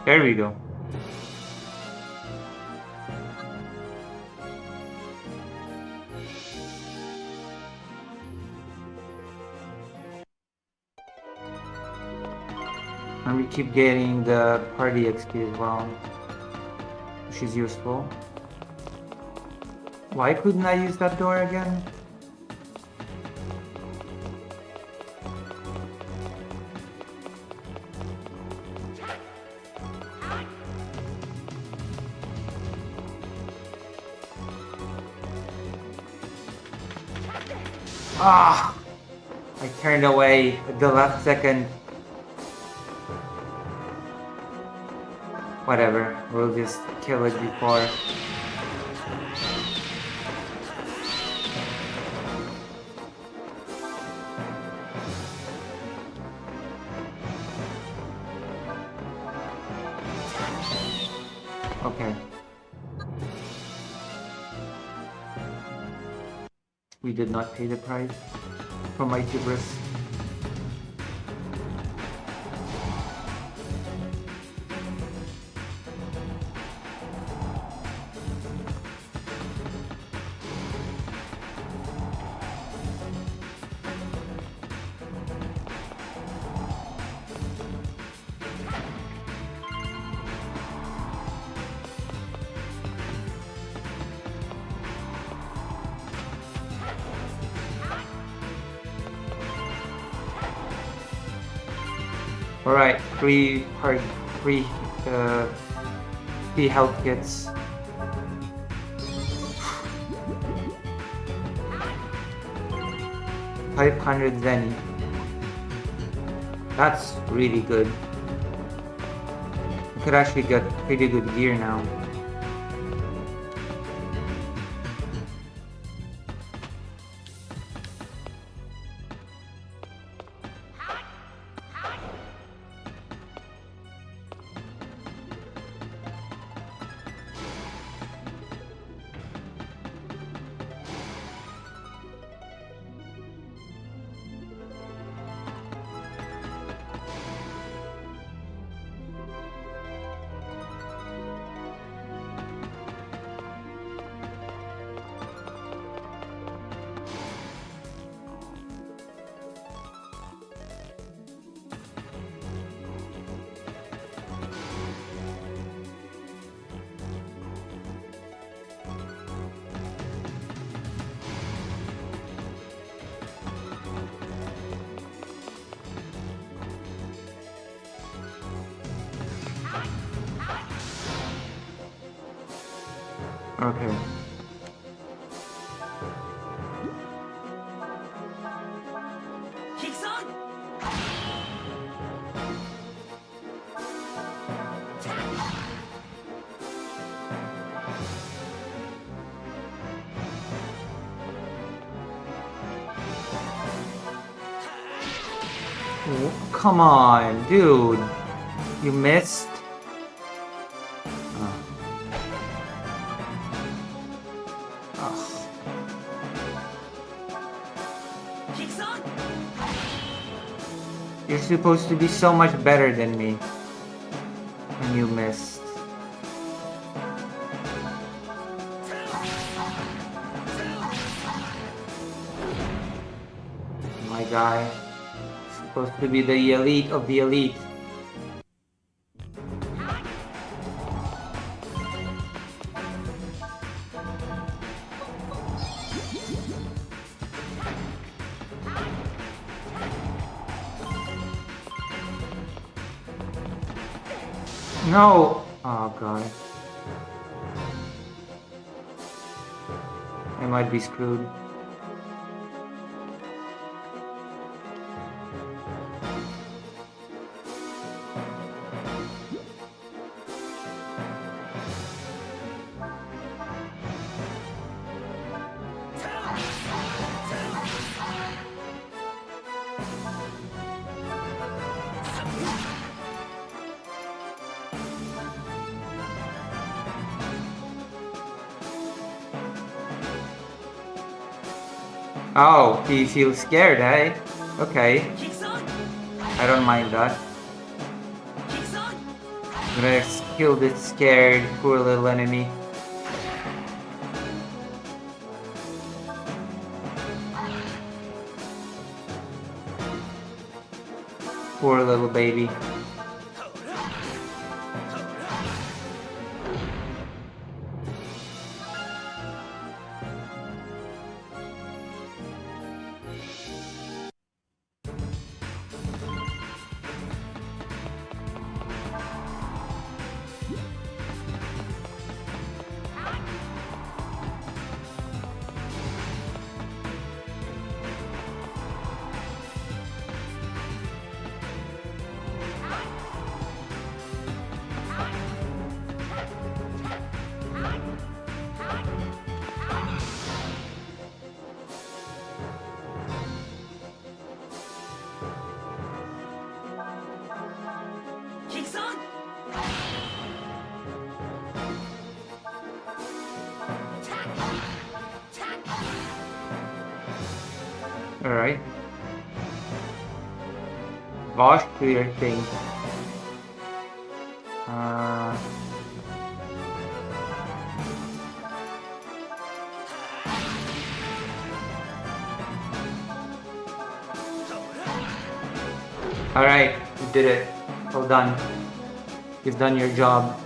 There we go. And we keep getting the party XP as well, which is useful. Why couldn't I use that door again? Ah! I turned away at the last second. Whatever, we'll just kill it before. Okay. We did not pay the price for my hubris. Alright, free health kits. $500 Zenny. That's really good. We could actually get pretty good gear now. Okay. Oh, come on, dude. You missed? You're supposed to be so much better than me. And you missed. My guy. Supposed to be the elite of the elite. No! Oh god. I might be screwed. Oh, he feels scared, eh? Okay. I don't mind that. I'm gonna kill this scared, poor little enemy. Poor little baby. Alright. Bosch, do your thing. Alright, you did it. Well done. You've done your job.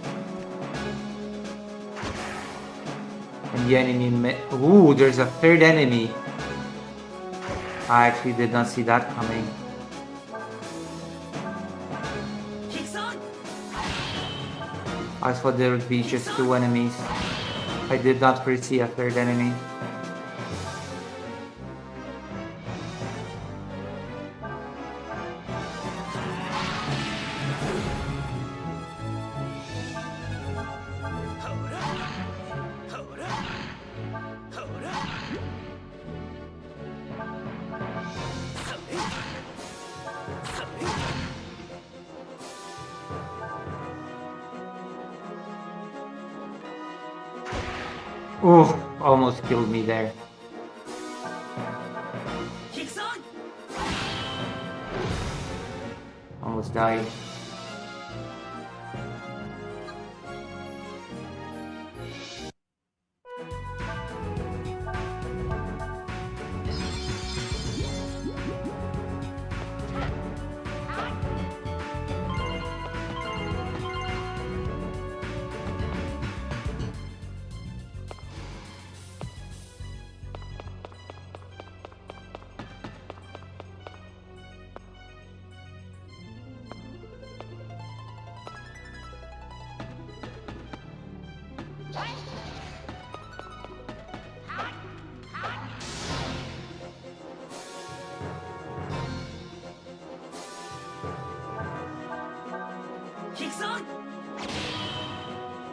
And the enemy ooh, there's a third enemy. I actually did not see that coming. I thought there would be just 2 enemies. I did not foresee a third enemy. Ooh, almost killed me there. Almost died.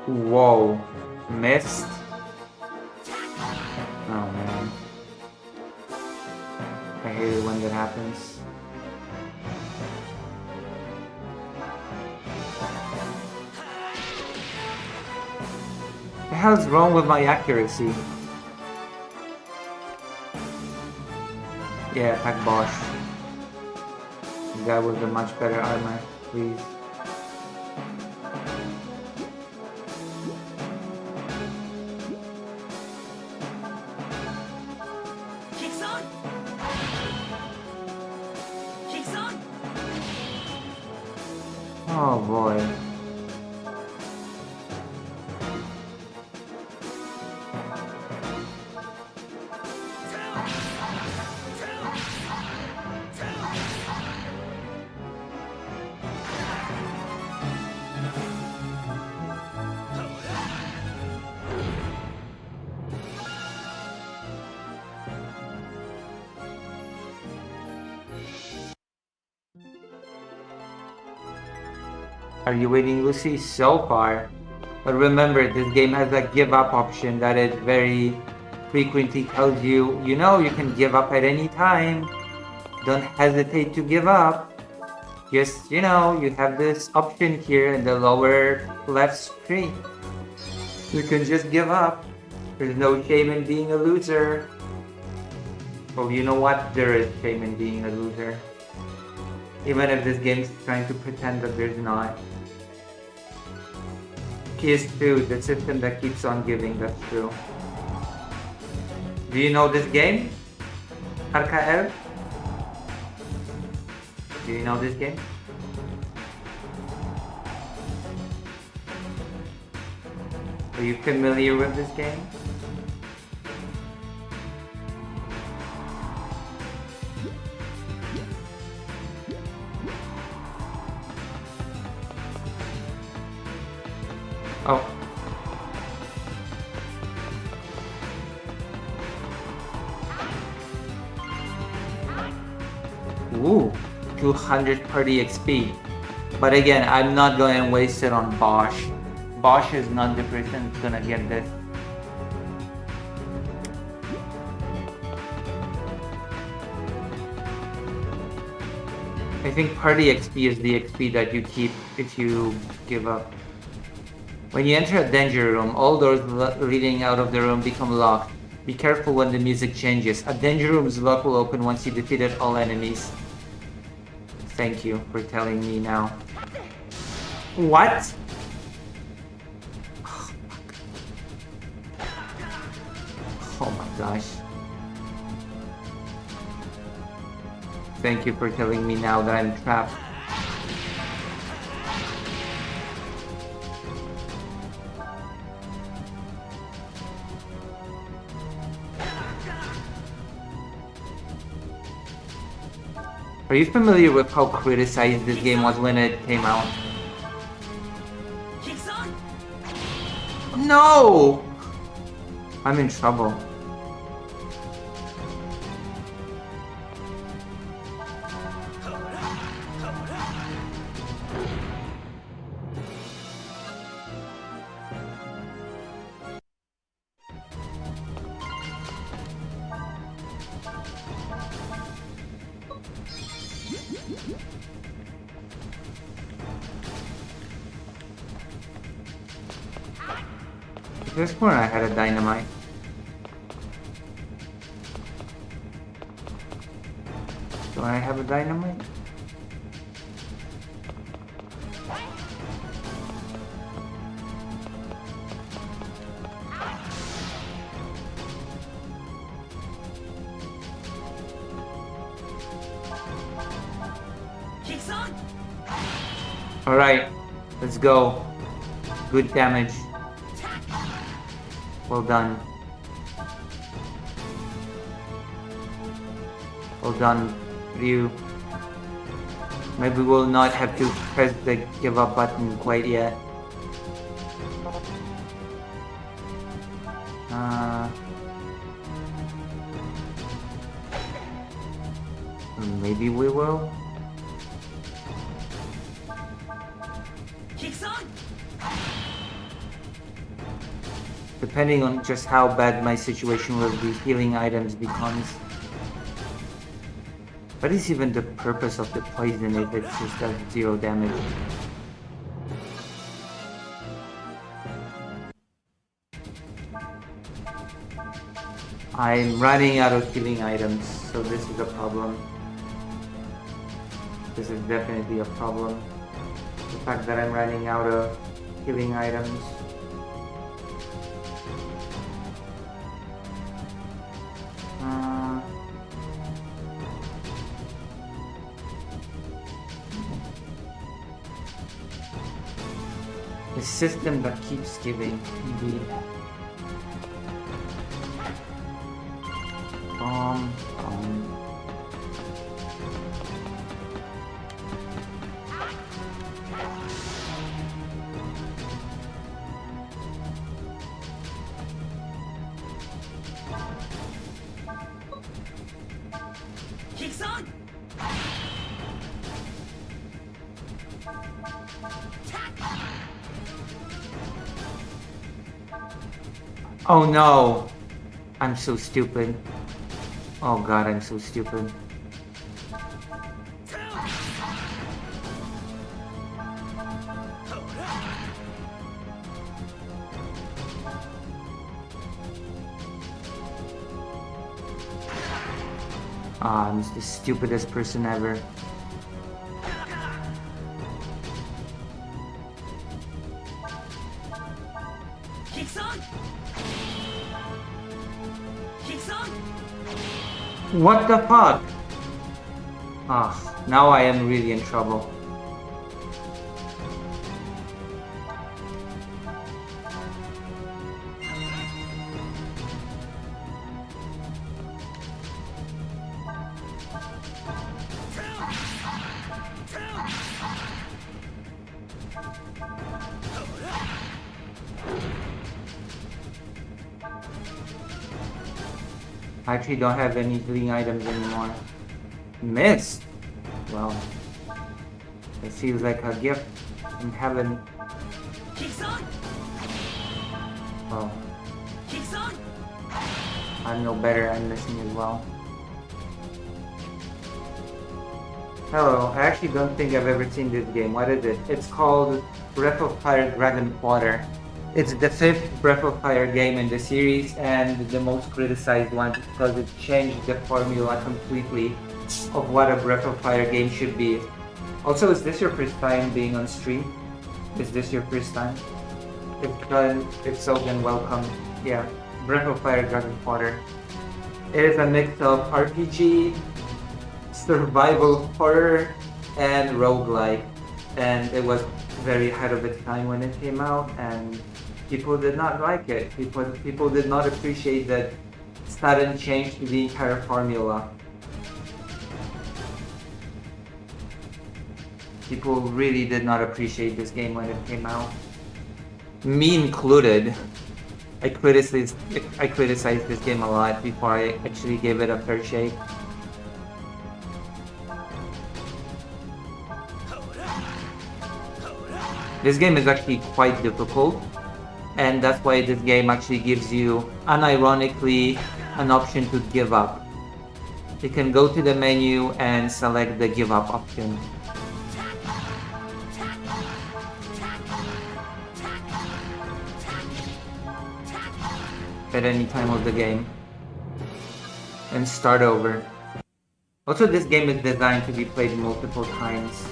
Whoa, missed? Oh man. I hate it when that happens. What the hell's wrong with my accuracy? Yeah, attack Bosch. That with the much better armor, please. Oh boy. Are you waiting, Lucy? So far. But remember, this game has a give up option that it very frequently tells you, you know, you can give up at any time. Don't hesitate to give up. Just, you know, you have this option here in the lower left screen. You can just give up. There's no shame in being a loser. Well, you know what? There is shame in being a loser. Even if this game's trying to pretend that there's not. PS2, the system that keeps on giving, that's true. Do you know this game? RKL? Do you know this game? Are you familiar with this game? Oh. Ooh, 200 party XP. But again, I'm not going to waste it on Bosch. Bosch is not the person who's gonna get this. I think party XP is the XP that you keep if you give up. When you enter a danger room, all doors leading out of the room become locked. Be careful when the music changes. A danger room's lock will open once you defeated all enemies. Thank you for telling me now. What? Oh my gosh. Thank you for telling me now that I'm trapped. Are you familiar with how criticized this game was when it came out? No! I'm in trouble. At this point I had a dynamite. Do I have a dynamite? Alright, let's go. Good damage. Well done. Well done, Ryu. Maybe we'll not have to press the give up button quite yet. Maybe we will. Depending on just how bad my situation with the healing items becomes. What is even the purpose of the poison if it just does 0 damage? I'm running out of healing items, so this is a problem. This is definitely a problem. The fact that I'm running out of healing items. The system that keeps giving, indeed. Oh no! I'm so stupid. Oh god, I'm so stupid. I'm the stupidest person ever. What the fuck? Ah, now I am really in trouble. I actually don't have any healing items anymore. Missed? Well, it feels like a gift from heaven. Oh. I'm no better, I'm missing as well. Hello, I actually don't think I've ever seen this game. What is it? It's called Breath of Fire Dragon Quarter. It's the 5th Breath of Fire game in the series and the most criticized one because it changed the formula completely of what a Breath of Fire game should be. Also, is this your first time being on stream? Is this your first time? If so, then welcome. Yeah, Breath of Fire Dragon Quarter. It is a mix of RPG, survival horror, and roguelike. And it was very ahead of its time when it came out, and people did not like it. People did not appreciate that sudden change to the entire formula. People really did not appreciate this game when it came out. Me included. I criticized this game a lot before I actually gave it a fair shake. This game is actually quite difficult, and that's why this game actually gives you, unironically, an option to give up. You can go to the menu and select the give up option. At any time of the game and start over. Also, this game is designed to be played multiple times.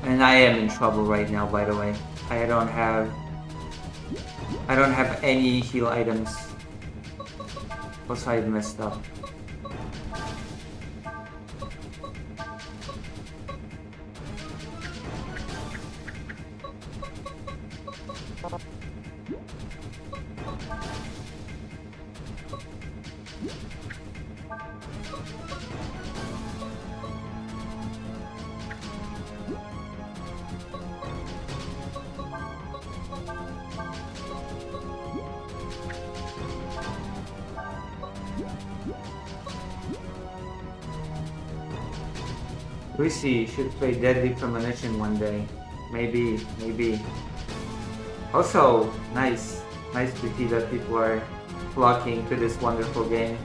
And I am in trouble right now, by the way. I don't have any heal items. Also, I've messed up. Lucy should play Deadly Premonition one day. Maybe. Also, nice to see that people are flocking to this wonderful game.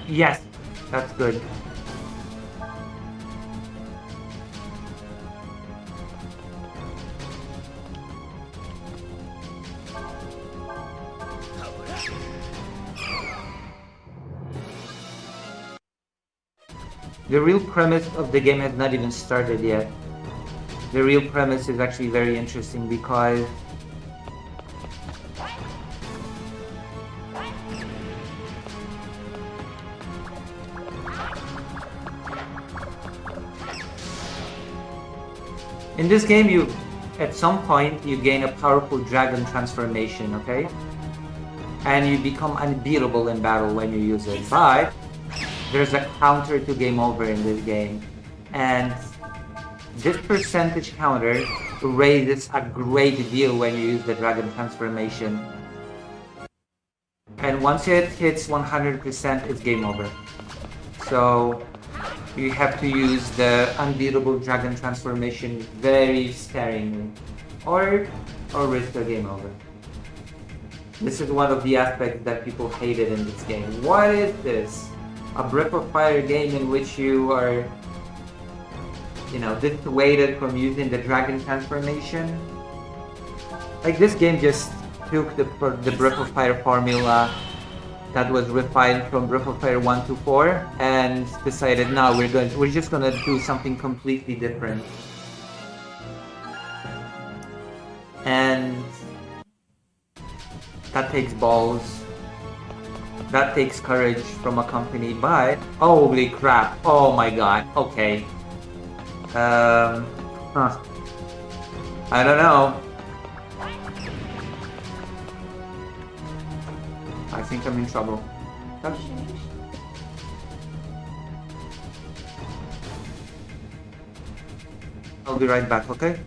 Yes, that's good. The real premise of the game has not even started yet. The real premise is actually very interesting because in this game, at some point, you gain a powerful dragon transformation, okay? And you become unbeatable in battle when you use it. But there's a counter to game over in this game. And this percentage counter raises a great deal when you use the dragon transformation. And once it hits 100%, it's game over. So you have to use the unbeatable dragon transformation very sparingly. or risk a game over. This is one of the aspects that people hated in this game. What is this? A Breath of Fire game in which you are, dissuaded from using the dragon transformation? Like, this game just took the Breath of Fire formula that was refined from Breath of Fire 1 to 4 and decided, no, we're just gonna do something completely different. And that takes balls. That takes courage from a company, but holy crap! Oh my god! Okay. I don't know. I think I'm in trouble. I'll be right back, okay?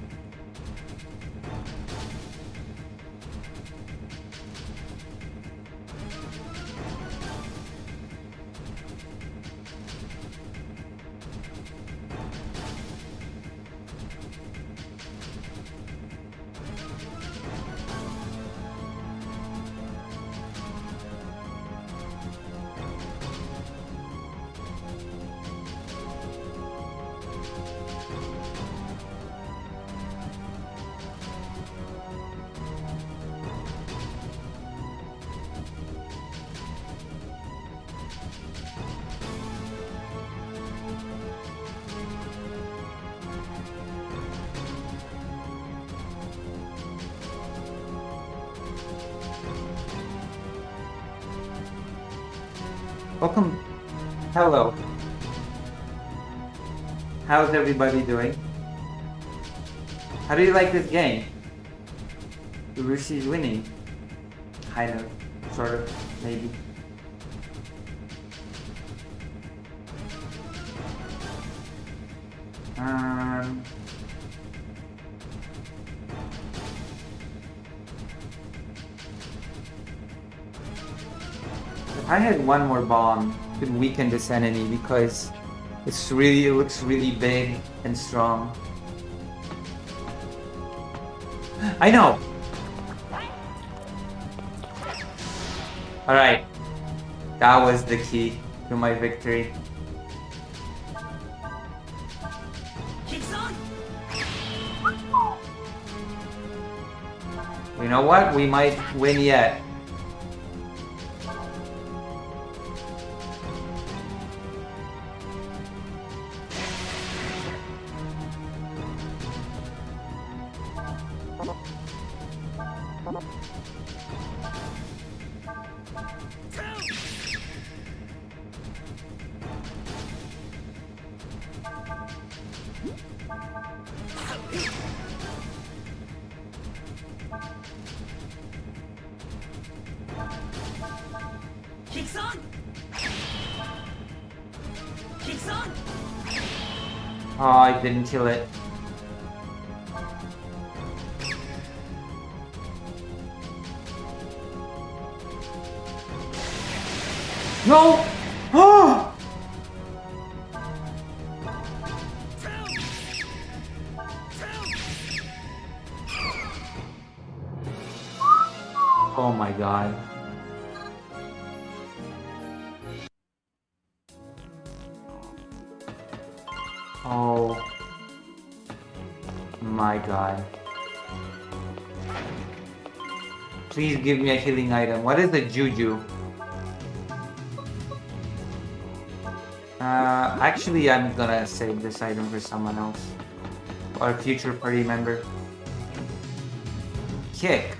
Welcome. Hello. How's everybody doing? How do you like this game? Urushi's winning. Kind of. Sort of. Maybe. If I had one more bomb, it could weaken this enemy because it looks really big and strong. I know! Alright. That was the key to my victory. You know what? We might win yet. Oh, I didn't kill it. No! Oh! Oh my god. Oh my god. Please give me a healing item. What is the Juju? Actually, I'm gonna save this item for someone else. Or a future party member. Kick.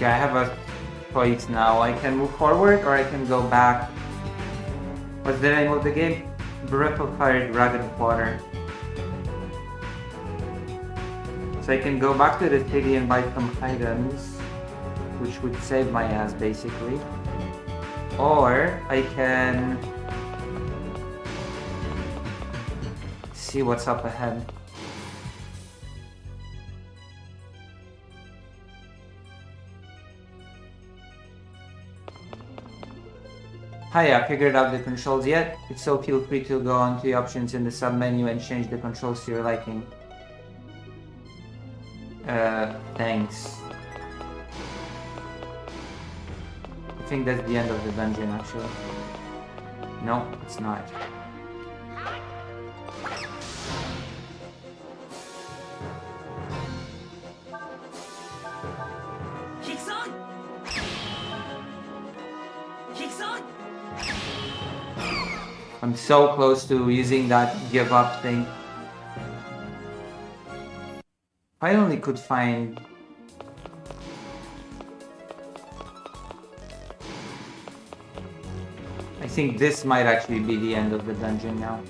Okay, I have a choice now. I can move forward or I can go back. What's the name of the game? Breath of Fire Dragon Quarter. So I can go back to the city and buy some items, which would save my ass basically. Or I can see what's up ahead. Hiya, figured out the controls yet? If so, feel free to go on to the options in the sub-menu and change the controls to your liking. Thanks. I think that's the end of the dungeon, actually. No, it's not. I'm so close to using that give up thing. If I only could find... I think this might actually be the end of the dungeon now.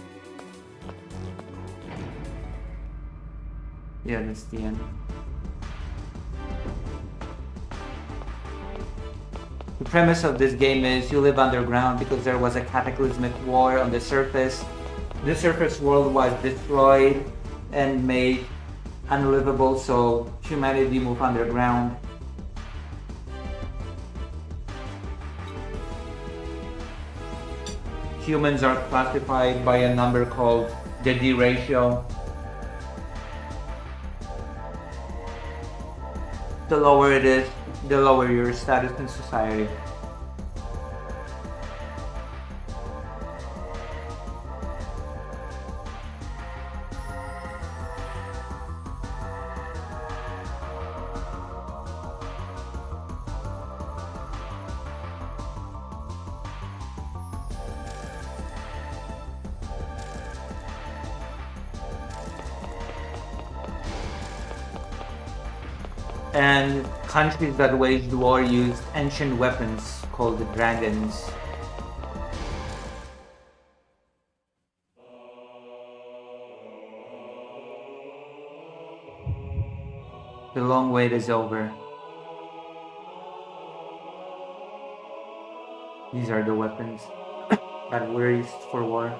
Yeah, that's the end. The premise of this game is you live underground because there was a cataclysmic war on the surface. The surface world was destroyed and made unlivable, so humanity moved underground. Humans are classified by a number called the D ratio. The lower it is, the lower your status in society. And countries that waged war used ancient weapons called the dragons. The long wait is over. These are the weapons that were used for war.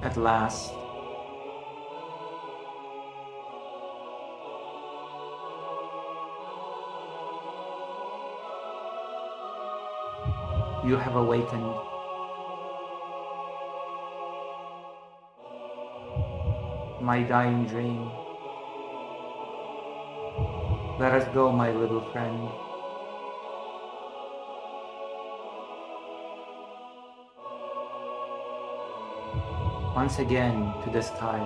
At last. You have awakened. My dying dream. Let us go, my little friend. Once again to the sky.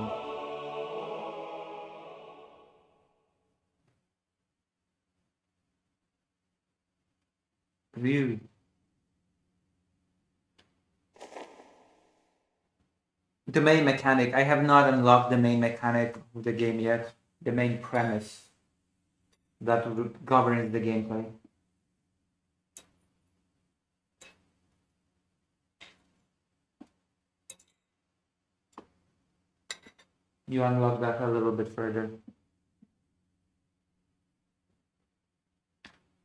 View. The main mechanic. I have not unlocked the main mechanic of the game yet. The main premise that governs the gameplay. You unlock that a little bit further.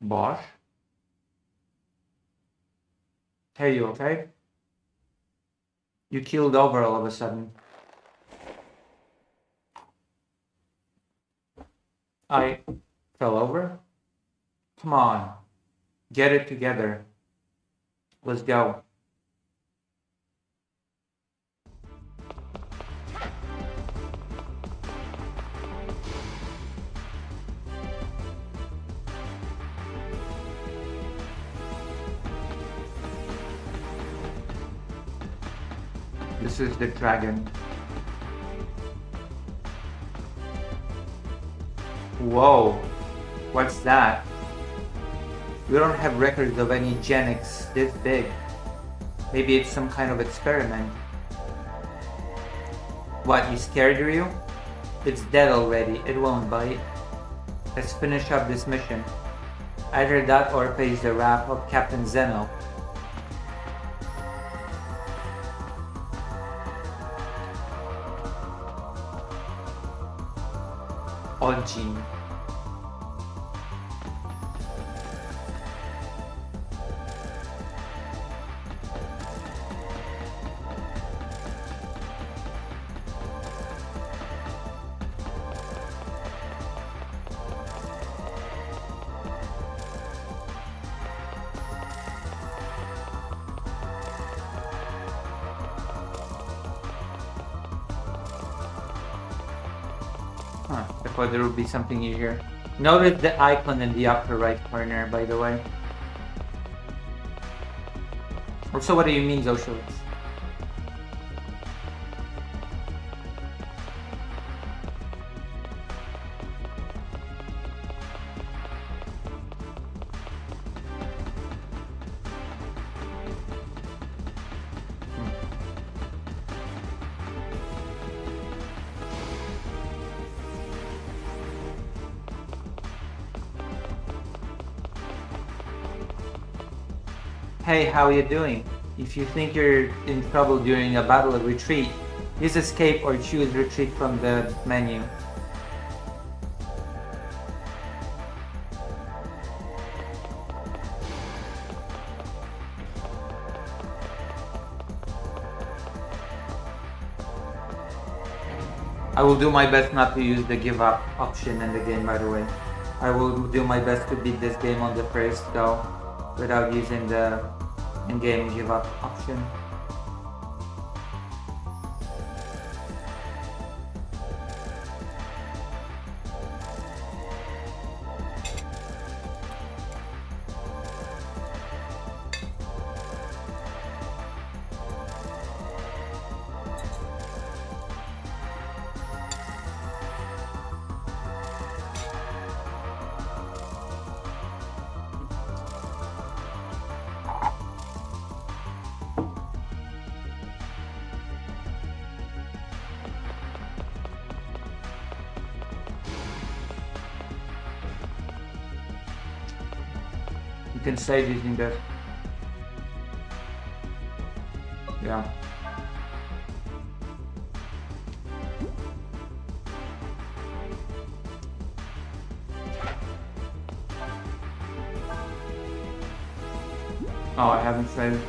Bosch? Hey, you okay? You keeled over all of a sudden. I fell over? Come on. Get it together. Let's go. This is the dragon. Whoa, what's that? We don't have records of any Genix this big. Maybe it's some kind of experiment. What, you scared you? It's dead already, it won't bite. Let's finish up this mission. Either that or face the wrath of Captain Zeno. Ojin. Huh, I thought there would be something new here. Notice the icon in the upper right corner, by the way. Also, what do you mean, Zoshowitz? Hey, how are you doing? If you think you're in trouble during a battle, retreat. Use escape or choose retreat from the menu. I will do my best not to use the give up option in the game, by the way. I will do my best to beat this game on the first go without using the in-game give up option. You can save using this. Yeah. Oh, I haven't saved.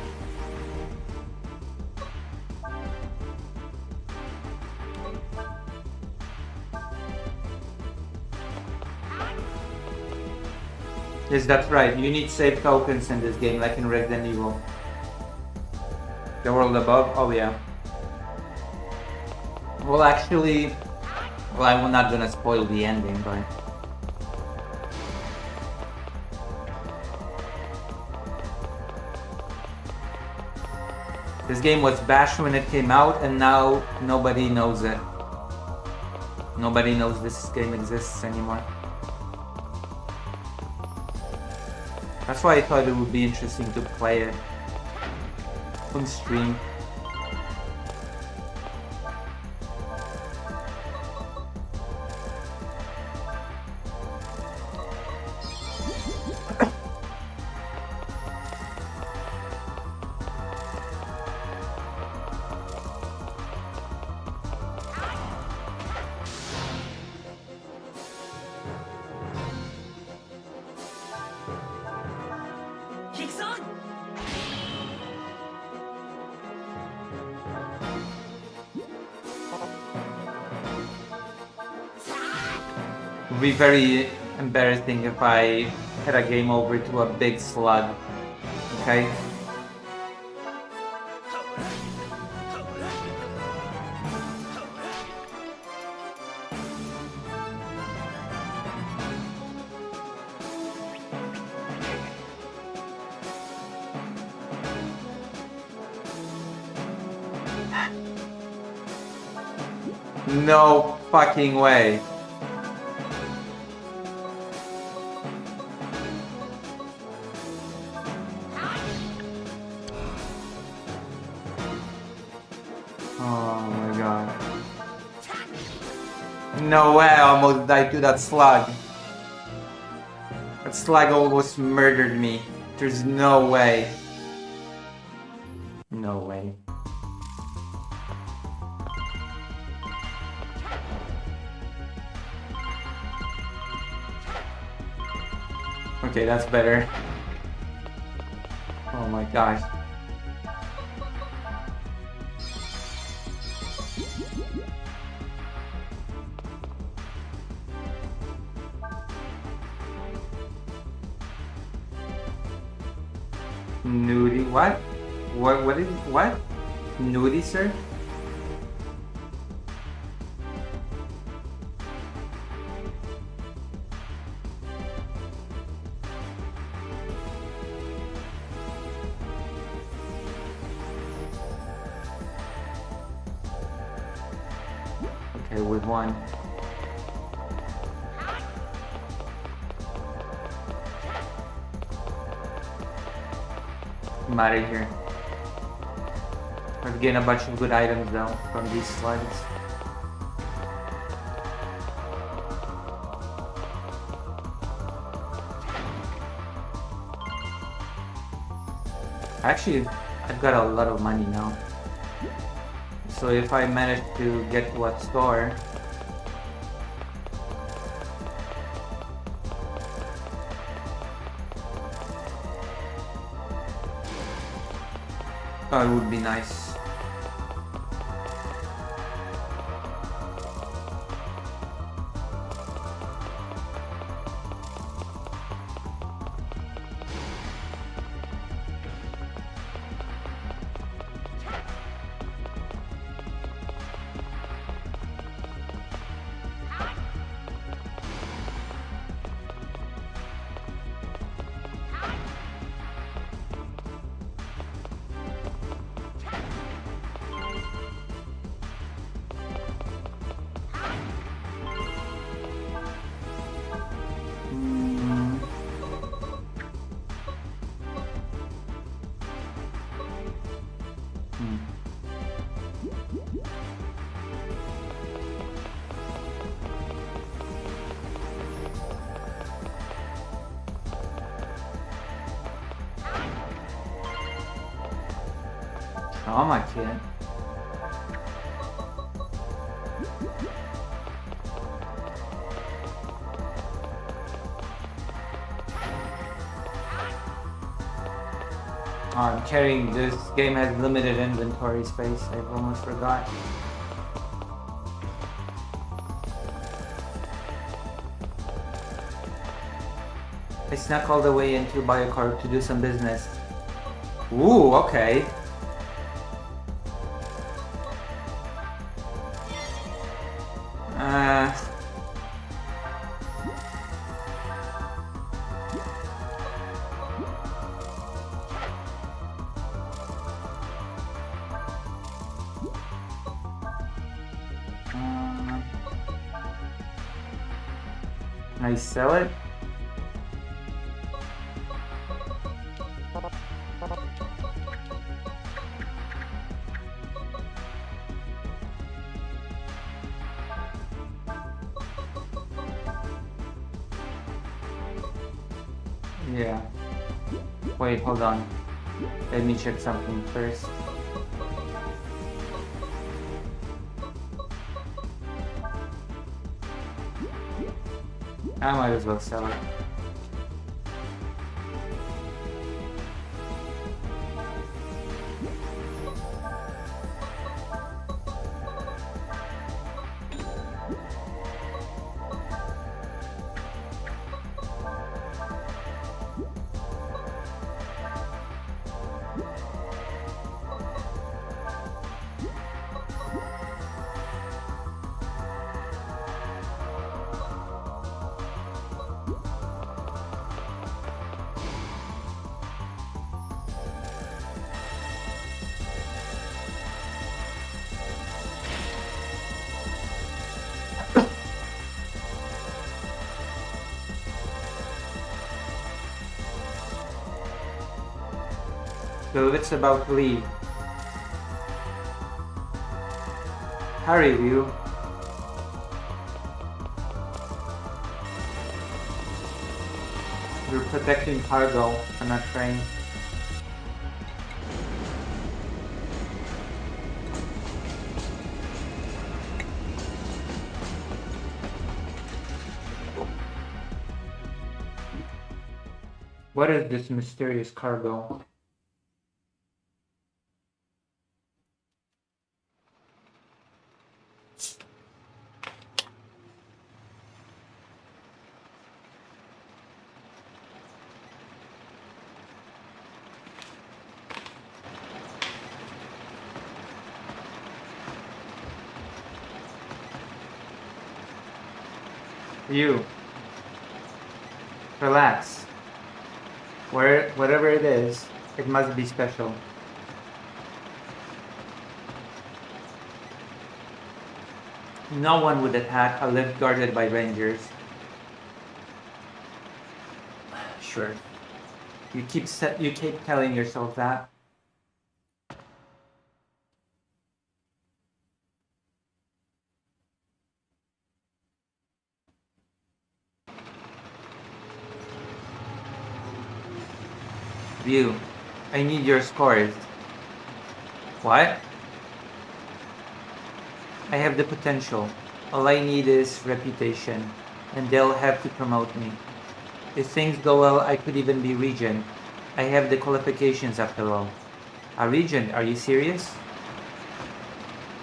Yes, that's right. You need save tokens in this game, like in Resident Evil. The world above? Oh yeah. Well, actually, well, I'm not gonna spoil the ending, but this game was bashed when it came out, and now nobody knows it. Nobody knows this game exists anymore. That's why I thought it would be interesting to play it on stream. It would be very embarrassing if I had a game over to a big slug. Okay? No fucking way. Oh my god. No way, I almost died to that slug. That slug almost murdered me. There's no way. No way. Okay, that's better. Oh my gosh. Nudie, what? What? Nudie, sir? Okay, with one. I'm out of here. I've gained a bunch of good items though from these slugs. Actually, I've got a lot of money now. So if I manage to get what store, that would be nice. Trauma kit. Oh, I'm carrying this game has limited inventory space. I've almost forgot. I snuck all the way into Biocorp to do some business. Ooh, okay. Can I sell it? Yeah. Wait, hold on. Let me check something first. I might as well sell it. So it's about to leave. Hurry, Ryu. We're protecting cargo on our train. What is this mysterious cargo? You. Relax. Whatever it is, it must be special. No one would attack a lift guarded by rangers. Sure. You keep telling yourself that. View. I need your scores. What? I have the potential. All I need is reputation, and they'll have to promote me. If things go well, I could even be regent. I have the qualifications after all. A regent? Are you serious?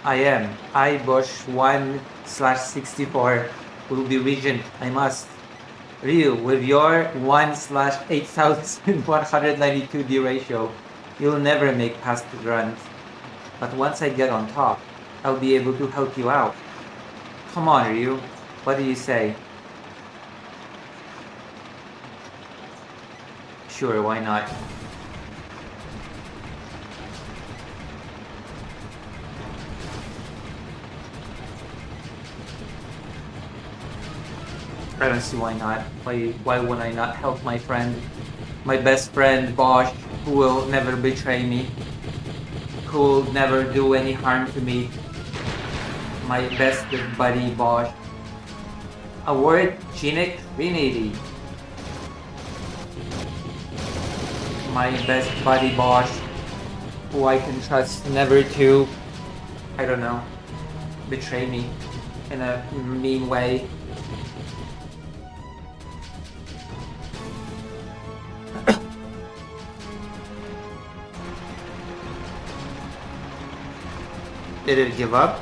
I am. I, Bosch 1/64, will be regent. I must. Ryu, with your 1/8192 D ratio, you'll never make past runs. But once I get on top, I'll be able to help you out. Come on, Ryu. What do you say? Sure, why not? I don't see why not. Why would I not help my friend? My best friend, Bosch, who will never betray me. Who will never do any harm to me. My best buddy, Bosch. Award Genic 380. My best buddy, Bosch, who I can trust never to, I don't know, betray me in a mean way. Did it give up?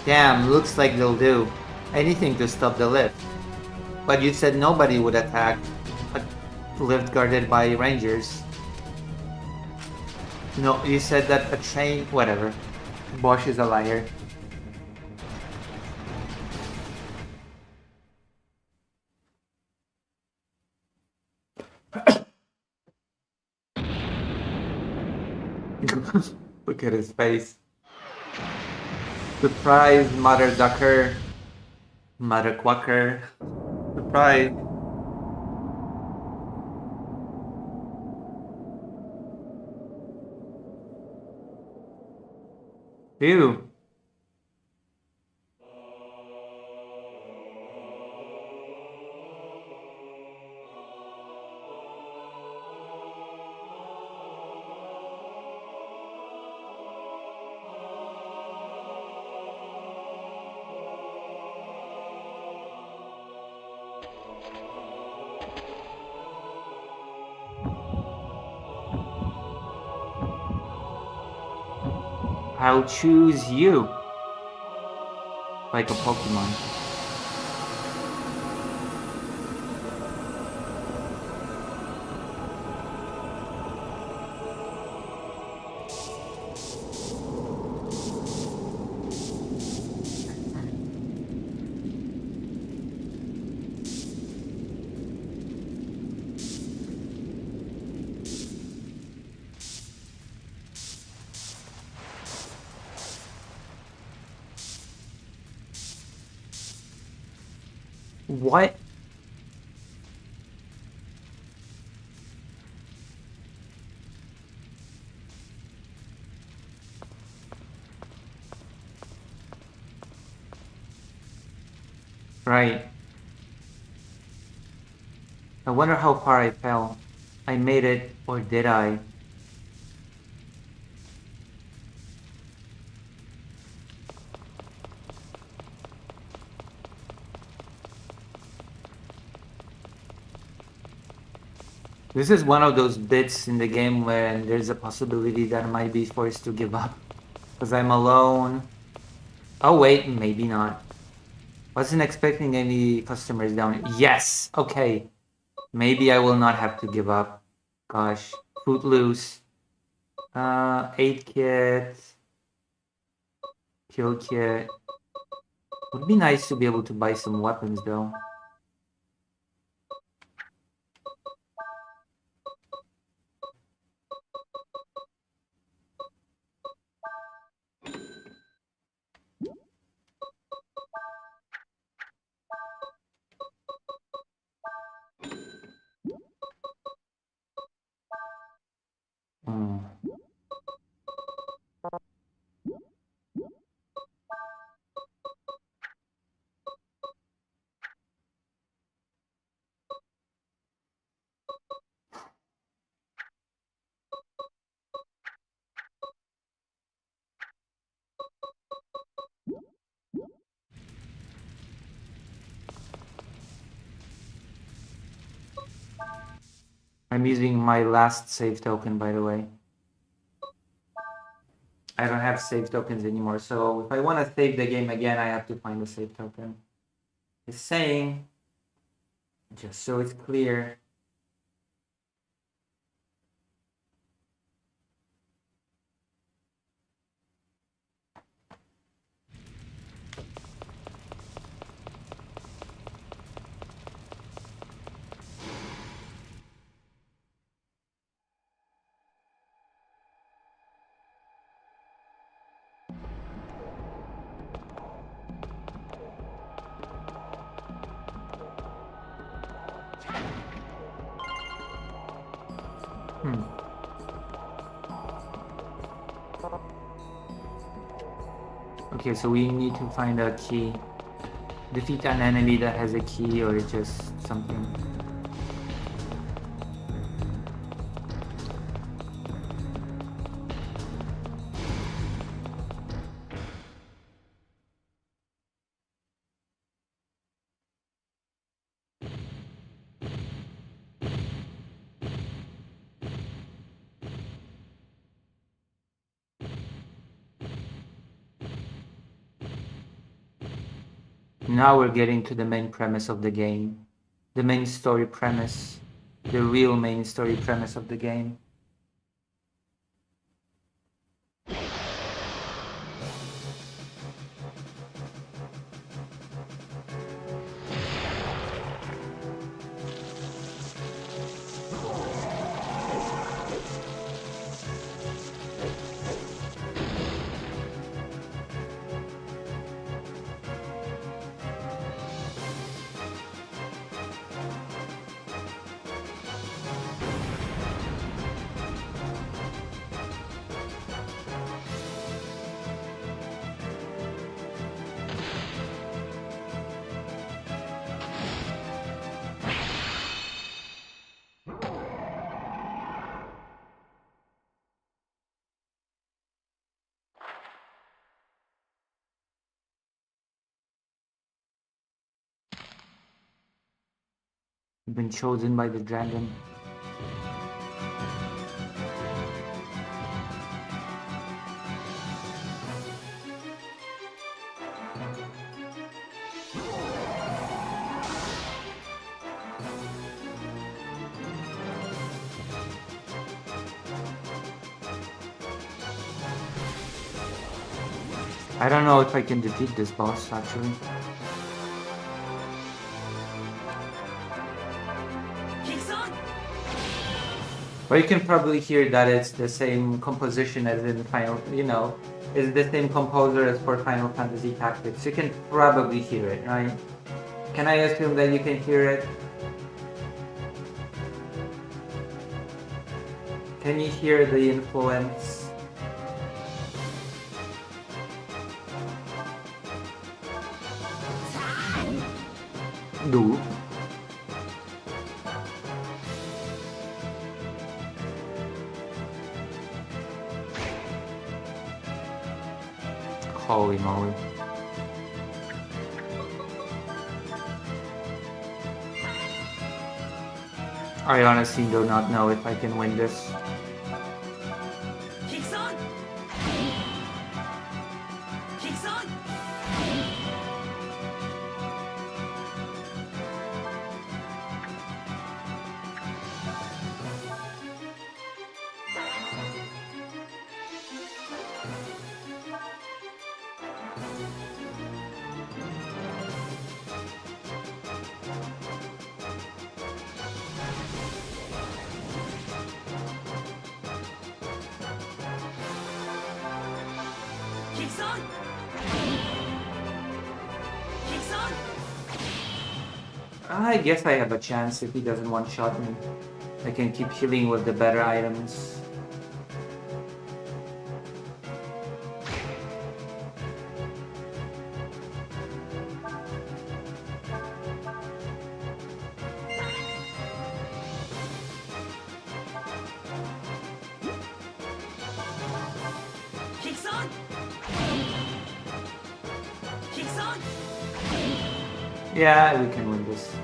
Damn, looks like they'll do anything to stop the lift. But you said nobody would attack a lift guarded by rangers. No, you said that a train... Whatever. Bosch is a liar. Look at his face. Surprise, mother ducker. Mother quacker. Surprise. Ew. I'll choose you. Like a Pokemon. What? Right. I wonder how far I fell. I made it, or did I? This is one of those bits in the game when there's a possibility that I might be forced to give up. Because I'm alone. Oh wait, maybe not. Wasn't expecting any customers down. Yes! Okay. Maybe I will not have to give up. Gosh. Footloose. Aid kit. Kill kit. Would be nice to be able to buy some weapons though. Hmm. I'm using my last save token, by the way. I don't have save tokens anymore, so if I want to save the game again, I have to find a save token. It's saying, just so it's clear. Okay, so we need to find a key. Defeat an enemy that has a key or just something. Now we're getting to the main premise of the game. The main story premise. The real main story premise of the game. You've been chosen by the dragon. I don't know if I can defeat this boss actually. But you can probably hear that it's the same composition as in Final, it's the same composer as for Final Fantasy Tactics. You can probably hear it, right? Can I assume that you can hear it? Can you hear the influence? Do. Holy moly. I honestly do not know if I can win this. Kick-san! Kick-san! Kick-san! Kick-san! I guess I have a chance if he doesn't one-shot me. I can keep healing with the better items. Kick-san! Kick-san! Yeah, we can win this.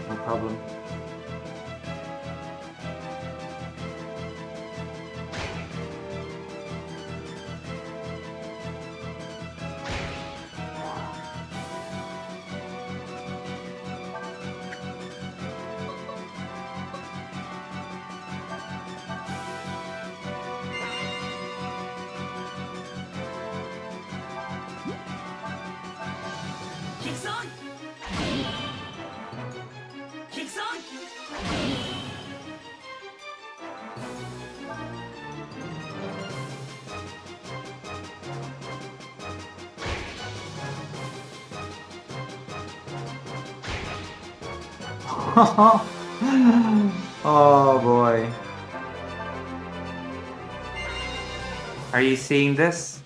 No problem. Kick-san! Kick-san! Oh boy. Are you seeing this?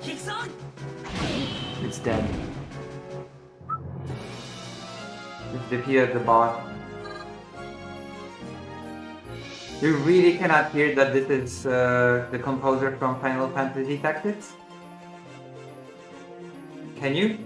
Kick-san! It's dead. It's defeated the boss. You really cannot hear that this is the composer from Final Fantasy Tactics? Can you?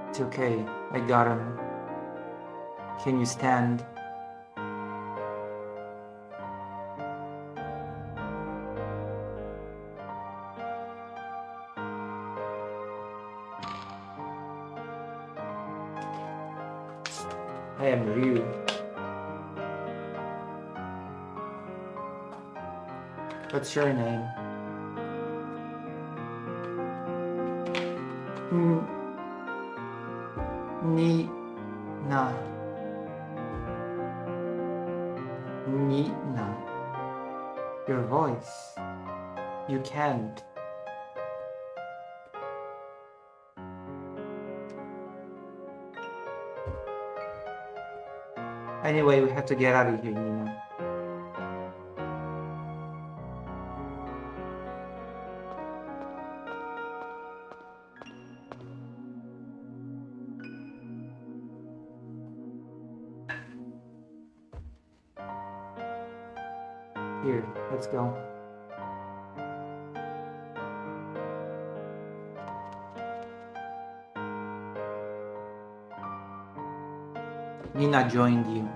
It's okay, I got him. Can you stand? I am Ryu. What's your name? Nina. Nina. Your voice. You can't. Anyway, we have to get out of here, Nina. Here, let's go. Nina joined you.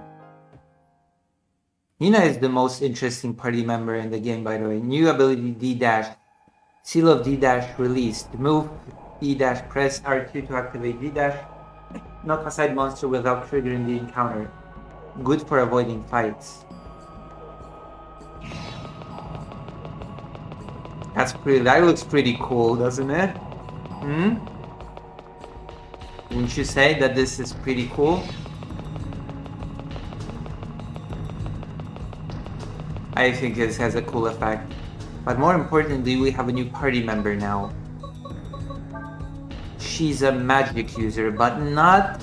Nina is the most interesting party member in the game, by the way. New ability D-dash. Seal of D-dash released. Move D-dash, press R2 to activate D-dash. Knock aside monster without triggering the encounter. Good for avoiding fights. That looks pretty cool, doesn't it? Wouldn't you say that this is pretty cool? I think this has a cool effect. But more importantly, we have a new party member now. She's a magic user, but not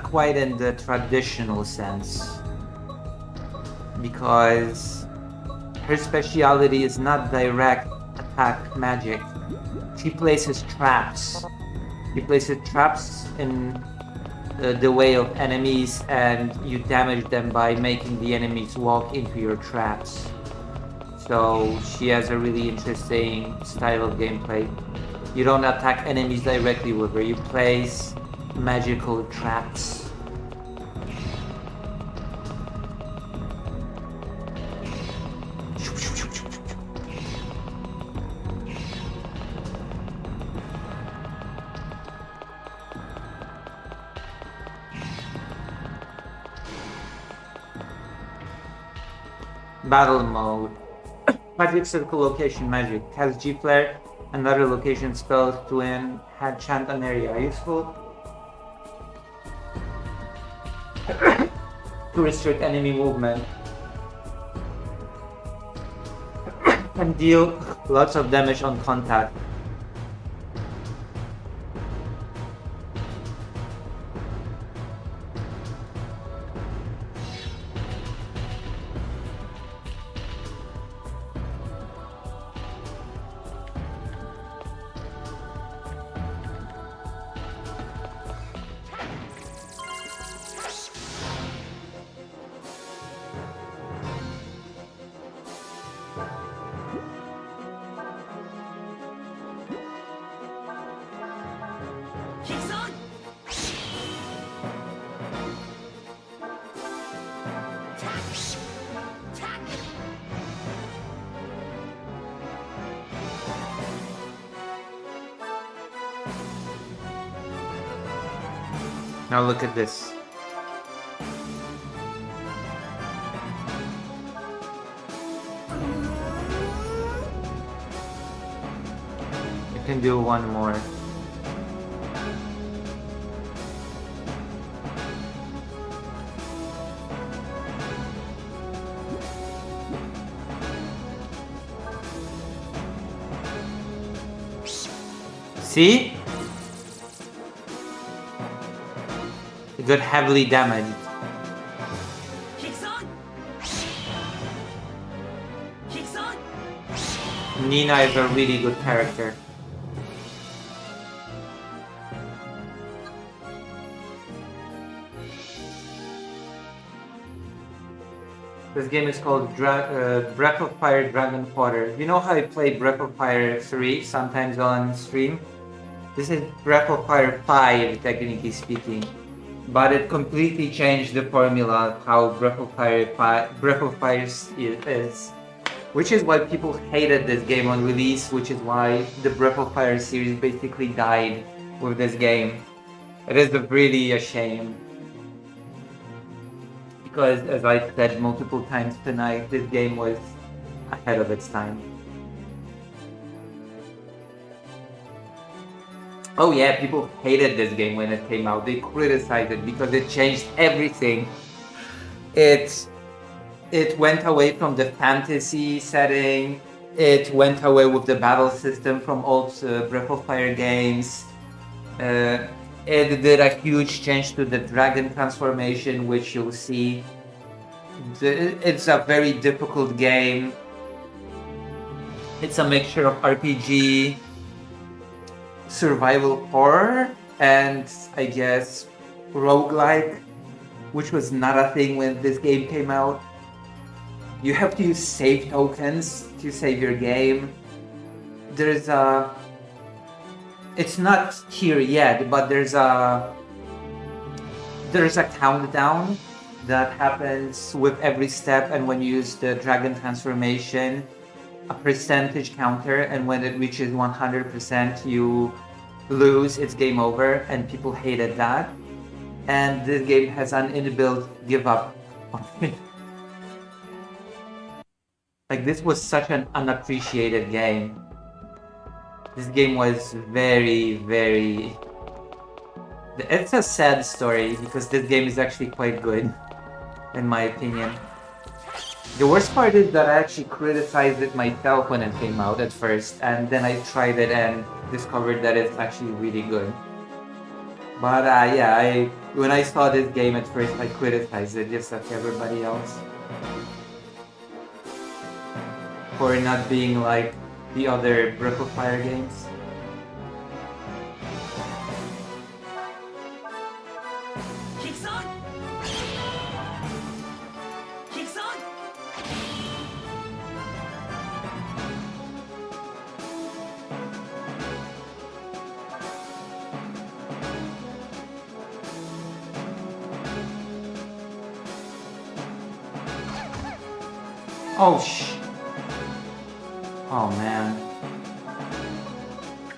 quite in the traditional sense. Because her speciality is not direct attack magic. She places traps. She places traps in the way of enemies, and you damage them by making the enemies walk into your traps. So she has a really interesting style of gameplay. You don't attack enemies directly with her, you place magical traps. Battle mode. Magic circle location magic. Cast G flare and other location spells to enchant an area. Useful to restrict enemy movement. Can deal lots of damage on contact. Kicks on! Now look at this. You can do one more. See? It got heavily damaged. Kicks on! Kicks on! Nina is a really good character. This game is called Breath of Fire Dragon Quarter. You know how I played Breath of Fire 3 sometimes on stream? This is Breath of Fire 5, technically speaking. But it completely changed the formula of how Breath of Fire is. Which is why people hated this game on release, which is why the Breath of Fire series basically died with this game. It is really a shame. Because, as I said multiple times tonight, this game was ahead of its time. Oh yeah, people hated this game when it came out. They criticized it because it changed everything. It went away from the fantasy setting. It went away with the battle system from old Breath of Fire games. It did a huge change to the dragon transformation, which you'll see. It's a very difficult game. It's a mixture of RPG, survival horror, and I guess roguelike, which was not a thing when this game came out. You have to use save tokens to save your game. It's not here yet, but there's a countdown that happens with every step, and when you use the dragon transformation, a percentage counter, and when it reaches 100%, you lose, it's game over, and people hated that. And this game has an inbuilt give up option. Like, this was such an unappreciated game. This game was very, very... It's a sad story because this game is actually quite good, in my opinion. The worst part is that I actually criticized it myself when it came out at first, and then I tried it and discovered that it's actually really good. But yeah, when I saw this game at first, I criticized it just like everybody else for not being like the other Breath of Fire games. Kick-san! Kick-san! Oh Oh man.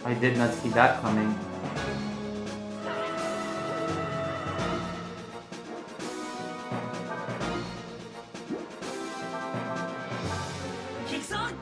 I did not see that coming. Kick-san!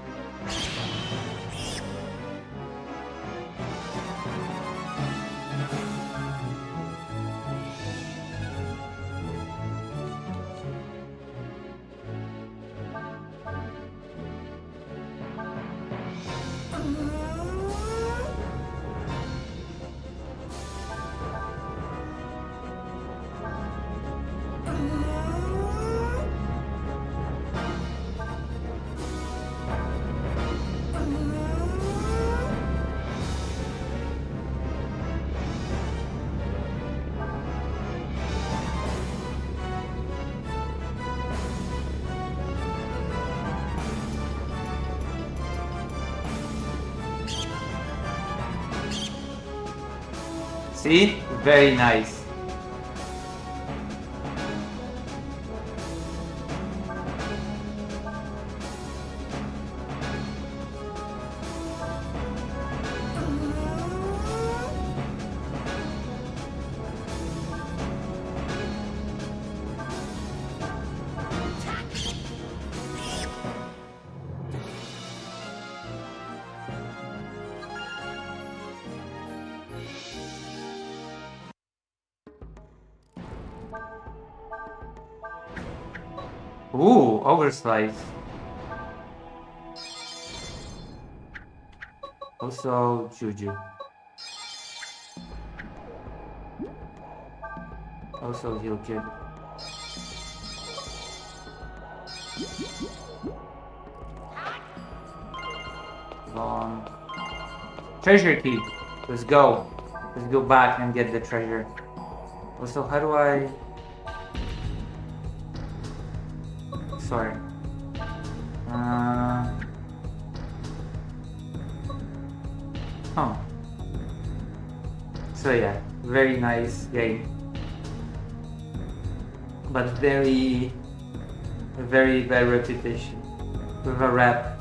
See? Very nice. Ooh, oversize. Also, Juju. Also, Hyukin. Treasure key. Let's go. Let's go back and get the treasure. Also, how do I... Sorry. Oh. So yeah, very nice game. But very bad reputation. With a rap.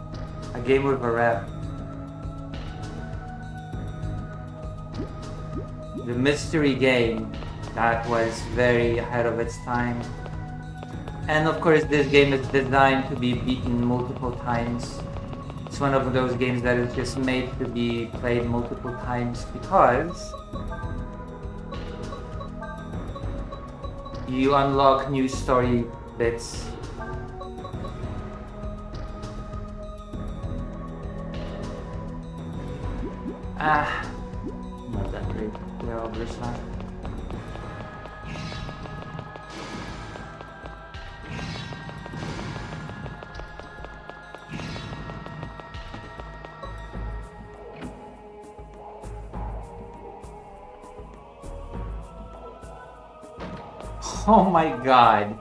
A game with a rap. The mystery game that was very ahead of its time. And of course this game is designed to be beaten multiple times. It's one of those games that is just made to be played multiple times because you unlock new story bits. Not that great. They're oversized. Oh my god.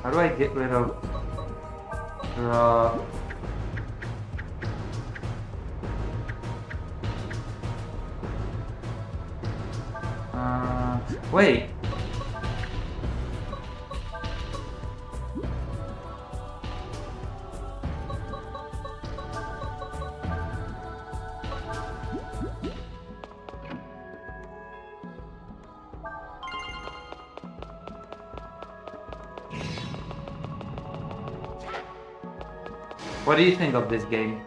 How do I get rid of the... Wait. What do you think of this game?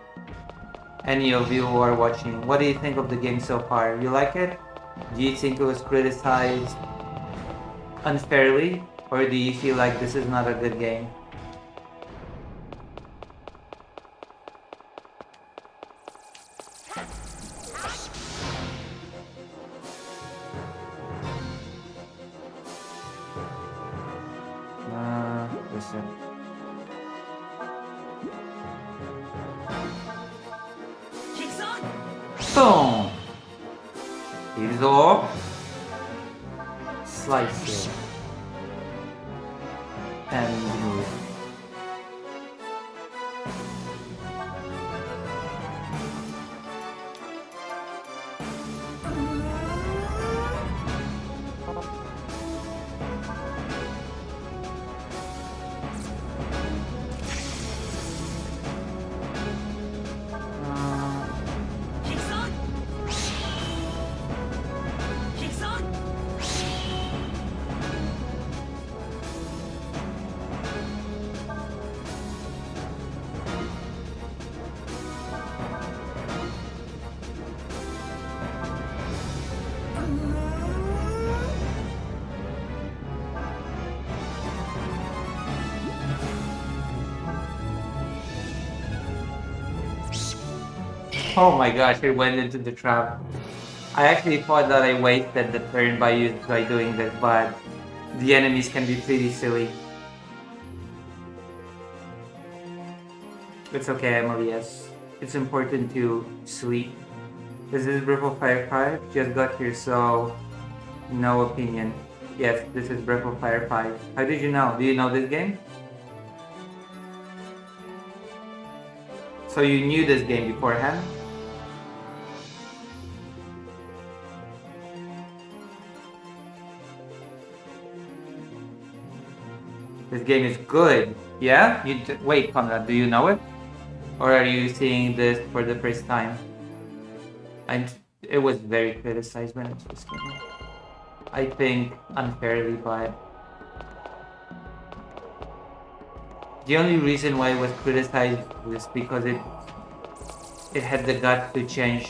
Any of you who are watching, what do you think of the game so far? You like it? Do you think it was criticized unfairly, or do you feel like this is not a good game? Listen. Kicks on! Boom! He's off. Slice it. And move. Kicks on! Kicks on! Oh my gosh, I went into the trap. I actually thought that I wasted the turn by doing this, but the enemies can be pretty silly. It's okay, Emilius. It's important to sleep. This is Breath of Fire 5. Just got here, so no opinion. Yes, this is Breath of Fire 5. How did you know? Do you know this game? So you knew this game beforehand? This game is good. Yeah? Wait, Conrad, do you know it? Or are you seeing this for the first time? It was very criticized when it was came out. I think unfairly, but the only reason why it was criticized was because it had the guts to change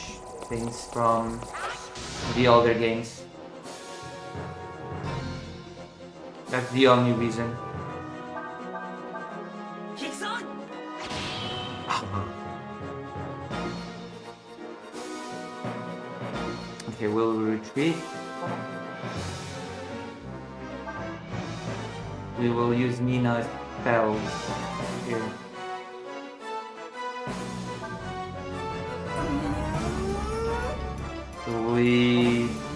things from the older games. That's the only reason. Kicks on! Okay, we'll retreat. We will use Nina's spells here.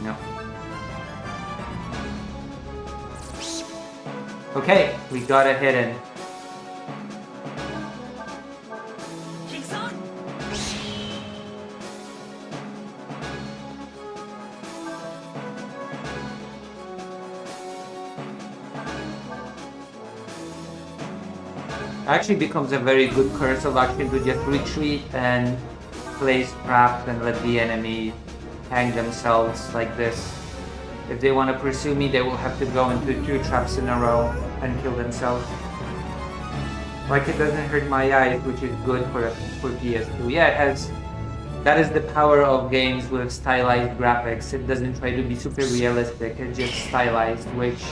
No. Okay, we got it hidden. Kicks on! Actually becomes a very good curse of action to just retreat and place traps and let the enemy hang themselves like this. If they want to pursue me, they will have to go into 2 traps in a row and kill themselves. Like, it doesn't hurt my eyes, which is good for PS2. Yeah, it has. That is the power of games with stylized graphics. It doesn't try to be super realistic. It's just stylized, which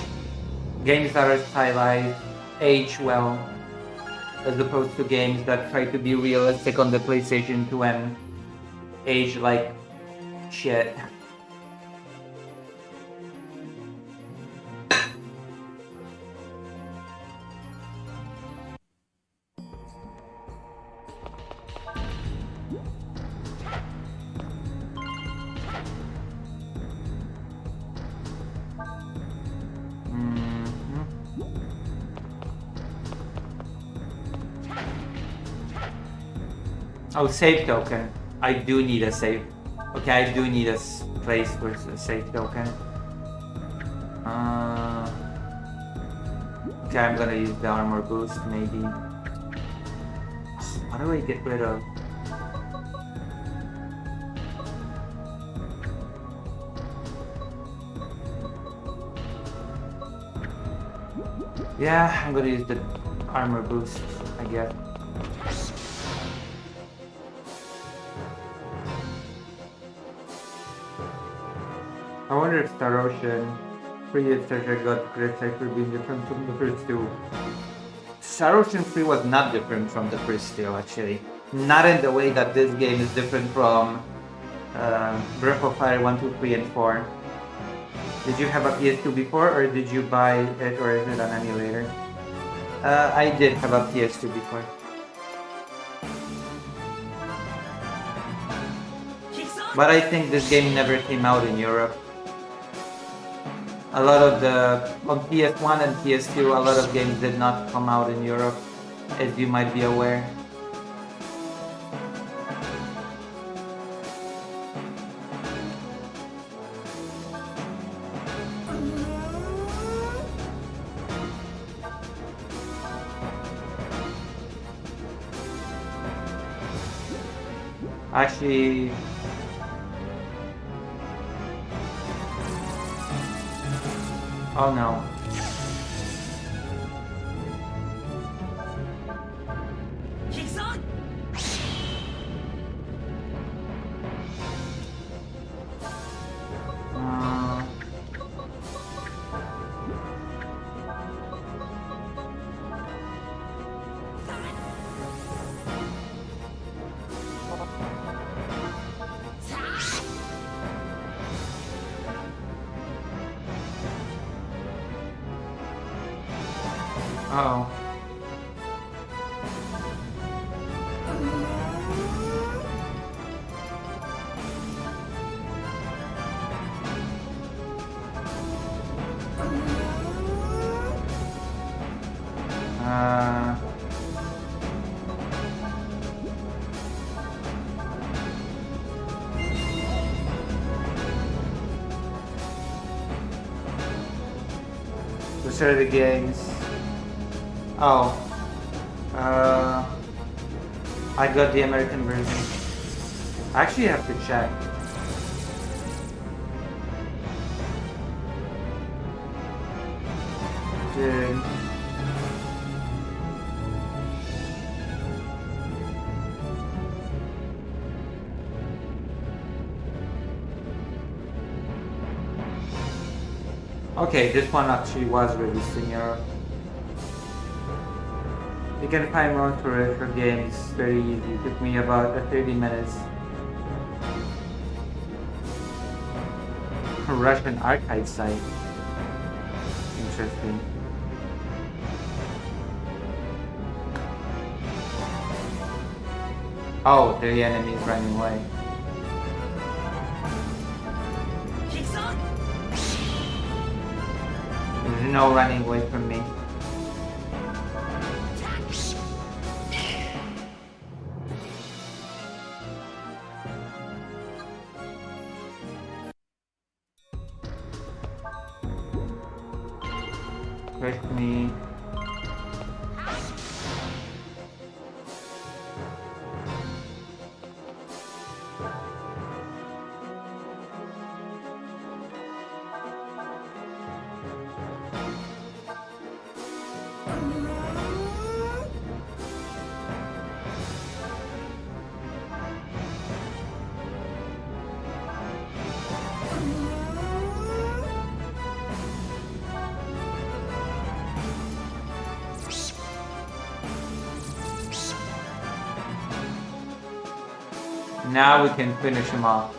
games that are stylized age well, as opposed to games that try to be realistic on the PlayStation 2 and age like shit. Oh, save token. I do need a save. Okay, I do need a place for a save token. Okay, I'm gonna use the armor boost, maybe. What do I get rid of? Yeah, I'm gonna use the armor boost, I guess. I wonder if Star Ocean Free etc. got criticized for being different from the first two. Star Ocean Free was not different from the first two, actually. Not in the way that this game is different from Breath of Fire 1, 2, 3, and 4. Did you have a PS2 before, or did you buy it, or is it an emulator? I did have a PS2 before. But I think this game never came out in Europe. A lot of on PS1 and PS2, a lot of games did not come out in Europe, as you might be aware. Actually, oh no. Kickson! Oh. Those are the games. Oh. I got the American version. I actually have to check. Dude. Okay, this one actually was released in Europe. You can find more for retro games very easy. It took me about 30 minutes. A Russian archive site. Interesting. Oh, the enemy is running away. Kickson! There's no running away from me. Push me. Now we can finish him off.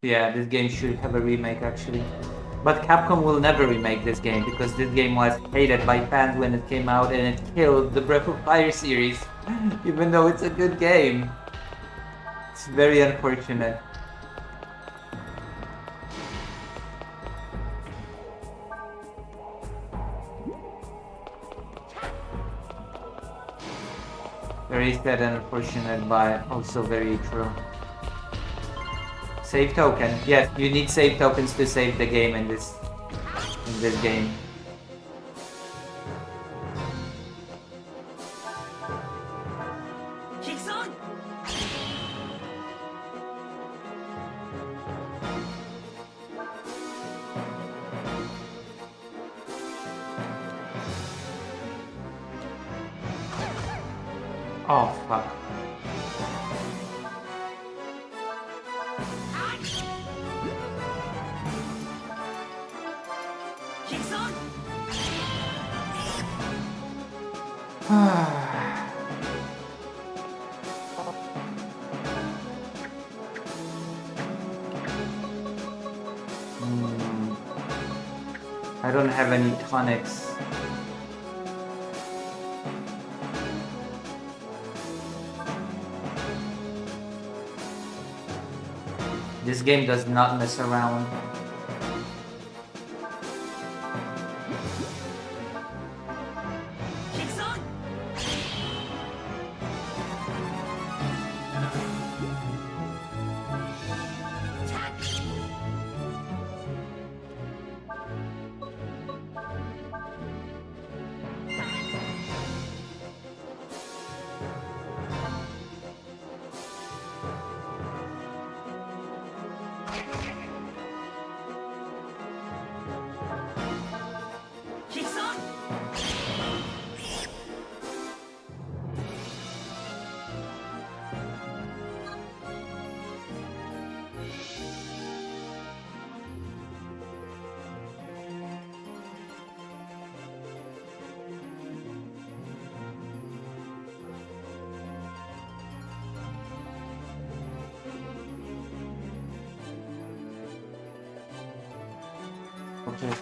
Yeah, this game should have a remake actually. But Capcom will never remake this game because this game was hated by fans when it came out and it killed the Breath of Fire series. Even though it's a good game. It's very unfortunate. Very sad and unfortunate, but also very true. Save token. Yes, you need save tokens to save the game in this game. Kickson! Oh fuck. I don't have any tonics. This game does not mess around. Kick-san! Kick-san! Okay.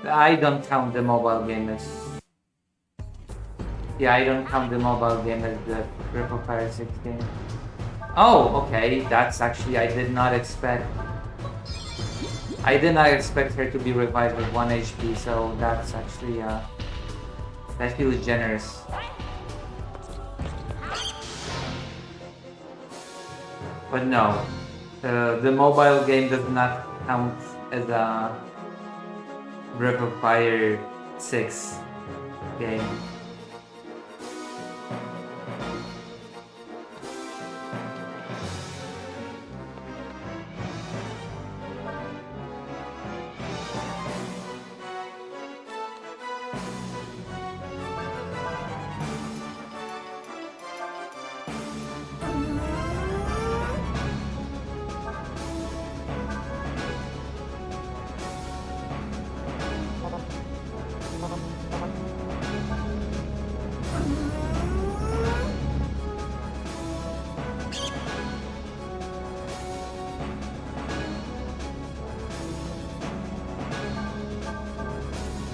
I don't count the mobile game as... Yeah, I don't count the mobile game as the River Fire 6 game. Oh, okay. That's actually... I did not expect her to be revived with 1 HP, so that's actually... that feels generous. But no. The mobile game does not count as a Breath of Fire 6 game.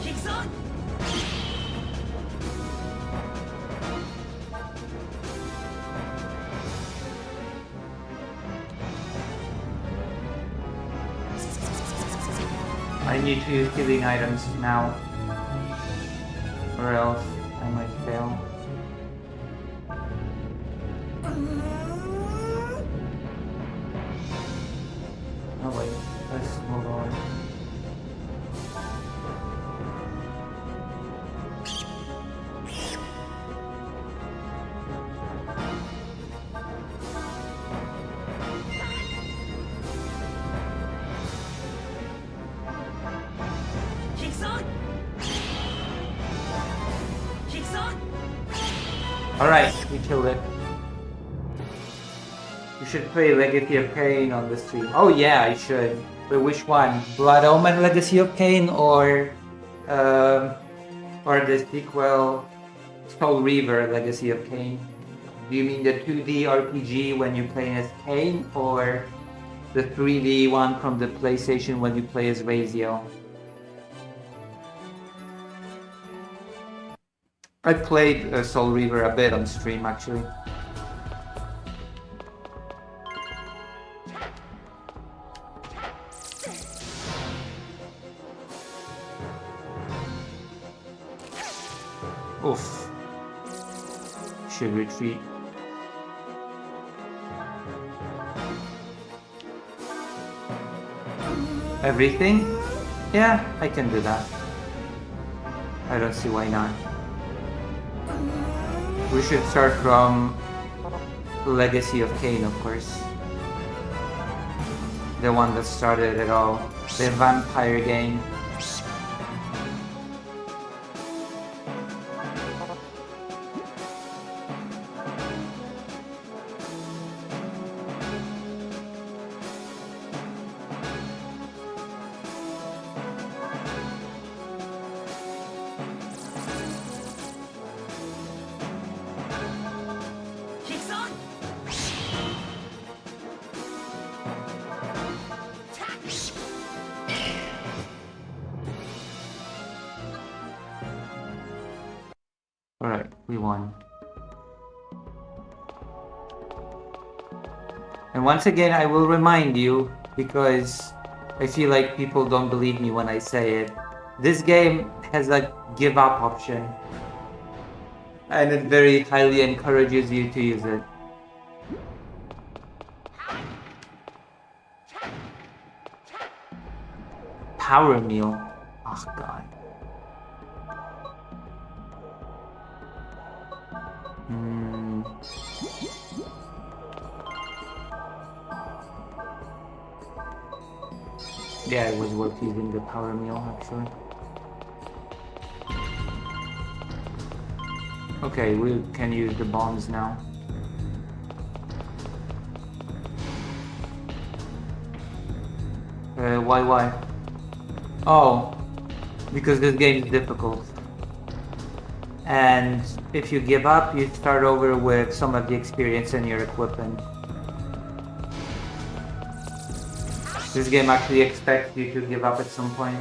Kick-san! I need to use healing items now, or else I might fail. Oh wait, let's move on. Kick-san! Kick-san! Alright, we killed it. You should play Legacy of Kain on the stream. Oh yeah, I should. But which one? Blood Omen Legacy of Kain or the sequel Soul Reaver Legacy of Kain? Do you mean the 2D RPG when you play as Kain, or the 3D one from the PlayStation when you play as Razio? I played Soul Reaver a bit on stream actually. Oof. Should retreat. Everything? Yeah, I can do that. I don't see why not. We should start from Legacy of Kain, of course. The one that started it all. The vampire game. We won. And once again, I will remind you, because I feel like people don't believe me when I say it. This game has a give up option. And it very highly encourages you to use it. Power meal. Oh god. Yeah, it was worth using the power meal actually. Okay, we can use the bombs now. Why? Oh, because this game is difficult. And if you give up, you start over with some of the experience in your equipment. This game actually expects you to give up at some point.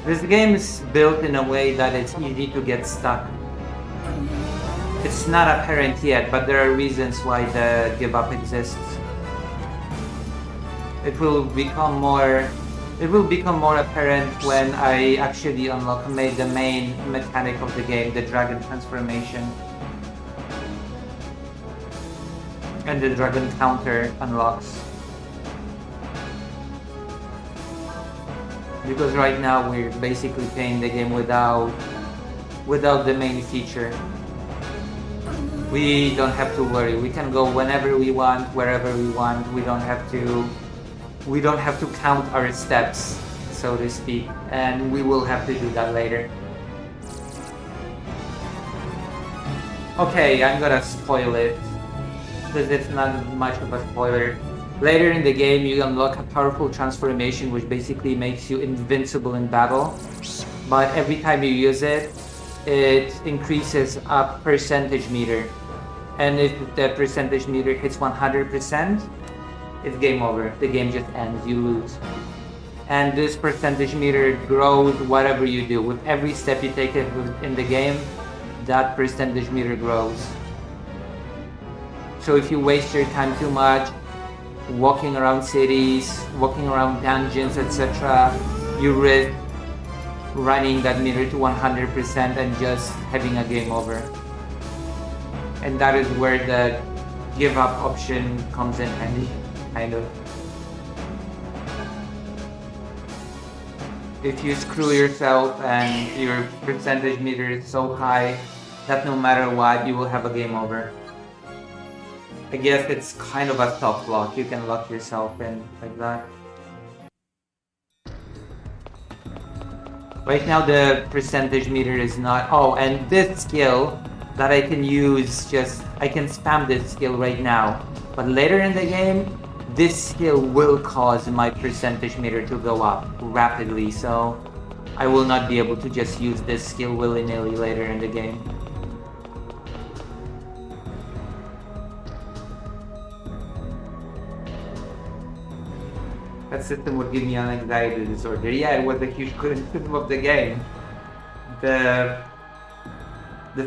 This game is built in a way that it's easy to get stuck. It's not apparent yet, but there are reasons why the give up exists. It will become more apparent when I actually unlock the main mechanic of the game, the dragon transformation. And the dragon counter unlocks. Because right now we're basically playing the game without the main feature. We don't have to worry. We can go whenever we want, wherever we want. We don't have to count our steps, so to speak, and we will have to do that later. Okay, I'm gonna spoil it, because it's not much of a spoiler. Later in the game, you unlock a powerful transformation which basically makes you invincible in battle. But every time you use it, it increases a percentage meter. And if the percentage meter hits 100%, it's game over. The game just ends, you lose. And this percentage meter grows whatever you do. With every step you take in the game, that percentage meter grows. So if you waste your time too much, walking around cities, walking around dungeons, etc., you risk running that meter to 100% and just having a game over. And that is where the give up option comes in handy, kind of. If you screw yourself and your percentage meter is so high that no matter what, you will have a game over. I guess it's kind of a soft lock. You can lock yourself in like that. Right now the percentage meter is not... Oh, and this skill that I can use, I can spam this skill right now. But later in the game, this skill will cause my percentage meter to go up rapidly. So I will not be able to just use this skill willy-nilly later in the game. That system would give me an anxiety disorder. Yeah, it was a huge criticism of the game. The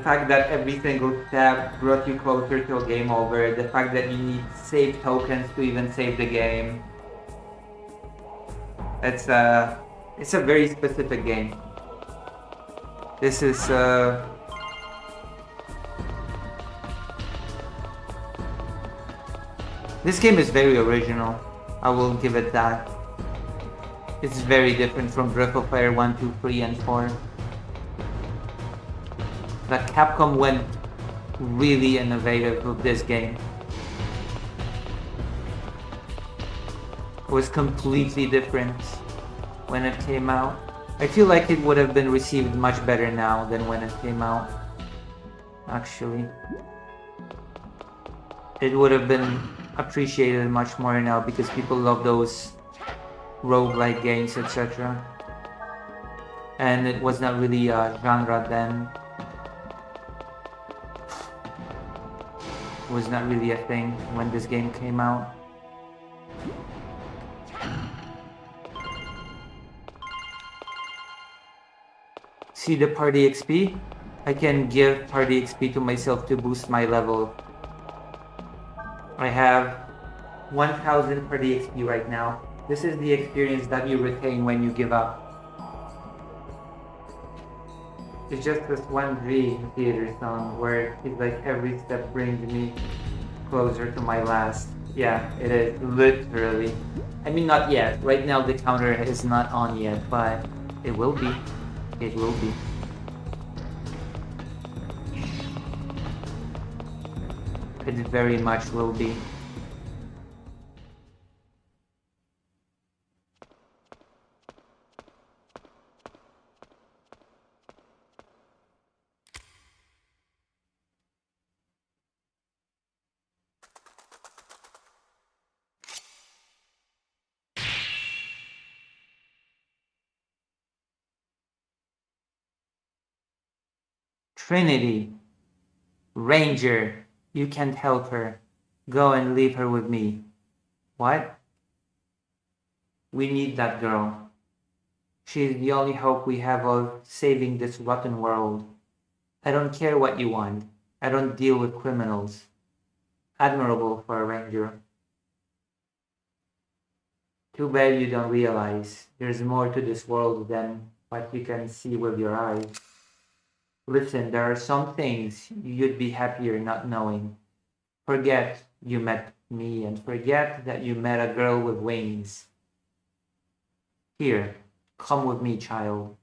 fact that every single step brought you closer to a game over. The fact that you need save tokens to even save the game. It's a very specific game. This is this game is very original. I will give it that. It's very different from Breath of Fire 1, 2, 3, and 4. That Capcom went really innovative with this game. It was completely different when it came out. I feel like it would have been received much better now than when it came out. Actually. It would have been appreciated much more now because people love those roguelike games, etc. And it was not really a genre then. was not really a thing when this game came out. See the party XP? I can give party XP to myself to boost my level. I have 1000 party XP right now. This is the experience that you retain when you give up. It's just this one Dream Theater song where it's like every step brings me closer to my last. Yeah, it is, literally. I mean, not yet. Right now the counter is not on yet, but it will be. It will be. It very much will be. Trinity. Ranger. You can't help her. Go and leave her with me. What? We need that girl. She's the only hope we have of saving this rotten world. I don't care what you want. I don't deal with criminals. Admirable for a ranger. Too bad you don't realize there's more to this world than what you can see with your eyes. Listen, there are some things you'd be happier not knowing. Forget you met me and forget that you met a girl with wings. Here, come with me, child.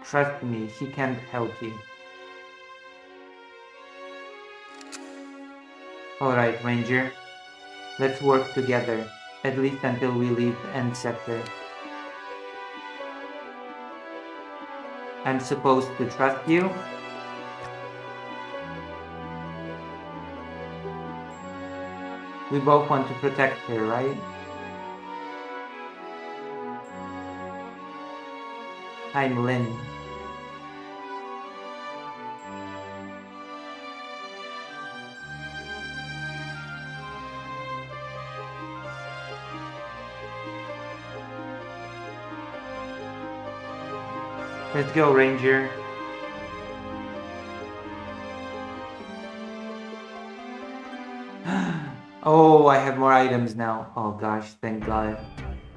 Trust me, he can't help you. Alright, Ranger. Let's work together, at least until we leave End Sector. I'm supposed to trust you? We both want to protect her, right? I'm Lynn. Let's go, Ranger. Oh, I have more items now. Oh gosh, thank God.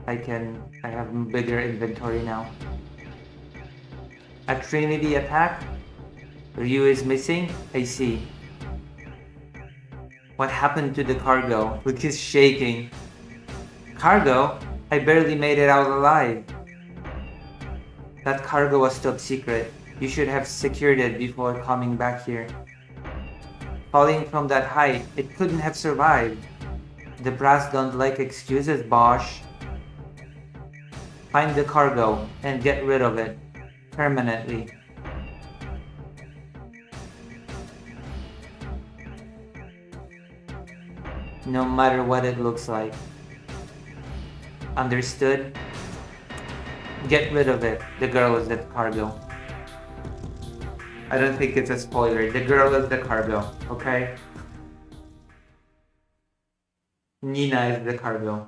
I have a bigger inventory now. A Trinity attack? Ryu is missing? I see. What happened to the cargo? Look, he's shaking. Cargo? I barely made it out alive. That cargo was top secret. You should have secured it before coming back here. Falling from that height, it couldn't have survived. The brass don't like excuses, Bosch. Find the cargo and get rid of it. Permanently. No matter what it looks like. Understood? Get rid of it. The girl is the cargo. I don't think it's a spoiler. The girl is the cargo, okay? Nina is the cargo.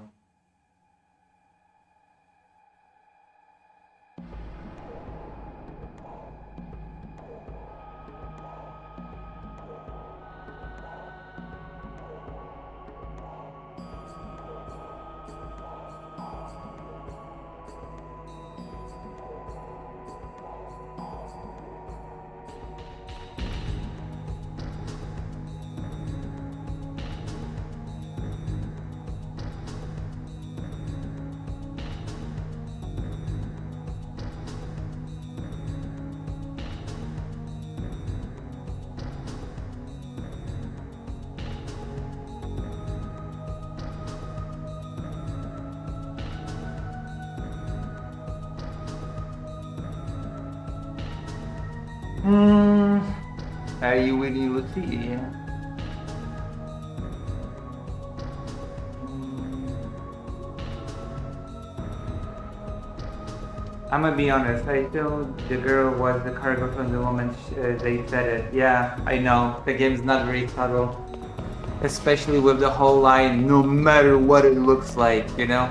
Are you Winnie Lucy? Yeah. I'm gonna be honest, I thought the girl was the cargo from the moment they said it. Yeah, I know, the game's not very subtle. Especially with the whole line, no matter what it looks like, you know?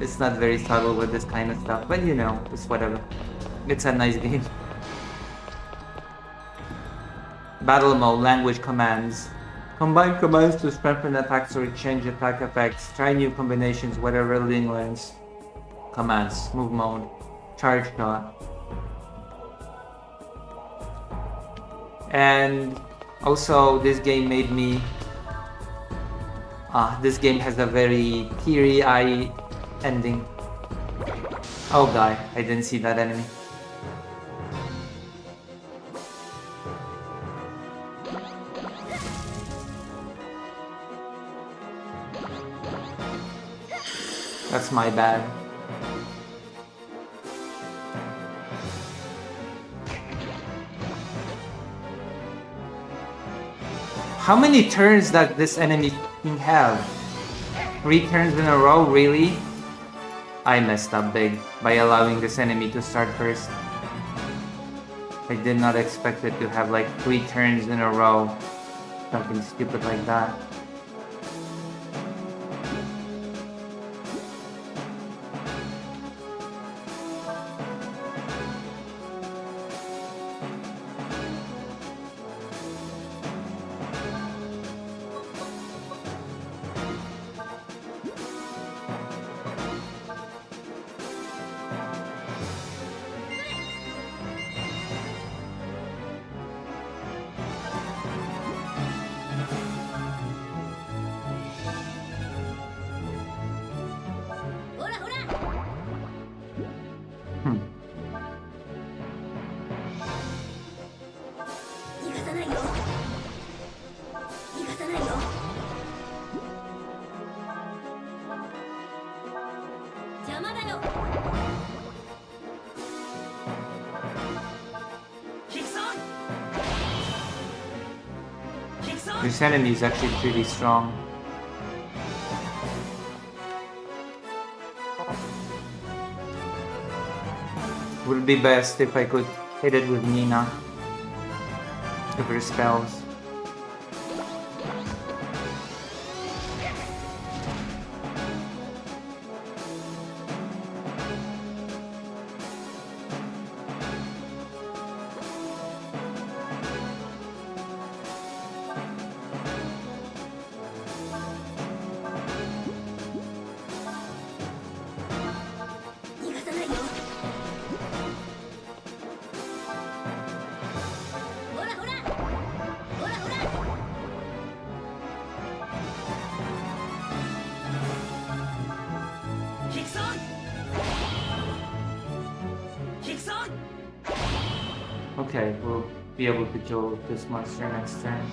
It's not very subtle with this kind of stuff, but you know, it's whatever. It's a nice game. Battle mode, language commands. Combine commands to strengthen attacks or change attack effects. Try new combinations, whatever links. Commands, move mode, charge shot. And also this game made me this game has a very teary-eye ending. Oh god, I didn't see that enemy. That's my bad. How many turns does this enemy have? 3 turns in a row, really? I messed up big by allowing this enemy to start first. I did not expect it to have like 3 turns in a row. Something stupid like that. This enemy is actually pretty strong. Would be best if I could hit it with Nina. With her spells. Okay, we'll be able to kill this monster next turn.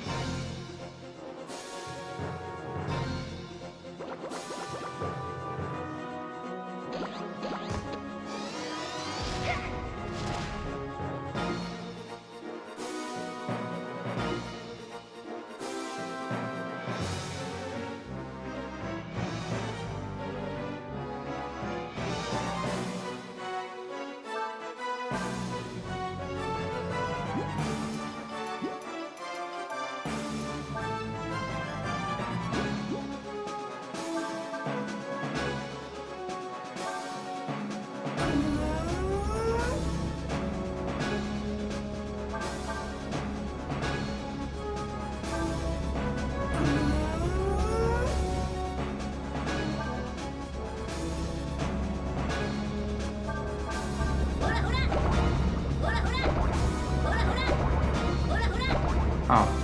Oh.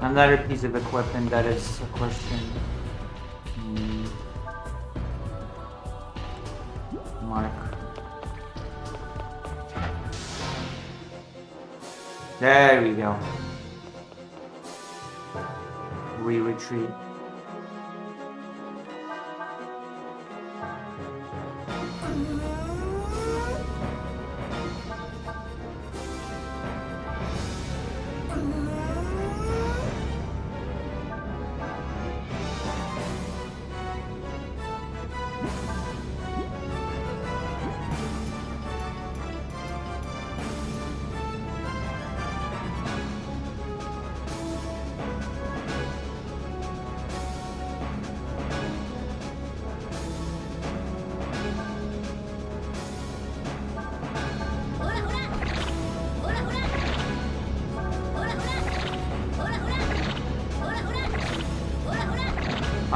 Another piece of equipment that is a question. Mark. There we go. We retreat.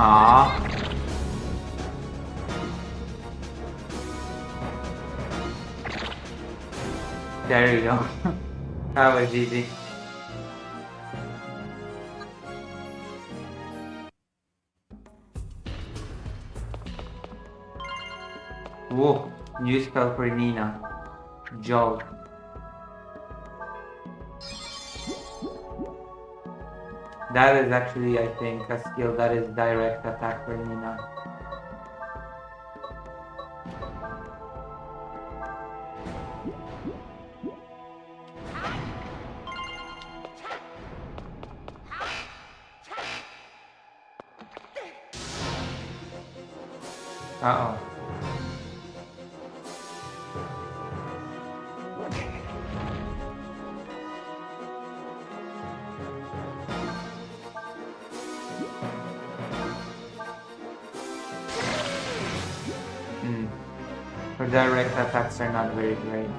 Ah. There you go. That was easy. Whoa, new spell for Nina. Jolt. That is actually, I think, a skill that is direct attack for Nina. Uh-oh. Her direct attacks are not very great.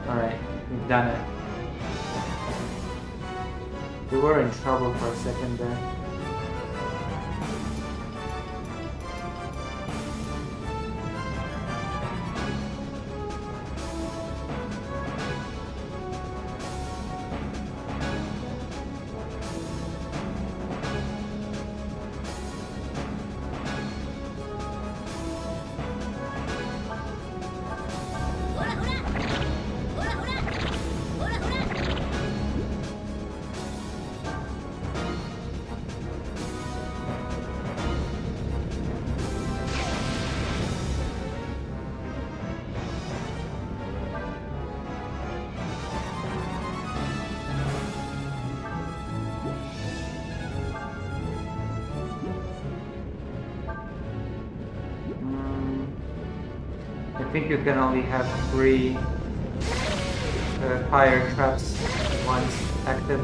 Alright, we've done it. We were in trouble for a second there. I think you can only have 3 fire traps once active.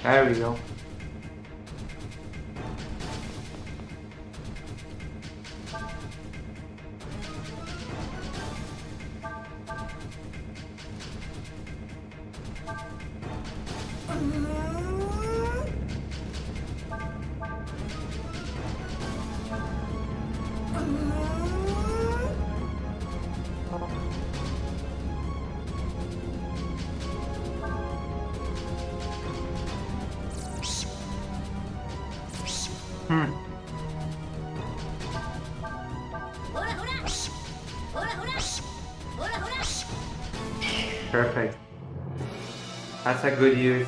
There we go. Perfect. That's a good use.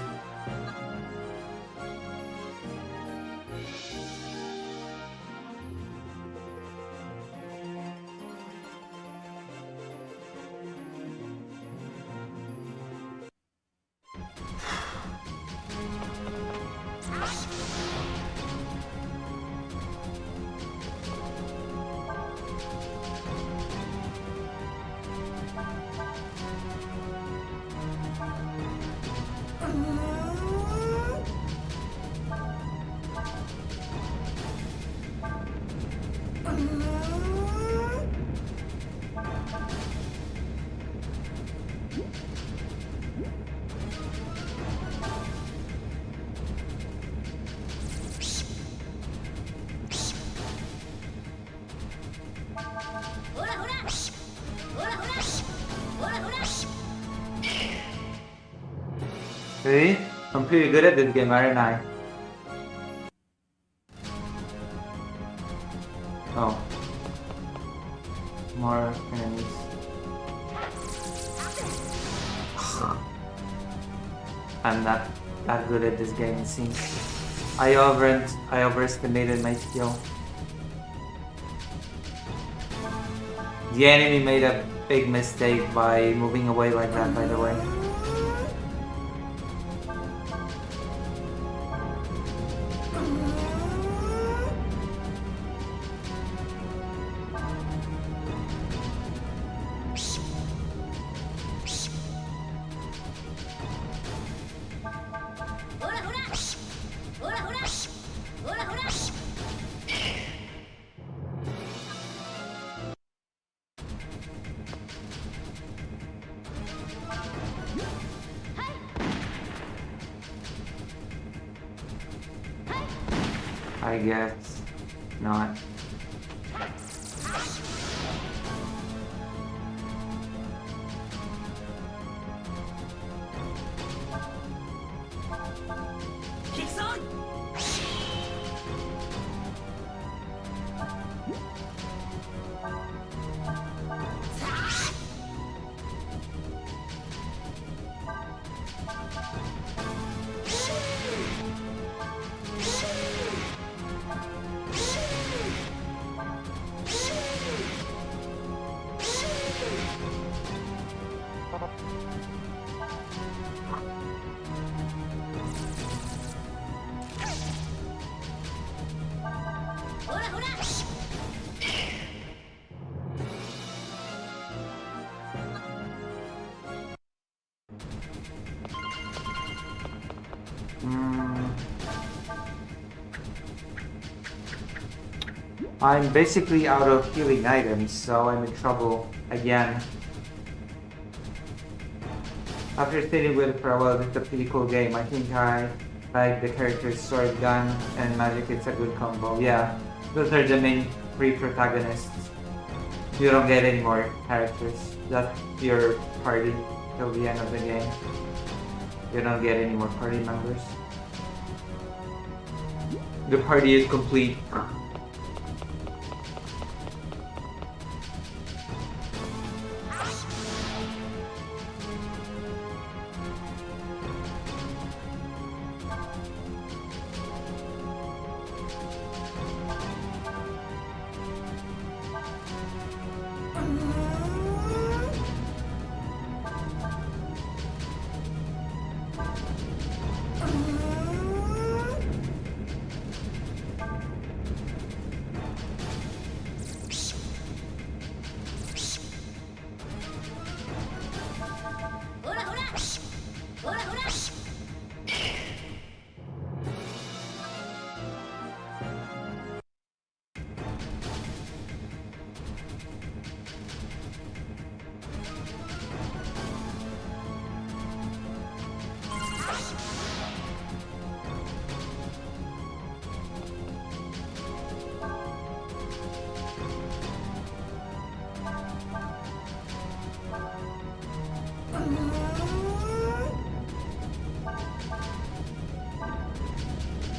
See? I'm pretty good at this game, aren't I? Oh. More enemies. I'm not that good at this game, it seems. I overestimated my skill. The enemy made a big mistake by moving away like that, by the way. I guess not. Kicks on! I'm basically out of healing items, so I'm in trouble again. After sitting with it for a while, it's a pretty cool game. I think I like the characters Sword, Gun, and Magic. It's a good combo. Yeah, those are the main three protagonists. You don't get any more characters. That's your party till the end of the game. You don't get any more party members. The party is complete.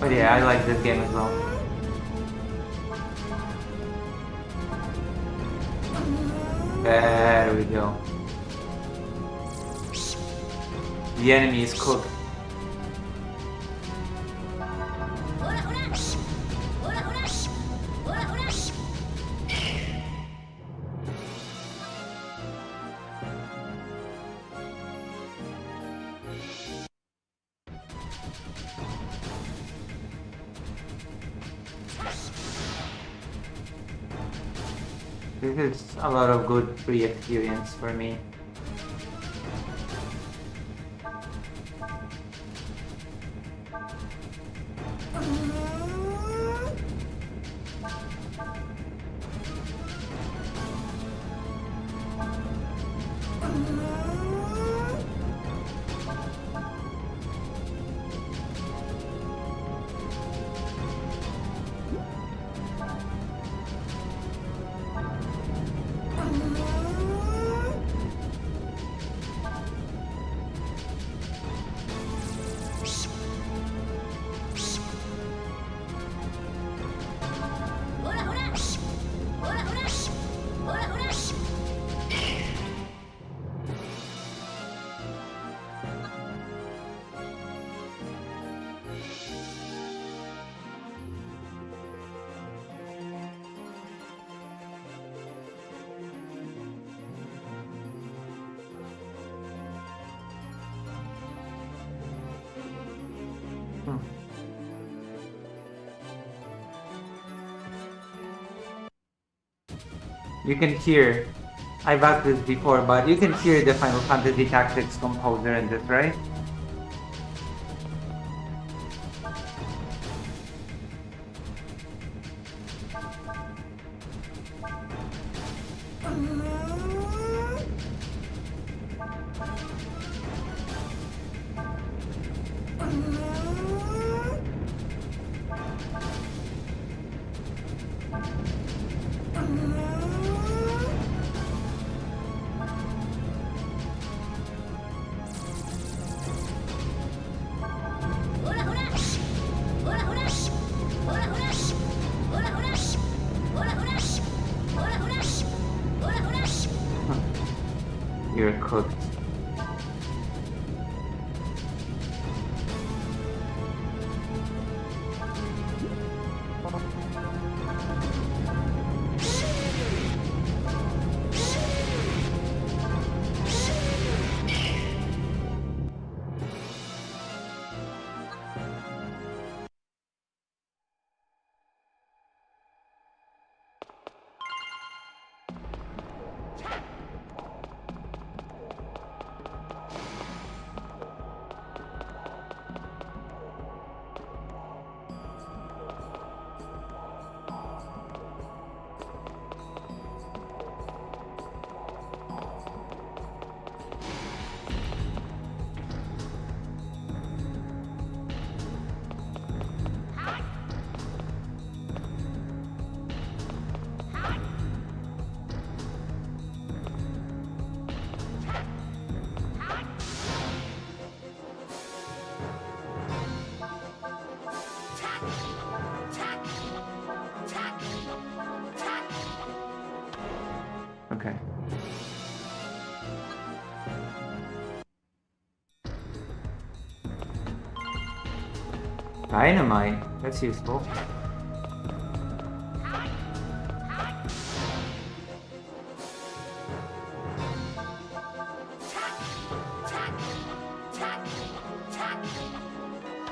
But yeah, I like this game as well. There we go. The enemy is cooked. This is a lot of good free experience for me. You can hear, I've asked this before, but you can hear the Final Fantasy Tactics composer in this, right? You're cooked. Okay. Dynamite. That's useful.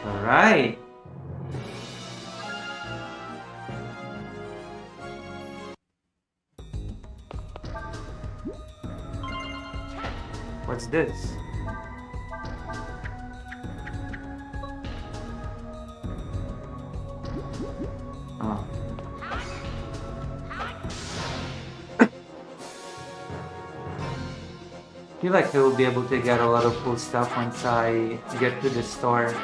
All right. What's this? Oh. I feel like I will be able to get a lot of cool stuff once I get to the store.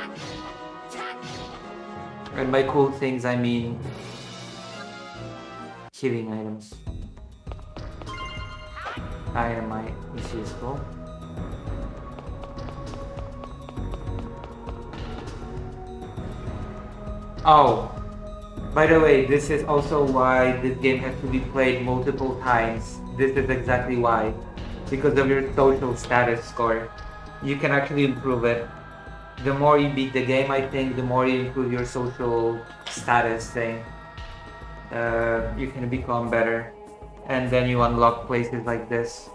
And by cool things, I mean healing items. Dynamite is useful. Oh, by the way, this is also why this game has to be played multiple times. This is exactly why. Because of your social status score. You can actually improve it. The more you beat the game, I think, the more you improve your social status thing. You can become better. And then you unlock places like this.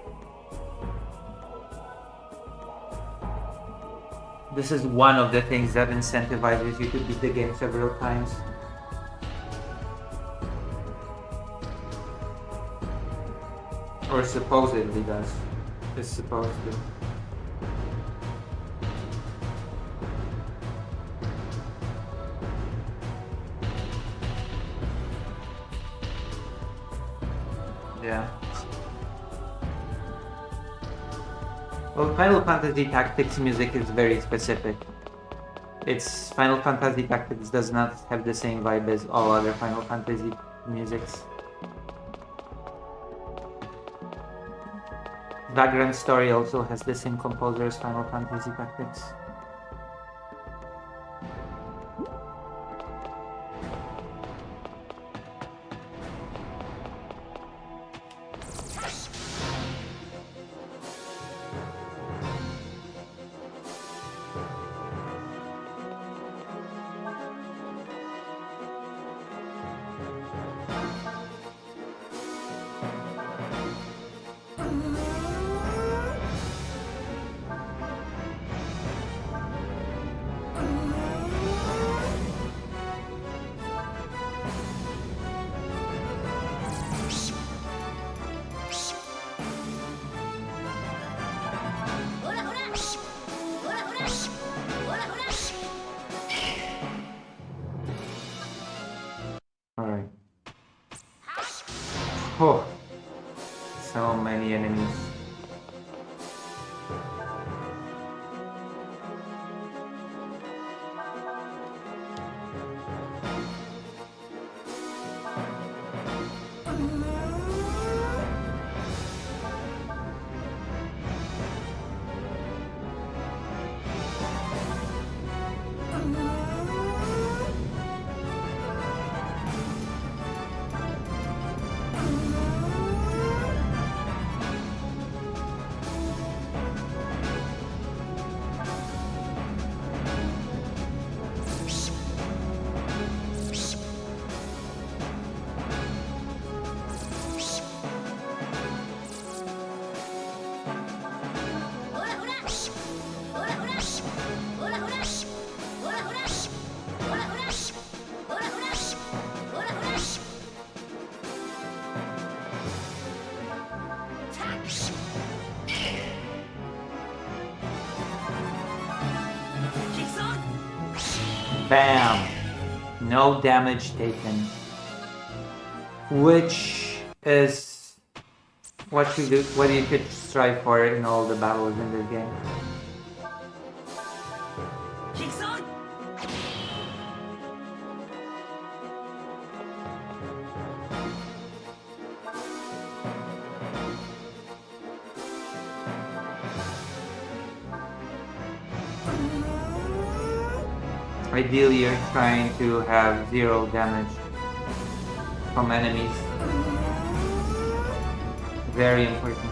This is one of the things that incentivizes you to beat the game several times. Or supposedly does. Is supposed to. Yeah. Well, Final Fantasy Tactics music is very specific. It's Final Fantasy Tactics does not have the same vibe as all other Final Fantasy musics. Vagrant Story also has the same composer as Final Fantasy Tactics. Alright. Oh, so many enemies. Bam! No damage taken. Which is what you could strive for in all the battles in this game. Kickson! Ideally, you're trying to have 0 damage from enemies. Very important.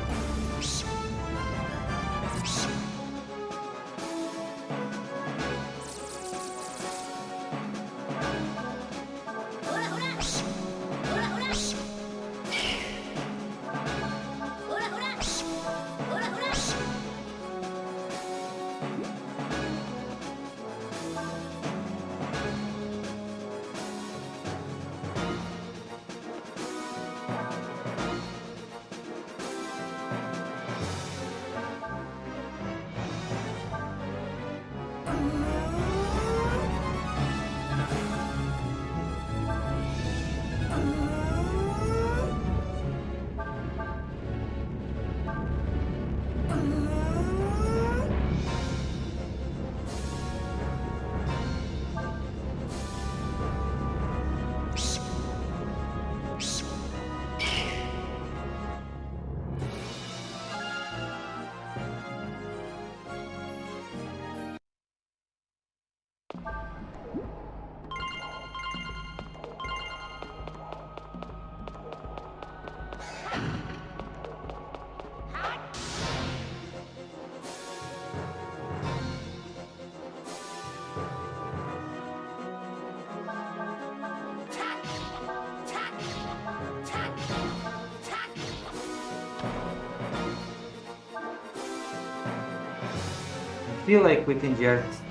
feel like we can just...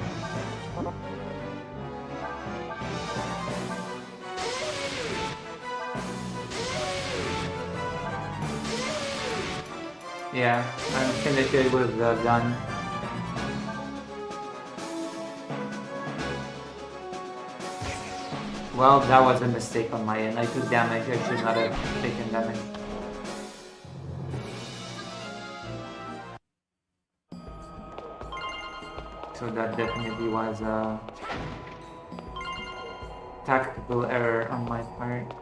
Yeah, I'm finished with the gun. Well, that was a mistake on my end. I took damage. I should not have taken damage. So that definitely was a tactical error on my part.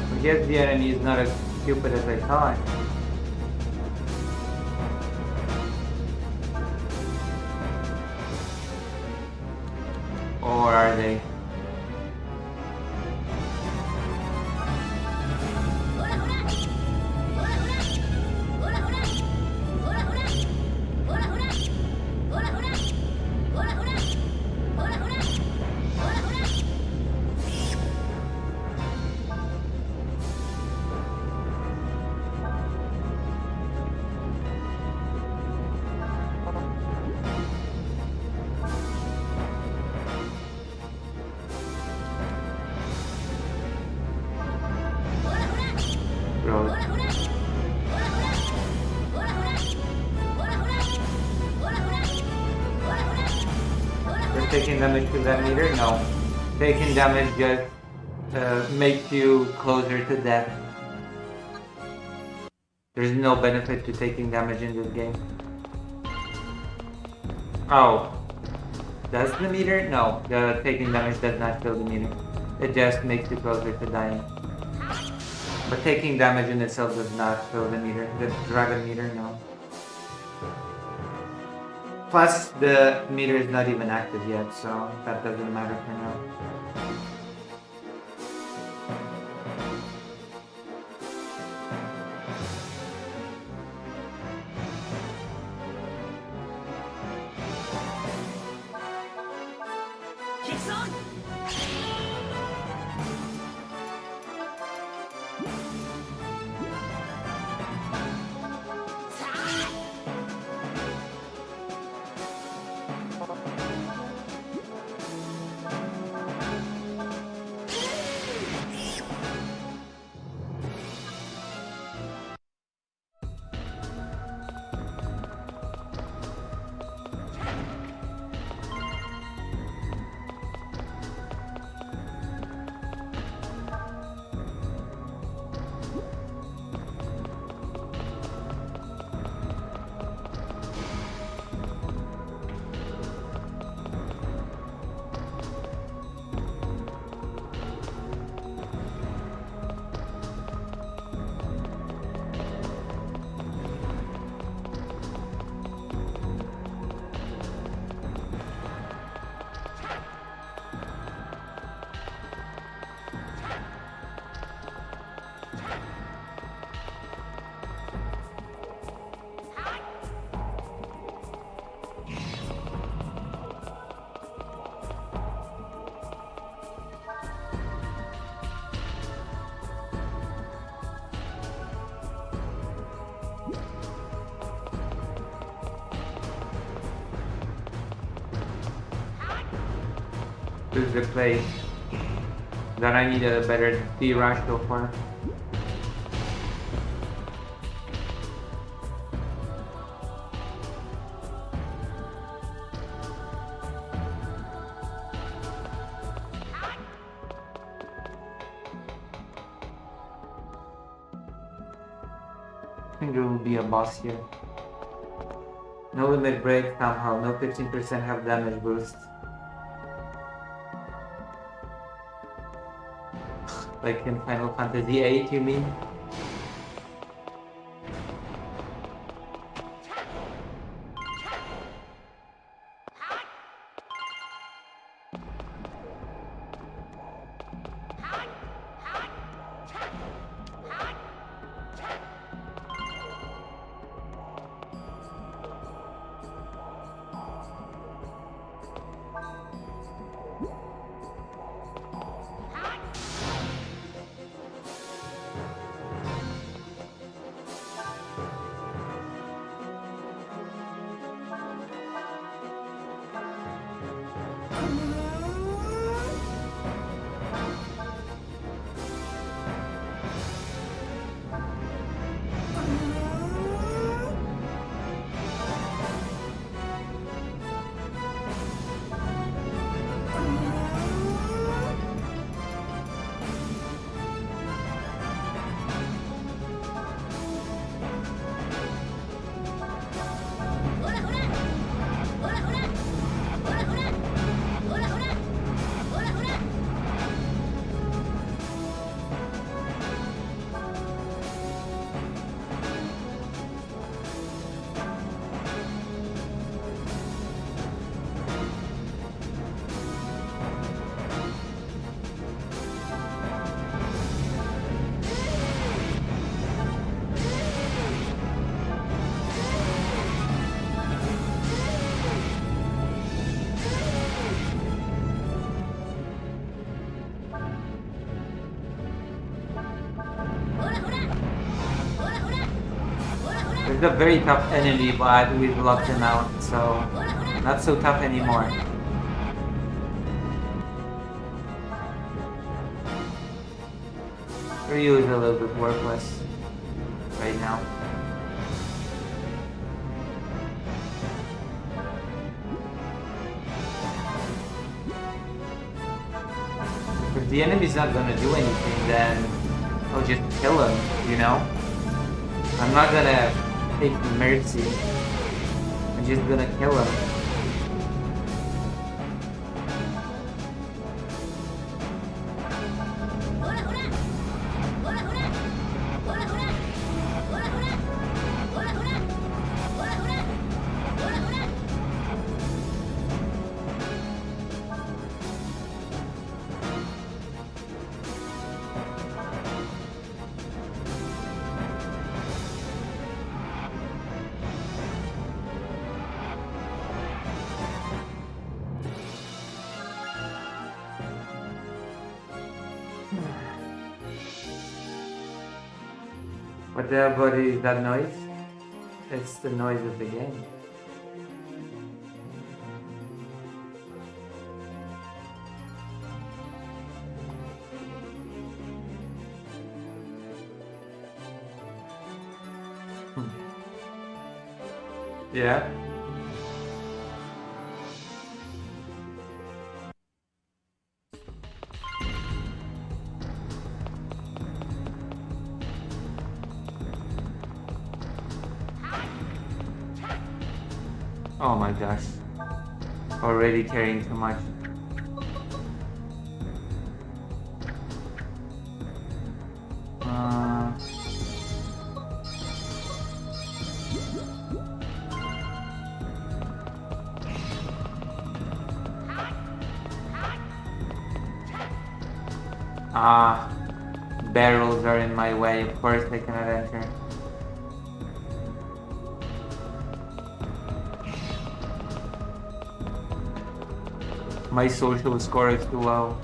I guess the enemy is not as stupid as I thought. Or are they? Bro. Just taking damage to that meter? No. Taking damage just makes you closer to death. There's no benefit to taking damage in this game. Oh. Does the meter? No. The taking damage does not fill the meter. It just makes you closer to dying. But taking damage in itself does not fill the meter. The dragon meter, no. Plus, the meter is not even active yet, so that doesn't matter for now. Kicks on! is replaced. Then I need a better D-Rush so far. I think there will be a boss here. No limit break somehow, no 15% health damage boost. Like in Final Fantasy VIII, you mean? It's a very tough enemy, but we've locked him out, so not so tough anymore. Ryu is a little bit worthless right now. If the enemy's not gonna do anything, then I'll just kill him, you know? I'm not gonna take mercy. I'm just gonna kill him. What the hell is that noise? It's the noise of the game. Yeah. Oh my gosh. Already carrying too much. Barrels are in my way, of course I cannot enter. My social score is too low.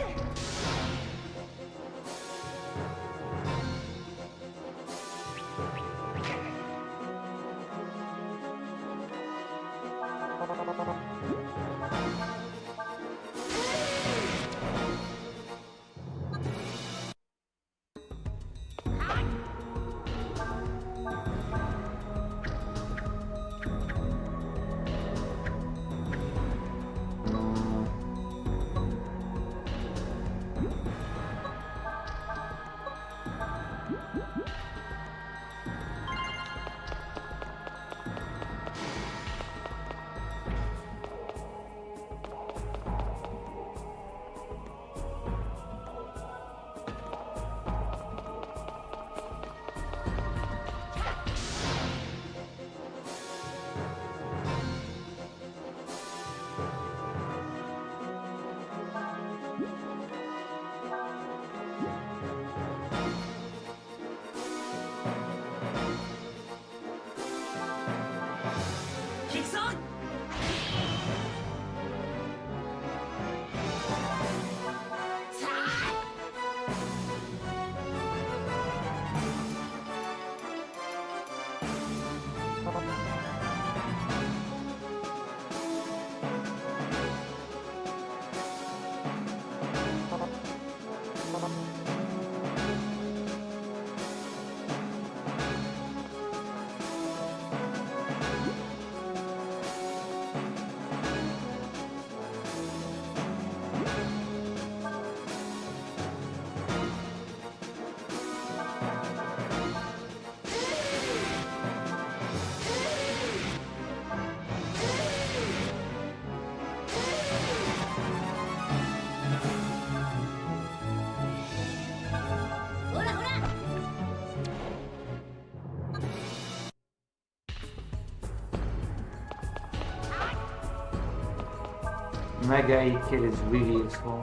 Mega 8 kit is really useful.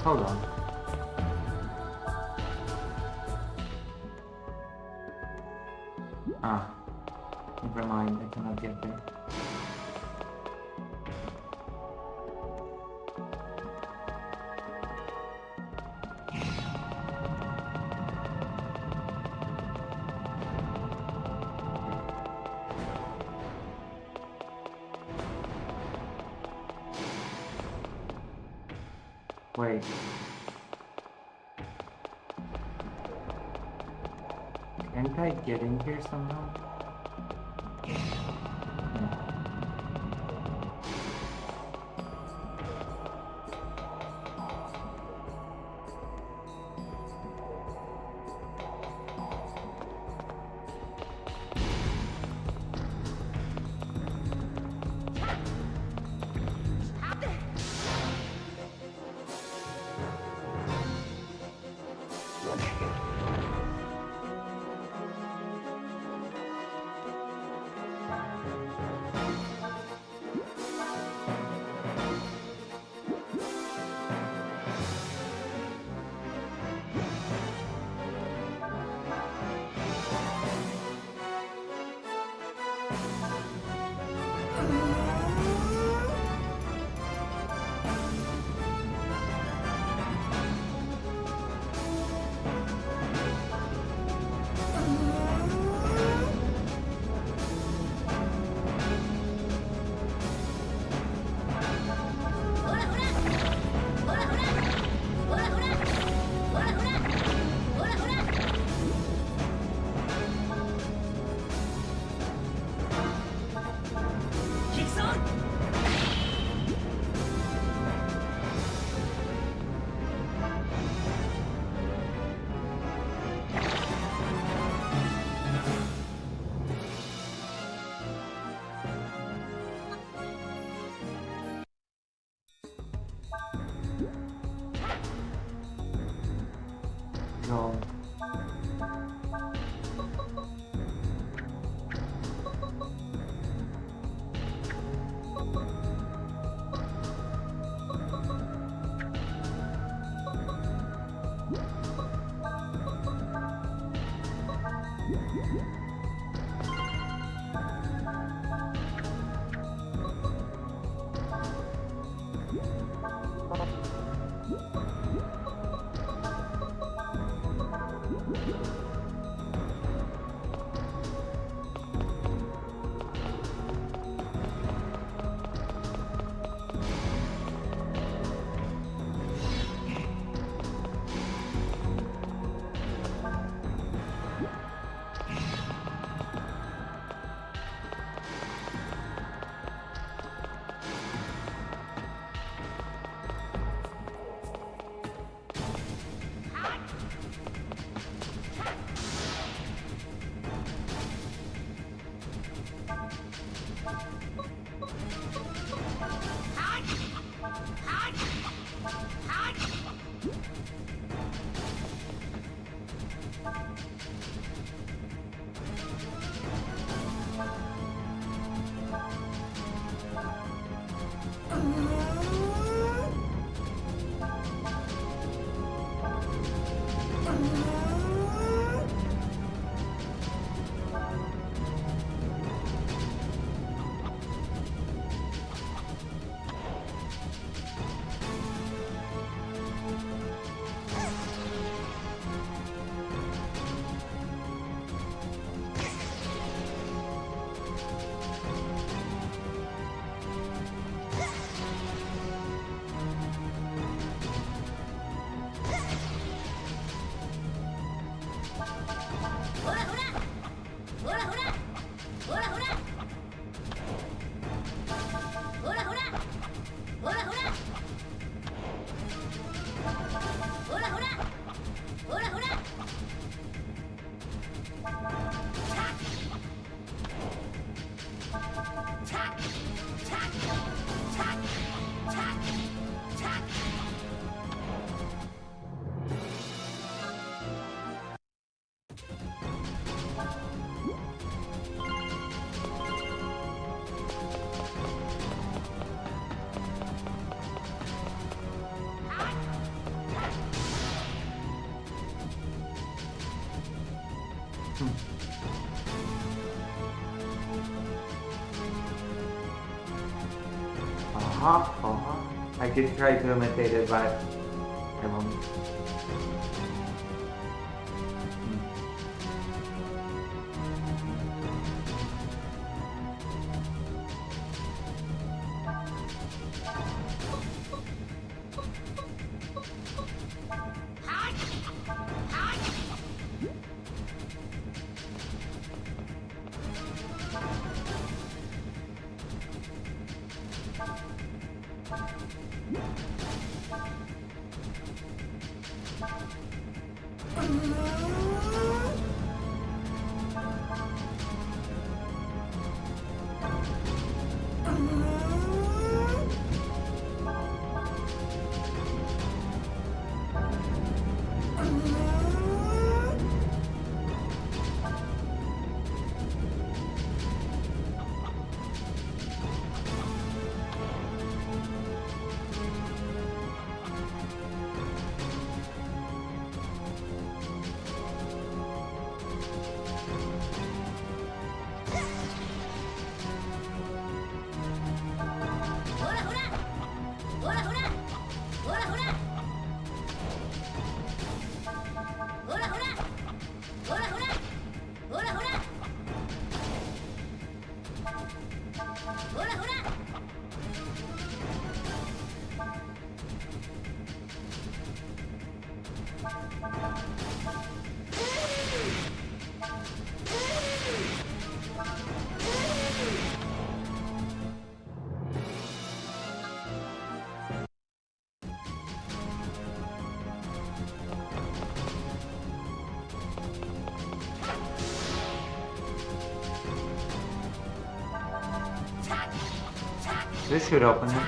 Hold on. Ah, never mind, I cannot get there. Wait. Can't I get in here somehow? No. No. I did try to imitate it, but I won't. This should open it.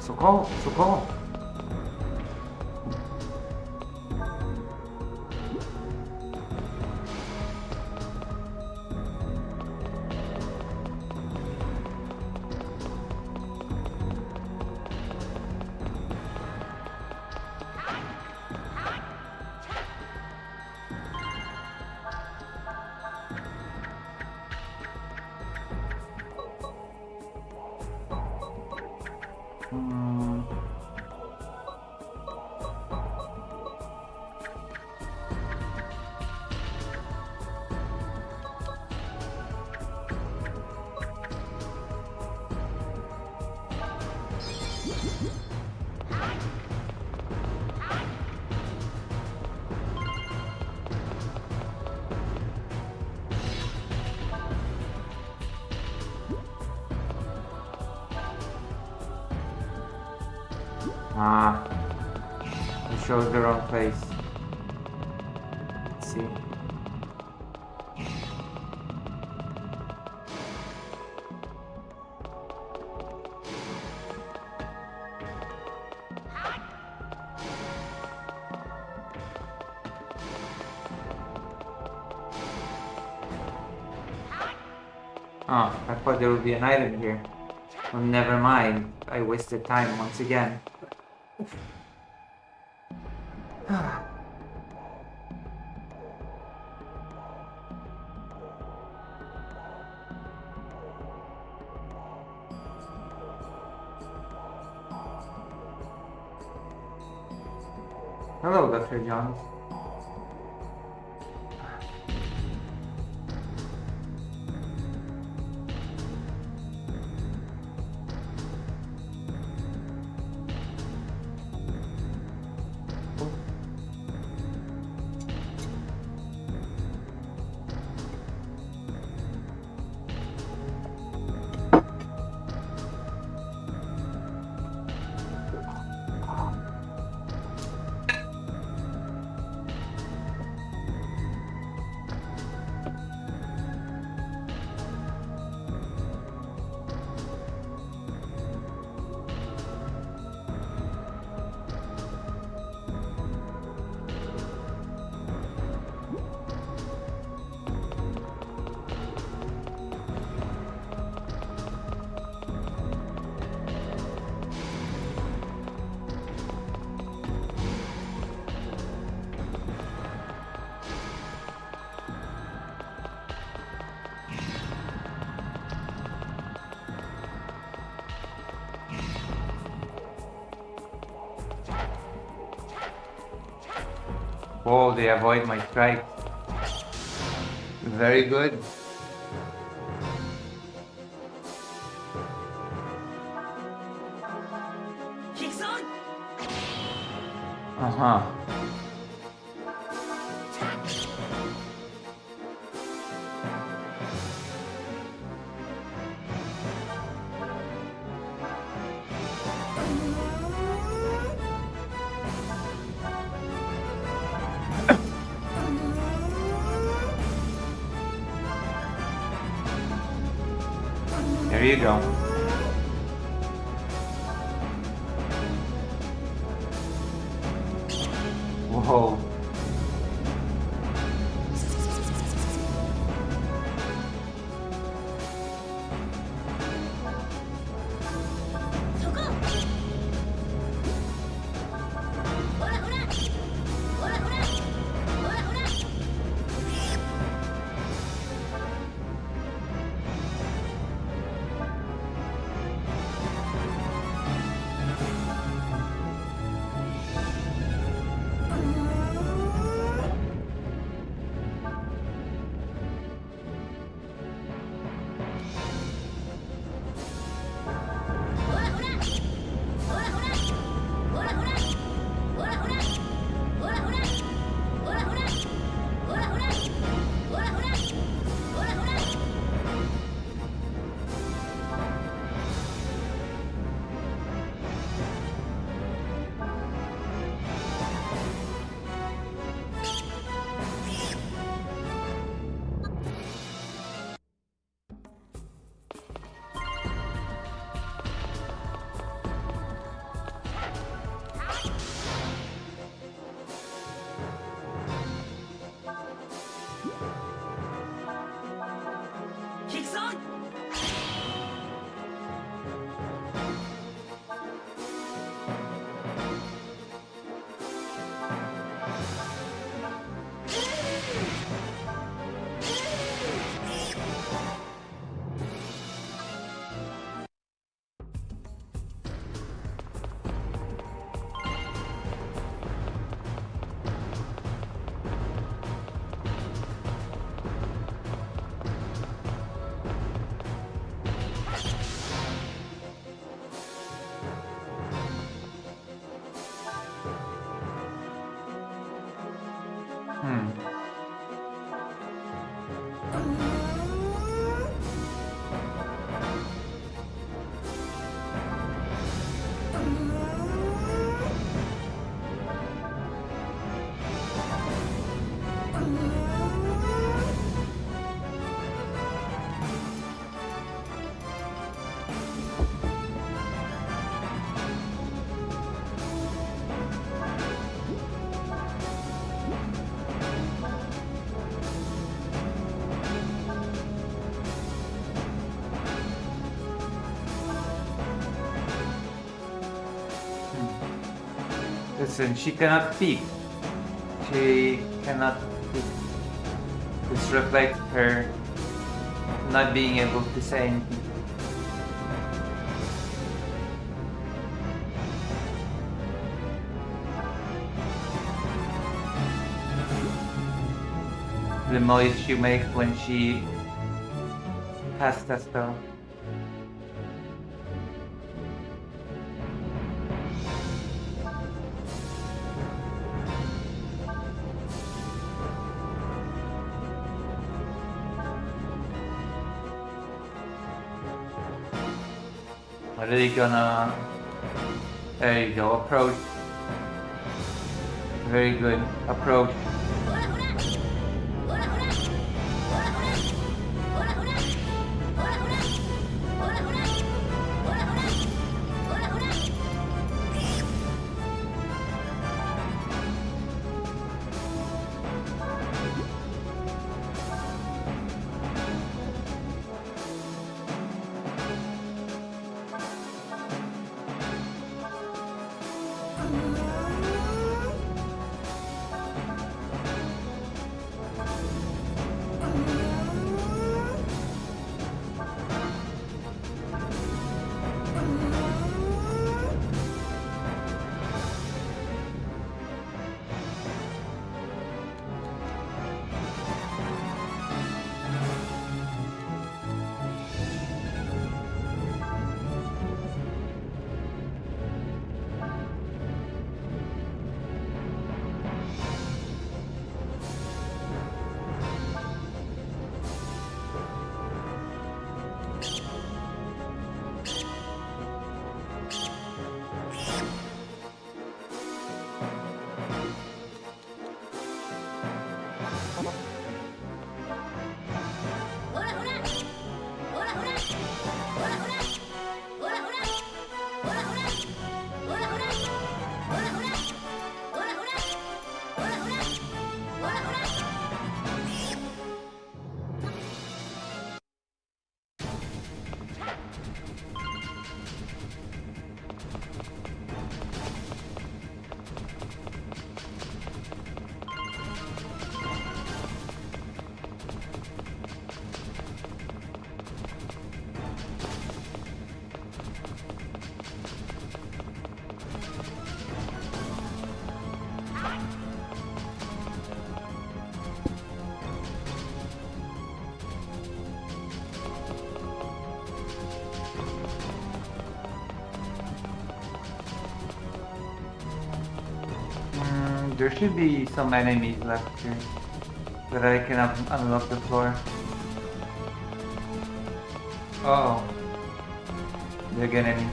So go. It shows the wrong place. Let's see. Oh, I thought there would be an item here. Well, never mind. I wasted time once again. Hello, Dr. John. Oh, they avoid my strike. Very good. Kicks on. Uh-huh. There you go. Whoa. Kicks on. Listen, she cannot speak. She cannot speak. This reflects her not being able to say anything. the noise she makes when she casts that spell. What are they gonna... There you go, approach. Very good, approach. There should be some enemies left here that I can unlock the floor. Oh, big enemy.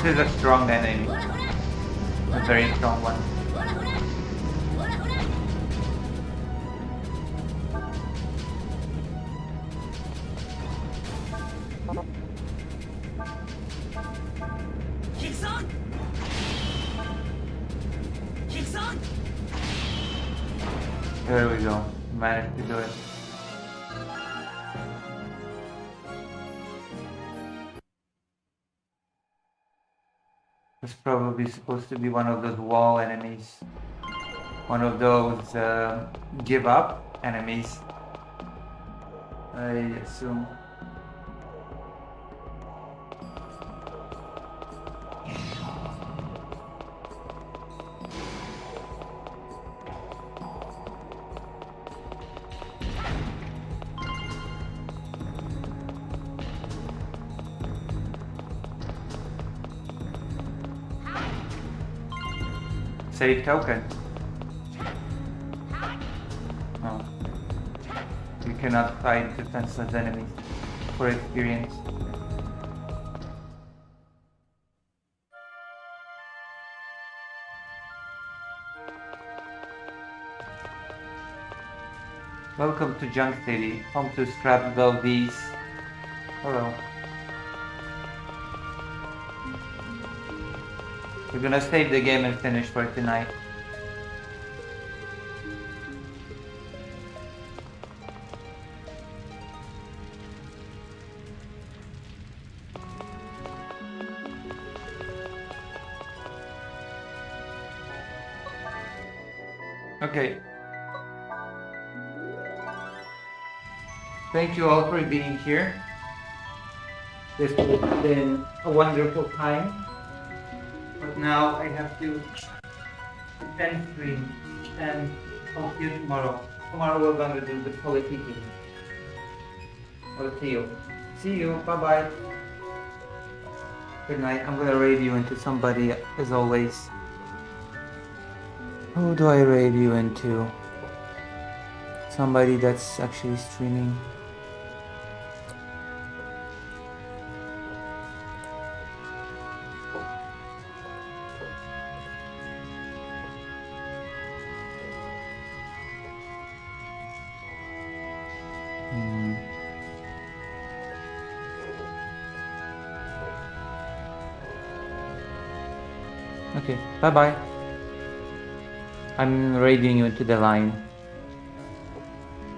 This is a strong enemy. A very strong one. Kicks on! Kicks on! There we go. Managed to do it. It's probably supposed to be one of those wall enemies. One of those give up enemies. I assume. Save token. Oh. You cannot fight defenseless enemies for experience. Welcome to Junk City, home to Scrap Valdez. Hello. We're gonna save the game and finish for tonight. Okay. Thank you all for being here. This has been a wonderful time. But now I have to end stream and I'll see you tomorrow. Tomorrow we're gonna do the politicking. I'll see you. See you. Bye bye. Good night. I'm gonna raid you into somebody as always. Who do I raid you into? Somebody that's actually streaming. Okay, bye bye. I'm raiding you into the line.